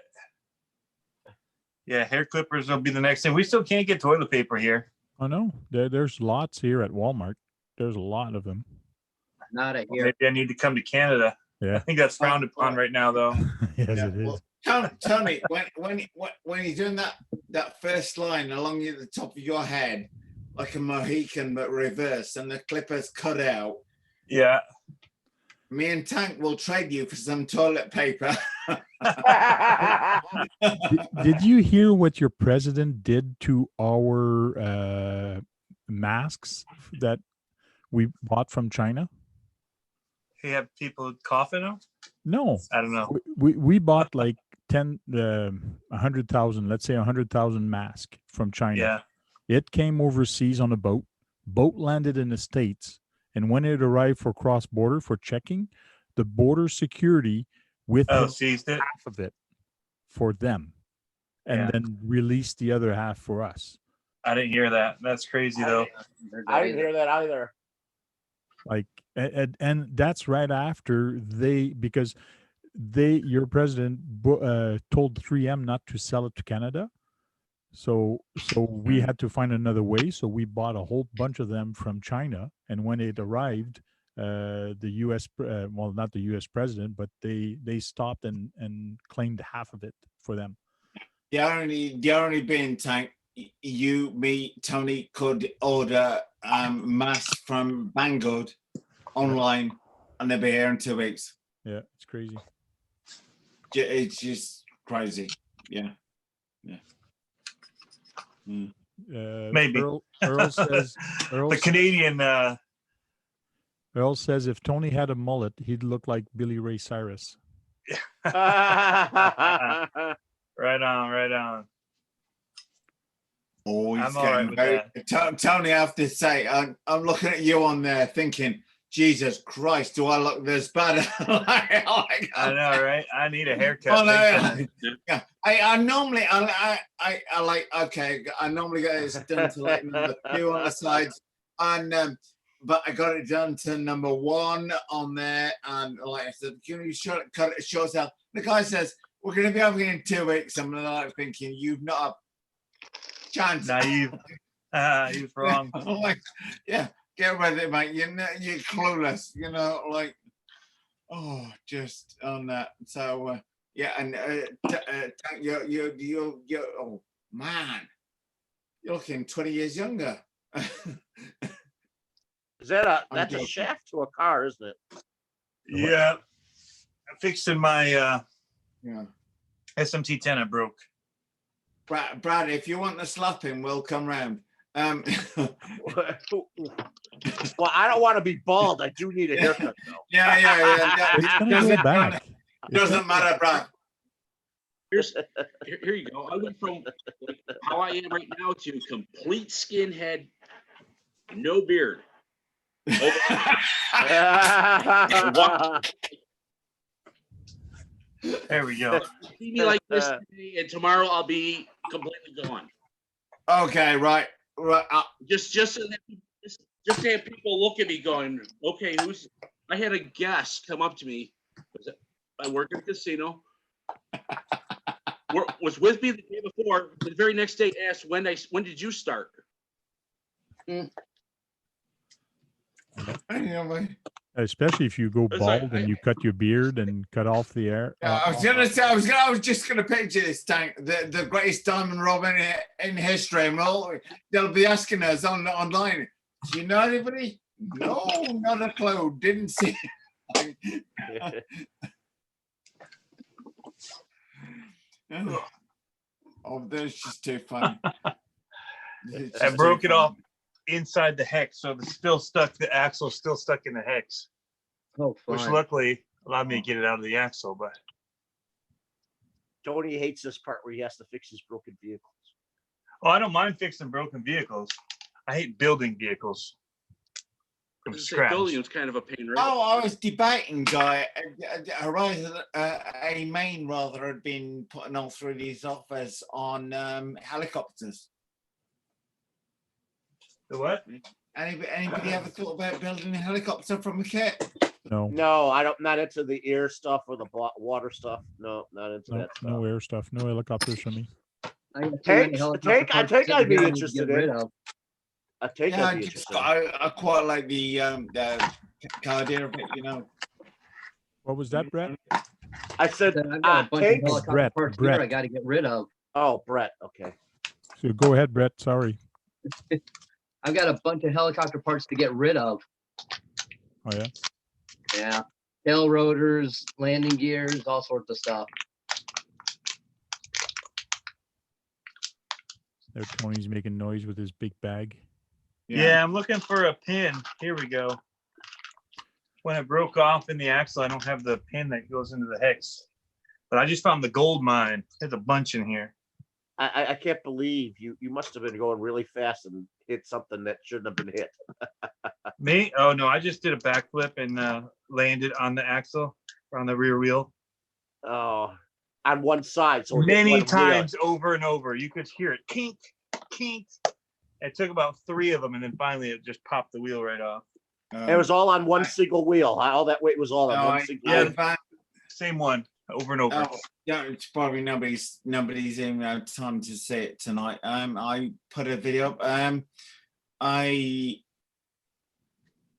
yeah, hair clippers will be the next thing. We still can't get toilet paper here. Oh no, there's lots here at Walmart. There's a lot of them. Not a Well, here. maybe I need to come to Canada. Yeah. I think that's frowned upon right now, though. Yes, Yeah, it is. well, Tony, when you're doing that first line along the top of your head, like a Mohican but reverse, and the clippers cut out, Yeah. me and Tank will trade you for some toilet paper. Did you hear what your president did to our masks that we bought from China? You have people coughing them? No, I don't know. we bought like 100,000, let's say 100,000 masks from China. Yeah. It came overseas on a boat. Boat landed in the States, and when it arrived for cross border for checking, the border security withheld Seized it. half of it for them, and Yeah. then released the other half for us. I didn't hear that. That's crazy, though. I didn't hear that either. Like, and that's right after because your president told 3M not to sell it to Canada. So we had to find another way. So we bought a whole bunch of them from China. And when it arrived, the U.S. Well, not the U.S. president, but they stopped and claimed half of it for them. The only being Tank, you, me, Tony could order masks from Banggood online, and they'll be here in 2 weeks. Yeah, it's crazy. It's just crazy. Yeah. Maybe. Earl says The Canadian. Earl says if Tony had a mullet, he'd look like Billy Ray Cyrus. Right on. Oh, he's I'm all right getting with very, Tony, I have to say, I'm looking at you on there thinking, Jesus Christ, do I look this bad? I know, right? I need a haircut. Oh, no, big time. yeah. I normally I like okay. I normally get it done to like number 2 on the sides, and but I got it done to number 1 on there, and like I said, can you cut it short out? The guy says we're going to be over in 2 weeks. I'm like thinking you've not a chance. Naive. He was wrong. I'm like, yeah, get with it, mate. You're clueless. You know, like, oh, just on that. So yeah, and you oh man, you're looking 20 years younger. Is that I'm that's a joking. shaft to a car, isn't it? Yeah. I'm fixing my Yeah. SMT10 I broke. Brad, if you want to slap him, we'll come round. Well, I don't want to be bald. I do need a haircut though. Yeah. It's gonna go back. Doesn't matter, Brad. Here you go. I went from like, how I am right now to complete skinhead, no beard. There we go. See me like this today, and tomorrow I'll be completely gone. Okay, right. Just to have people look at me going, okay, who's? I had a guest come up to me. I work at a casino. Was with me the day before. The very next day, asked when did you start? Especially if you go It's like, bald and you cut your beard and cut off the hair. I was gonna say, I was just gonna picture this tank, the greatest diamond rob in history, and they'll be asking us online. Do you know anybody? No, not a clue. Didn't see. Oh, that's just too funny. I broke it off inside the hex, so the axle's still stuck in the hex. Oh, Which fine. luckily allowed me to get it out of the axle, but Tony hates this part where he has to fix his broken vehicles. I don't mind fixing broken vehicles. I hate building vehicles from scratch. Building was kind of a pain, right? Oh, I was debating, Guy. Horizon, a main rather had been putting all through these offers on helicopters. The what? Anybody ever thought about building a helicopter from a kit? No, No, I don't. Not into the air stuff or the water stuff. No, not into no, that stuff. no air stuff, no helicopters for me. I got too many helicopter I parts think sitting I'd be here I need to interested get rid in. of. I take Yeah, I'd be interested. I quite like the idea of it, you know. What was that, Brett? I said, I've got a bunch take. of helicopter Brett, parts Brett. here I got to get rid of. Oh, Brett. Okay. So go ahead, Brett. Sorry. I've got a bunch of helicopter parts to get rid of. Oh yeah. Yeah. Tail rotors, landing gears, all sorts of stuff. There, Tony's making noise with his big bag. Yeah, I'm looking for a pin. Here we go. When it broke off in the axle, I don't have the pin that goes into the hex. But I just found the gold mine. There's a bunch in here. I can't believe you must have been going really fast and hit something that shouldn't have been hit. Me? Oh no, I just did a backflip and landed on the axle or on the rear wheel. Oh, on one side. So it Many went times over and over. You could hear it kink, kink. It took about 3 of them, and then finally it just popped the wheel right off. It was all on one single wheel. All that weight was all on one single wheel. Same one over and over. Yeah, it's probably nobody's even had time to see it tonight. I put a video up. I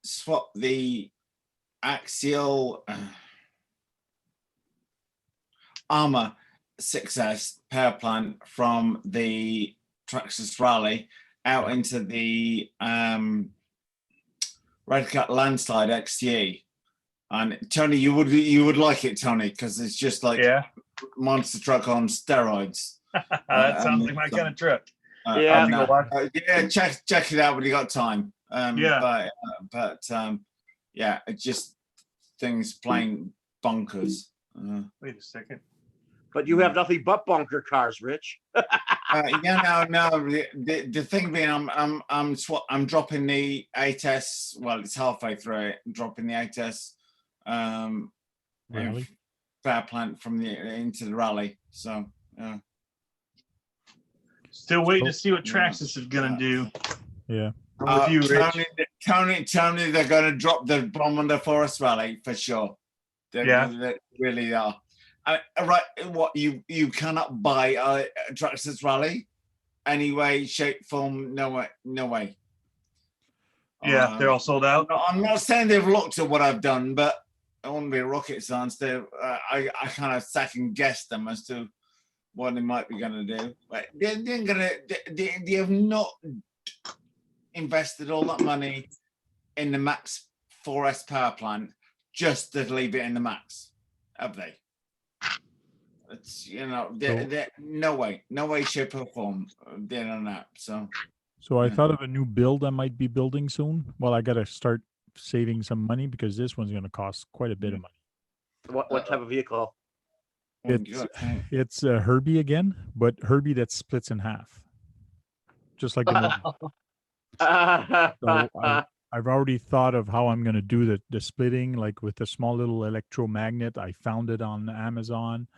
swapped the axial armor 6S power plant from the Traxxas Rally out into the Red Cat Landslide XT. And Tony, you would like it, Tony, because it's just like monster truck on steroids. That sounds like my kind of truck. Check it out when you got time. But it just things plain bonkers. Wait a second. But you have nothing but bunker cars, Rich. Yeah, no. The thing being, I'm dropping the 8S. Well, it's halfway through it. I'm dropping the 8S Rally. power plant from the into the rally. So Still waiting to see what Traxxas is gonna do. Yeah. I'm with you, Rich. Tony, they're going to drop the bomb on the Forest Rally for sure. They really are. Right, what you cannot buy a Traxxas Rally any way, shape, form, no way. Yeah, they're all sold out. I'm not saying they've looked at what I've done, but I wouldn't be a rocket science. I kind of second guess them as to what they might be going to do. But they have not invested all that money in the Max 4S power plant just to leave it in the Max, have they? It's no way, shape or form they're on that. So I thought of a new build I might be building soon. Well, I got to start saving some money because this one's going to cost quite a bit of money. What type of vehicle? It's Herbie again, but Herbie that splits in half, just like the movie. So I've already thought of how I'm going to do the splitting, like with the small little electromagnet. I found it on Amazon.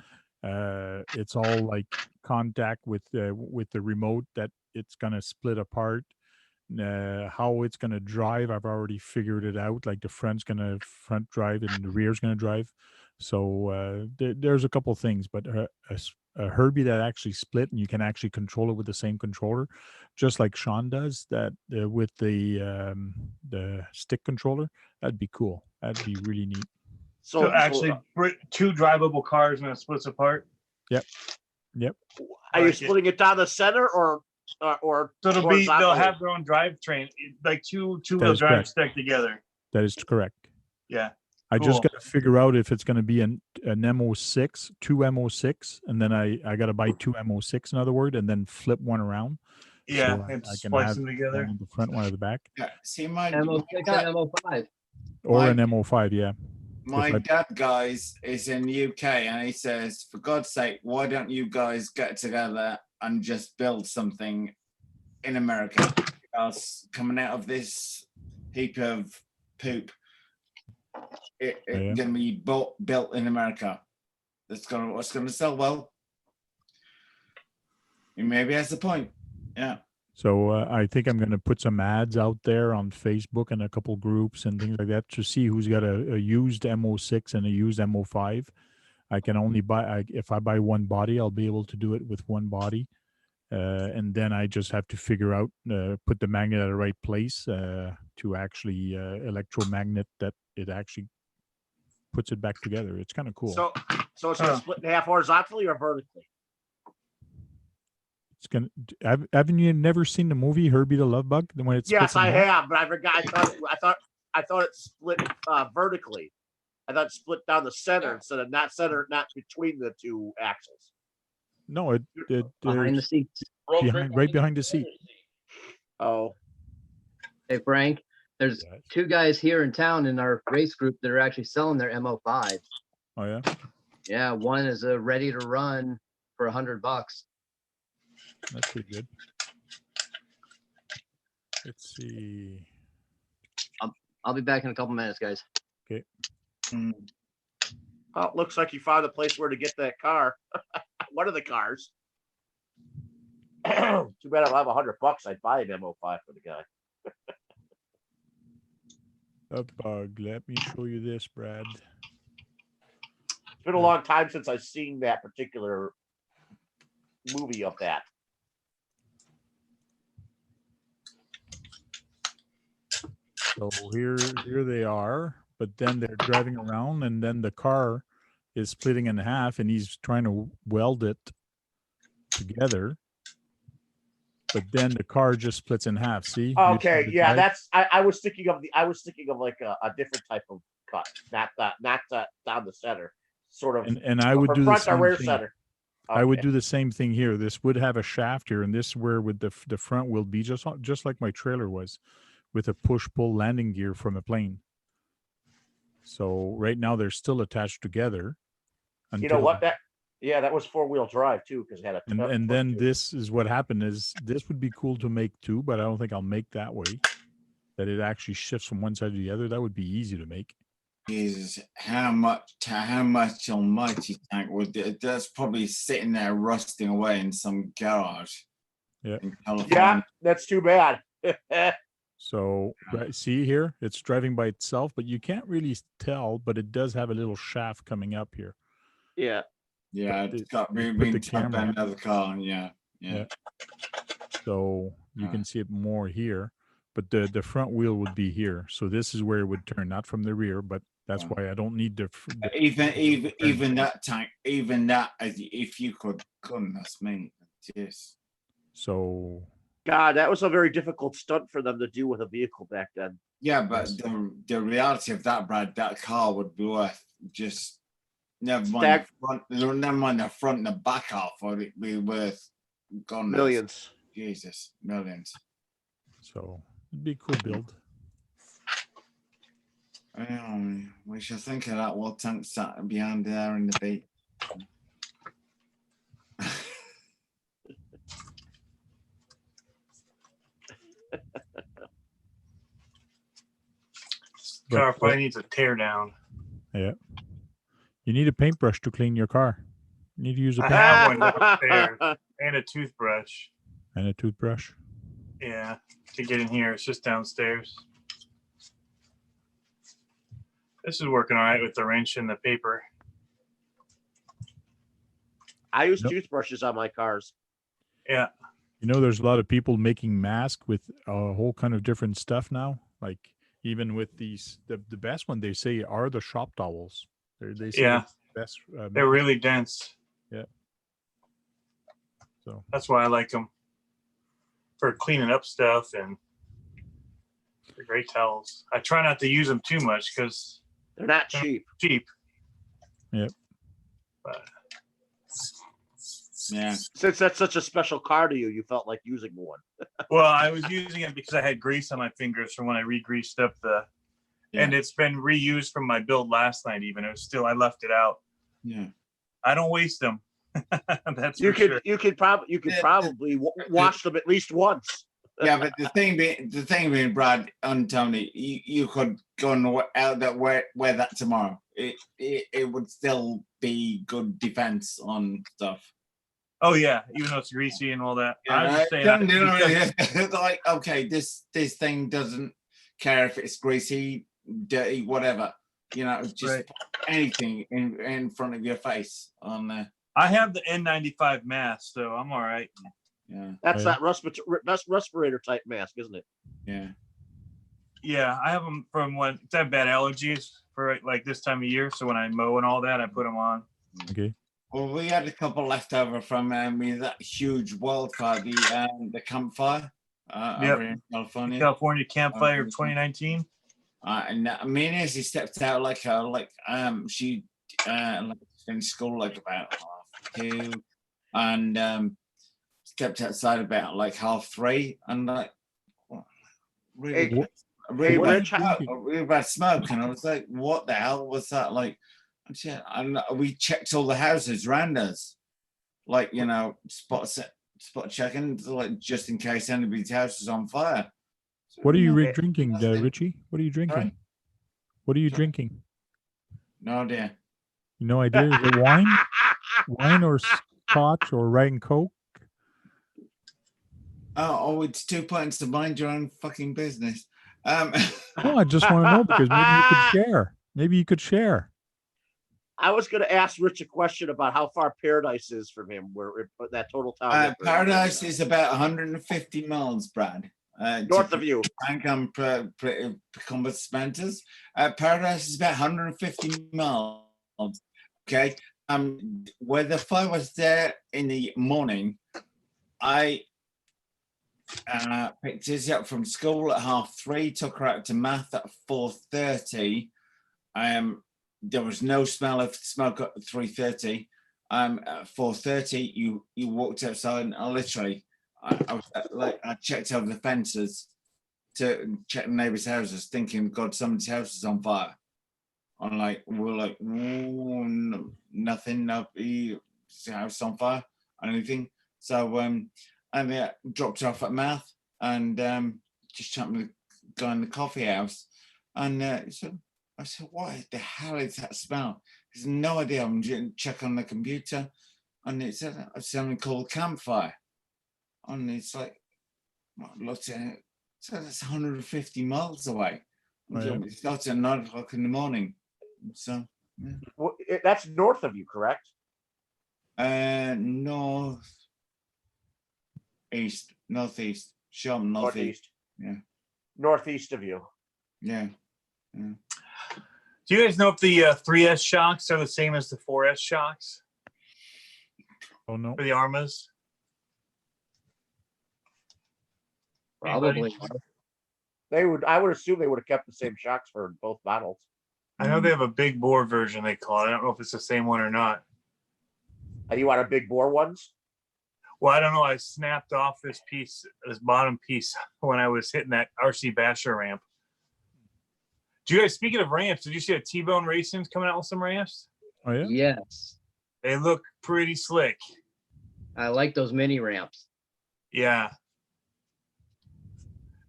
It's all like contact with the remote that it's going to split apart. How it's going to drive, I've already figured it out. Like the front's going to front drive and the rear's going to drive. So there's a couple things, but a Herbie that actually split and you can actually control it with the same controller, just like Sean does that with the stick controller. That'd be cool. That'd be really neat. So actually, two drivable cars and it splits apart. Yep. Are you splitting it down the center or? So they'll have their own drivetrain, like two-wheel drive stacked together. That is correct. Yeah. I just got to figure out if it's going to be an MO6, two MO6, and then I got to buy two MO6, in other words, and then flip one around. Yeah, so and I can splice have them together. one on the front, one at the back. Yeah, see my MO6 and MO5. Or an MO5, yeah. My dad, guys, is in the UK, and he says, for God's sake, why don't you guys get together and just build something in America? Because coming out of this heap of poop, it's going to be built in America. What's going to sell well. Maybe that's the point. Yeah. So I think I'm going to put some ads out there on Facebook and a couple groups and things like that to see who's got a used MO6 and a used MO5. I can only buy, if I buy one body, I'll be able to do it with one body. And then I just have to figure out, put the magnet at the right place to actually electromagnet that it actually puts it back together. It's kind of cool. So it's going to split in half horizontally or vertically? It's gonna. Haven't you never seen the movie Herbie the Love Bug? When it's yes, I have, but I forgot. I thought it split vertically. I thought it split down the center instead of not between the two axles. No, it behind the seats. Right behind the seat. Oh. Hey Frank, there's two guys here in town in our race group that are actually selling their MO5s. Oh yeah. Yeah, one is ready to run for $100. That's pretty good. Let's see. I'll be back in a couple minutes, guys. Okay. Oh, it looks like you found a place where to get that car. One of the cars. Too bad I'll have $100. I'd buy an MO5 for the guy. A bug. Let me show you this, Brad. It's been a long time since I've seen that particular movie of that. So here they are, but then they're driving around, and then the car is splitting in half, and he's trying to weld it together. But then the car just splits in half. See? Okay, yeah, that's. I was thinking of like a different type of cut, not down the center, sort of. And I would do the same rear thing. center. Okay. I would do the same thing here. This would have a shaft here, and this where would the front will be just like my trailer was, with a push-pull landing gear from a plane. So right now they're still attached together. You know what? Yeah, that was 4-wheel drive too, because it had a. And then this is what happened is this would be cool to make too, but I don't think I'll make that way. That it actually shifts from one side to the other. That would be easy to make. Jesus, how much almighty tank would that's probably sitting there rusting away in some garage. Yeah. In California. Yeah, that's too bad. So see here, it's driving by itself, but you can't really tell, but it does have a little shaft coming up here. Yeah. Yeah, But it's got me put being the towed by camera. another car. Yeah. So you can see it more here, but the front wheel would be here. So this is where it would turn, not from the rear, but that's why I don't need the even that tank, even that, if you could, goodness me, yes. So God, that was a very difficult stunt for them to do with a vehicle back then. Yeah, but the reality of that, Brad, that car would be worth just never mind the front and the back half, would it be worth millions? Jesus, millions. So it'd be a cool build. We should think of that what tank sat behind there in the beat. Car probably needs a tear down. Yeah. You need a paintbrush to clean your car. You need to use a I paintbrush. have one downstairs and a toothbrush. And a toothbrush. Yeah, to get in here. It's just downstairs. This is working all right with the wrench and the paper. I use toothbrushes on my cars. Yeah. You know, there's a lot of people making masks with a whole kind of different stuff now. Like even with these, the best one they say are the shop towels. They say Yeah. the best. They're really dense. Yeah. So that's why I like them for cleaning up stuff, and they're great towels. I try not to use them too much because they're not cheap. Yep. But yeah. Since that's such a special car to you, you felt like using one. Well, I was using it because I had grease on my fingers from when I re-greased up and it's been reused from my build last night. Even it was still, I left it out. Yeah. I don't waste them. That's you for could sure. you could probably wash them at least once. Yeah, but the thing being, Brad and Tony, you could go and out that wear that tomorrow. It would still be good defense on stuff. Oh yeah, even though it's greasy and all that. Yeah, I was just saying, like, okay, this thing doesn't care if it's greasy, dirty, whatever. You know, just anything in front of your face on there. I have the N95 mask, so I'm all right. Yeah, that's that respirator type mask, isn't it? Yeah. Yeah, I have them from when I have bad allergies for like this time of year. So when I mow and all that, I put them on. Okay. Well, we had a couple left over from that huge wildfire, the campfire over in California. California campfire of 2019. And me and Izzy stepped out she finished school like about 2:30, and stepped outside about like 3:30, and like really bad smoke, and I was like, what the hell was that? Like, and we checked all the houses around us, like, you know, spot checking, like, just in case anybody's house is on fire. What are you drinking, Richie? What are you drinking? Right. What are you drinking? No idea. No idea. Is it wine? Wine or scotch or Rye and Coke? Oh, it's 2 points to mind your own fucking business. No, I just want to know because maybe you could share. Maybe you could share. I was going to ask Rich a question about how far Paradise is from him, where that total town. Paradise is about 150 miles, Brad. North of you. I'm Compass Spencer's. Paradise is about 150 miles. Okay. Where the fire was there in the morning, I picked Izzy up from school at 3:30, took her out to math at 4:30. There was no smell of smoke at 3:30. At 4:30, you walked outside, and I checked over the fences to check the neighbors' houses, thinking, God, somebody's house is on fire. We're like, no, nothing, house on fire or anything. So and dropped her off at Mouth and just chatting with the guy in the coffee house. And I said, what the hell is that smell? There's no idea. I'm check on the computer, and it said it's something called campfire. And it's like, I looked at it, so that's 150 miles away. It starts at 9 o'clock in the morning. So yeah. Well, that's north of you, correct? Northeast, Shelton, northeast. Yeah. Northeast of you. Yeah. Do you guys know if the 3S shocks are the same as the 4S shocks? Oh no. For the Armas? Probably. I would assume they would have kept the same shocks for both models. I know they have a big bore version they call it. I don't know if it's the same one or not. You want a big bore ones? Well, I don't know. I snapped off this bottom piece when I was hitting that RC Basher ramp. Do you guys, speaking of ramps, did you see that T-Bone Racing's coming out with some ramps? Oh yeah. Yes. They look pretty slick. I like those mini ramps. Yeah.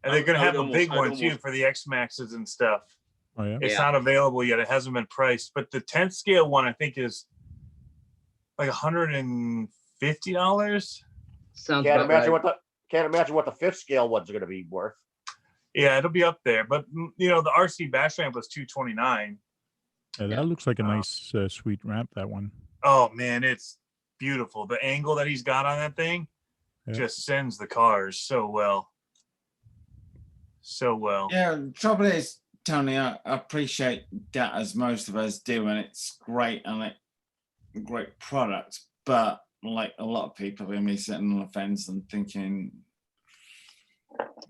And they're going to have a big one too for the X Maxes and stuff. Oh yeah. It's not available yet. It hasn't been priced, but the 10th scale one I think is like $150. Sounds Can't about imagine right. what the 5th scale ones are going to be worth. Yeah, it'll be up there. But you know, the RC Bash ramp was $229. Yeah, that looks like a nice, sweet ramp. That one. Oh man, it's beautiful. The angle that he's got on that thing just sends the cars so well. So well. Yeah, the trouble is, Tony, I appreciate that as most of us do, and it's great and a great product. But like a lot of people, hear me sitting on the fence and thinking,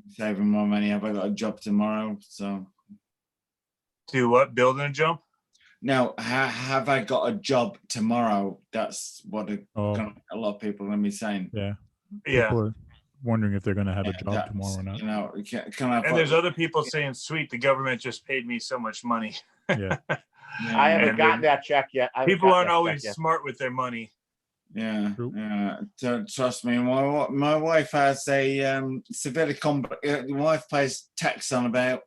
saving more money. Have I got a job tomorrow? So, do what? Building a jump? No, have I got a job tomorrow? That's what a lot of people are going to be saying. Yeah. Yeah. People are wondering if they're going to have a job tomorrow or not. You know, can I? And there's other people saying, "Sweet, the government just paid me so much money." Yeah. I haven't gotten that check yet. People aren't always smart with their money. Yeah, yeah. Trust me, my wife has a severely complex. The wife pays tax on about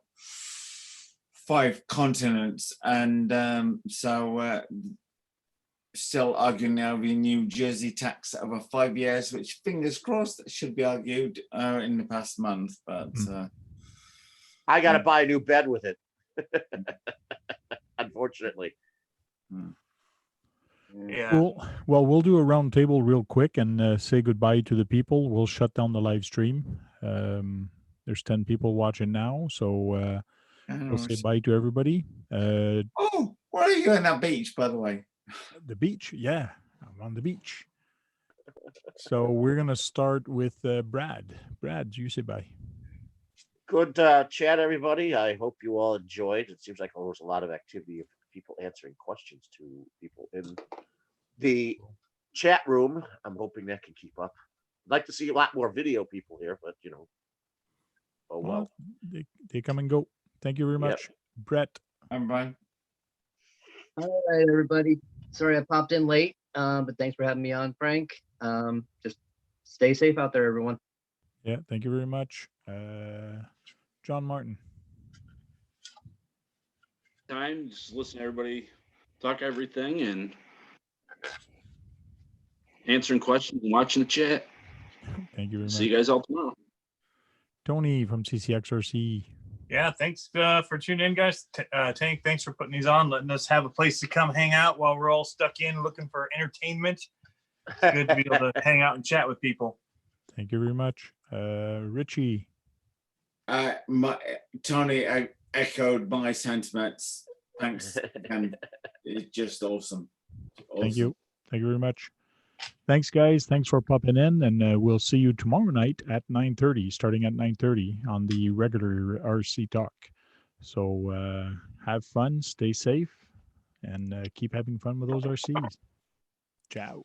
5 continents, and so still arguing over the New Jersey tax over 5 years, which fingers crossed should be argued in the past month. But I got to buy a new bed with it. Unfortunately. Yeah. Cool. Well, we'll do a round table real quick and say goodbye to the people. We'll shut down the live stream. There's 10 people watching now, so we'll say bye to everybody. Oh, where are you in that beach, by the way? The beach, yeah, I'm on the beach. So we're gonna start with Brad. Brad, you say bye. Good chat, everybody. I hope you all enjoyed. It seems like there was a lot of activity of people answering questions to people in the chat room. I'm hoping that can keep up. I'd like to see a lot more video people here, but you know, oh well. They come and go. Thank you very much, Brett. I'm Brian. All right, everybody. Sorry I popped in late, but thanks for having me on, Frank. Just stay safe out there, everyone. Yeah, thank you very much. John Martin. Time, just listen to everybody talk everything and answering questions and watching the chat. Thank you very much. See you guys all tomorrow. Tony from CCXRC. Yeah, thanks for tuning in, guys. Tank, thanks for putting these on, letting us have a place to come hang out while we're all stuck in looking for entertainment. It's good to be able to hang out and chat with people. Thank you very much. Richie. Tony, I echoed my sentiments. Thanks. And it's just awesome. Thank you. Thank you very much. Thanks, guys. Thanks for popping in, and we'll see you tomorrow night at 9:30, starting at 9:30 on the regular RC Talk. So have fun, stay safe, and keep having fun with those RCs. Ciao.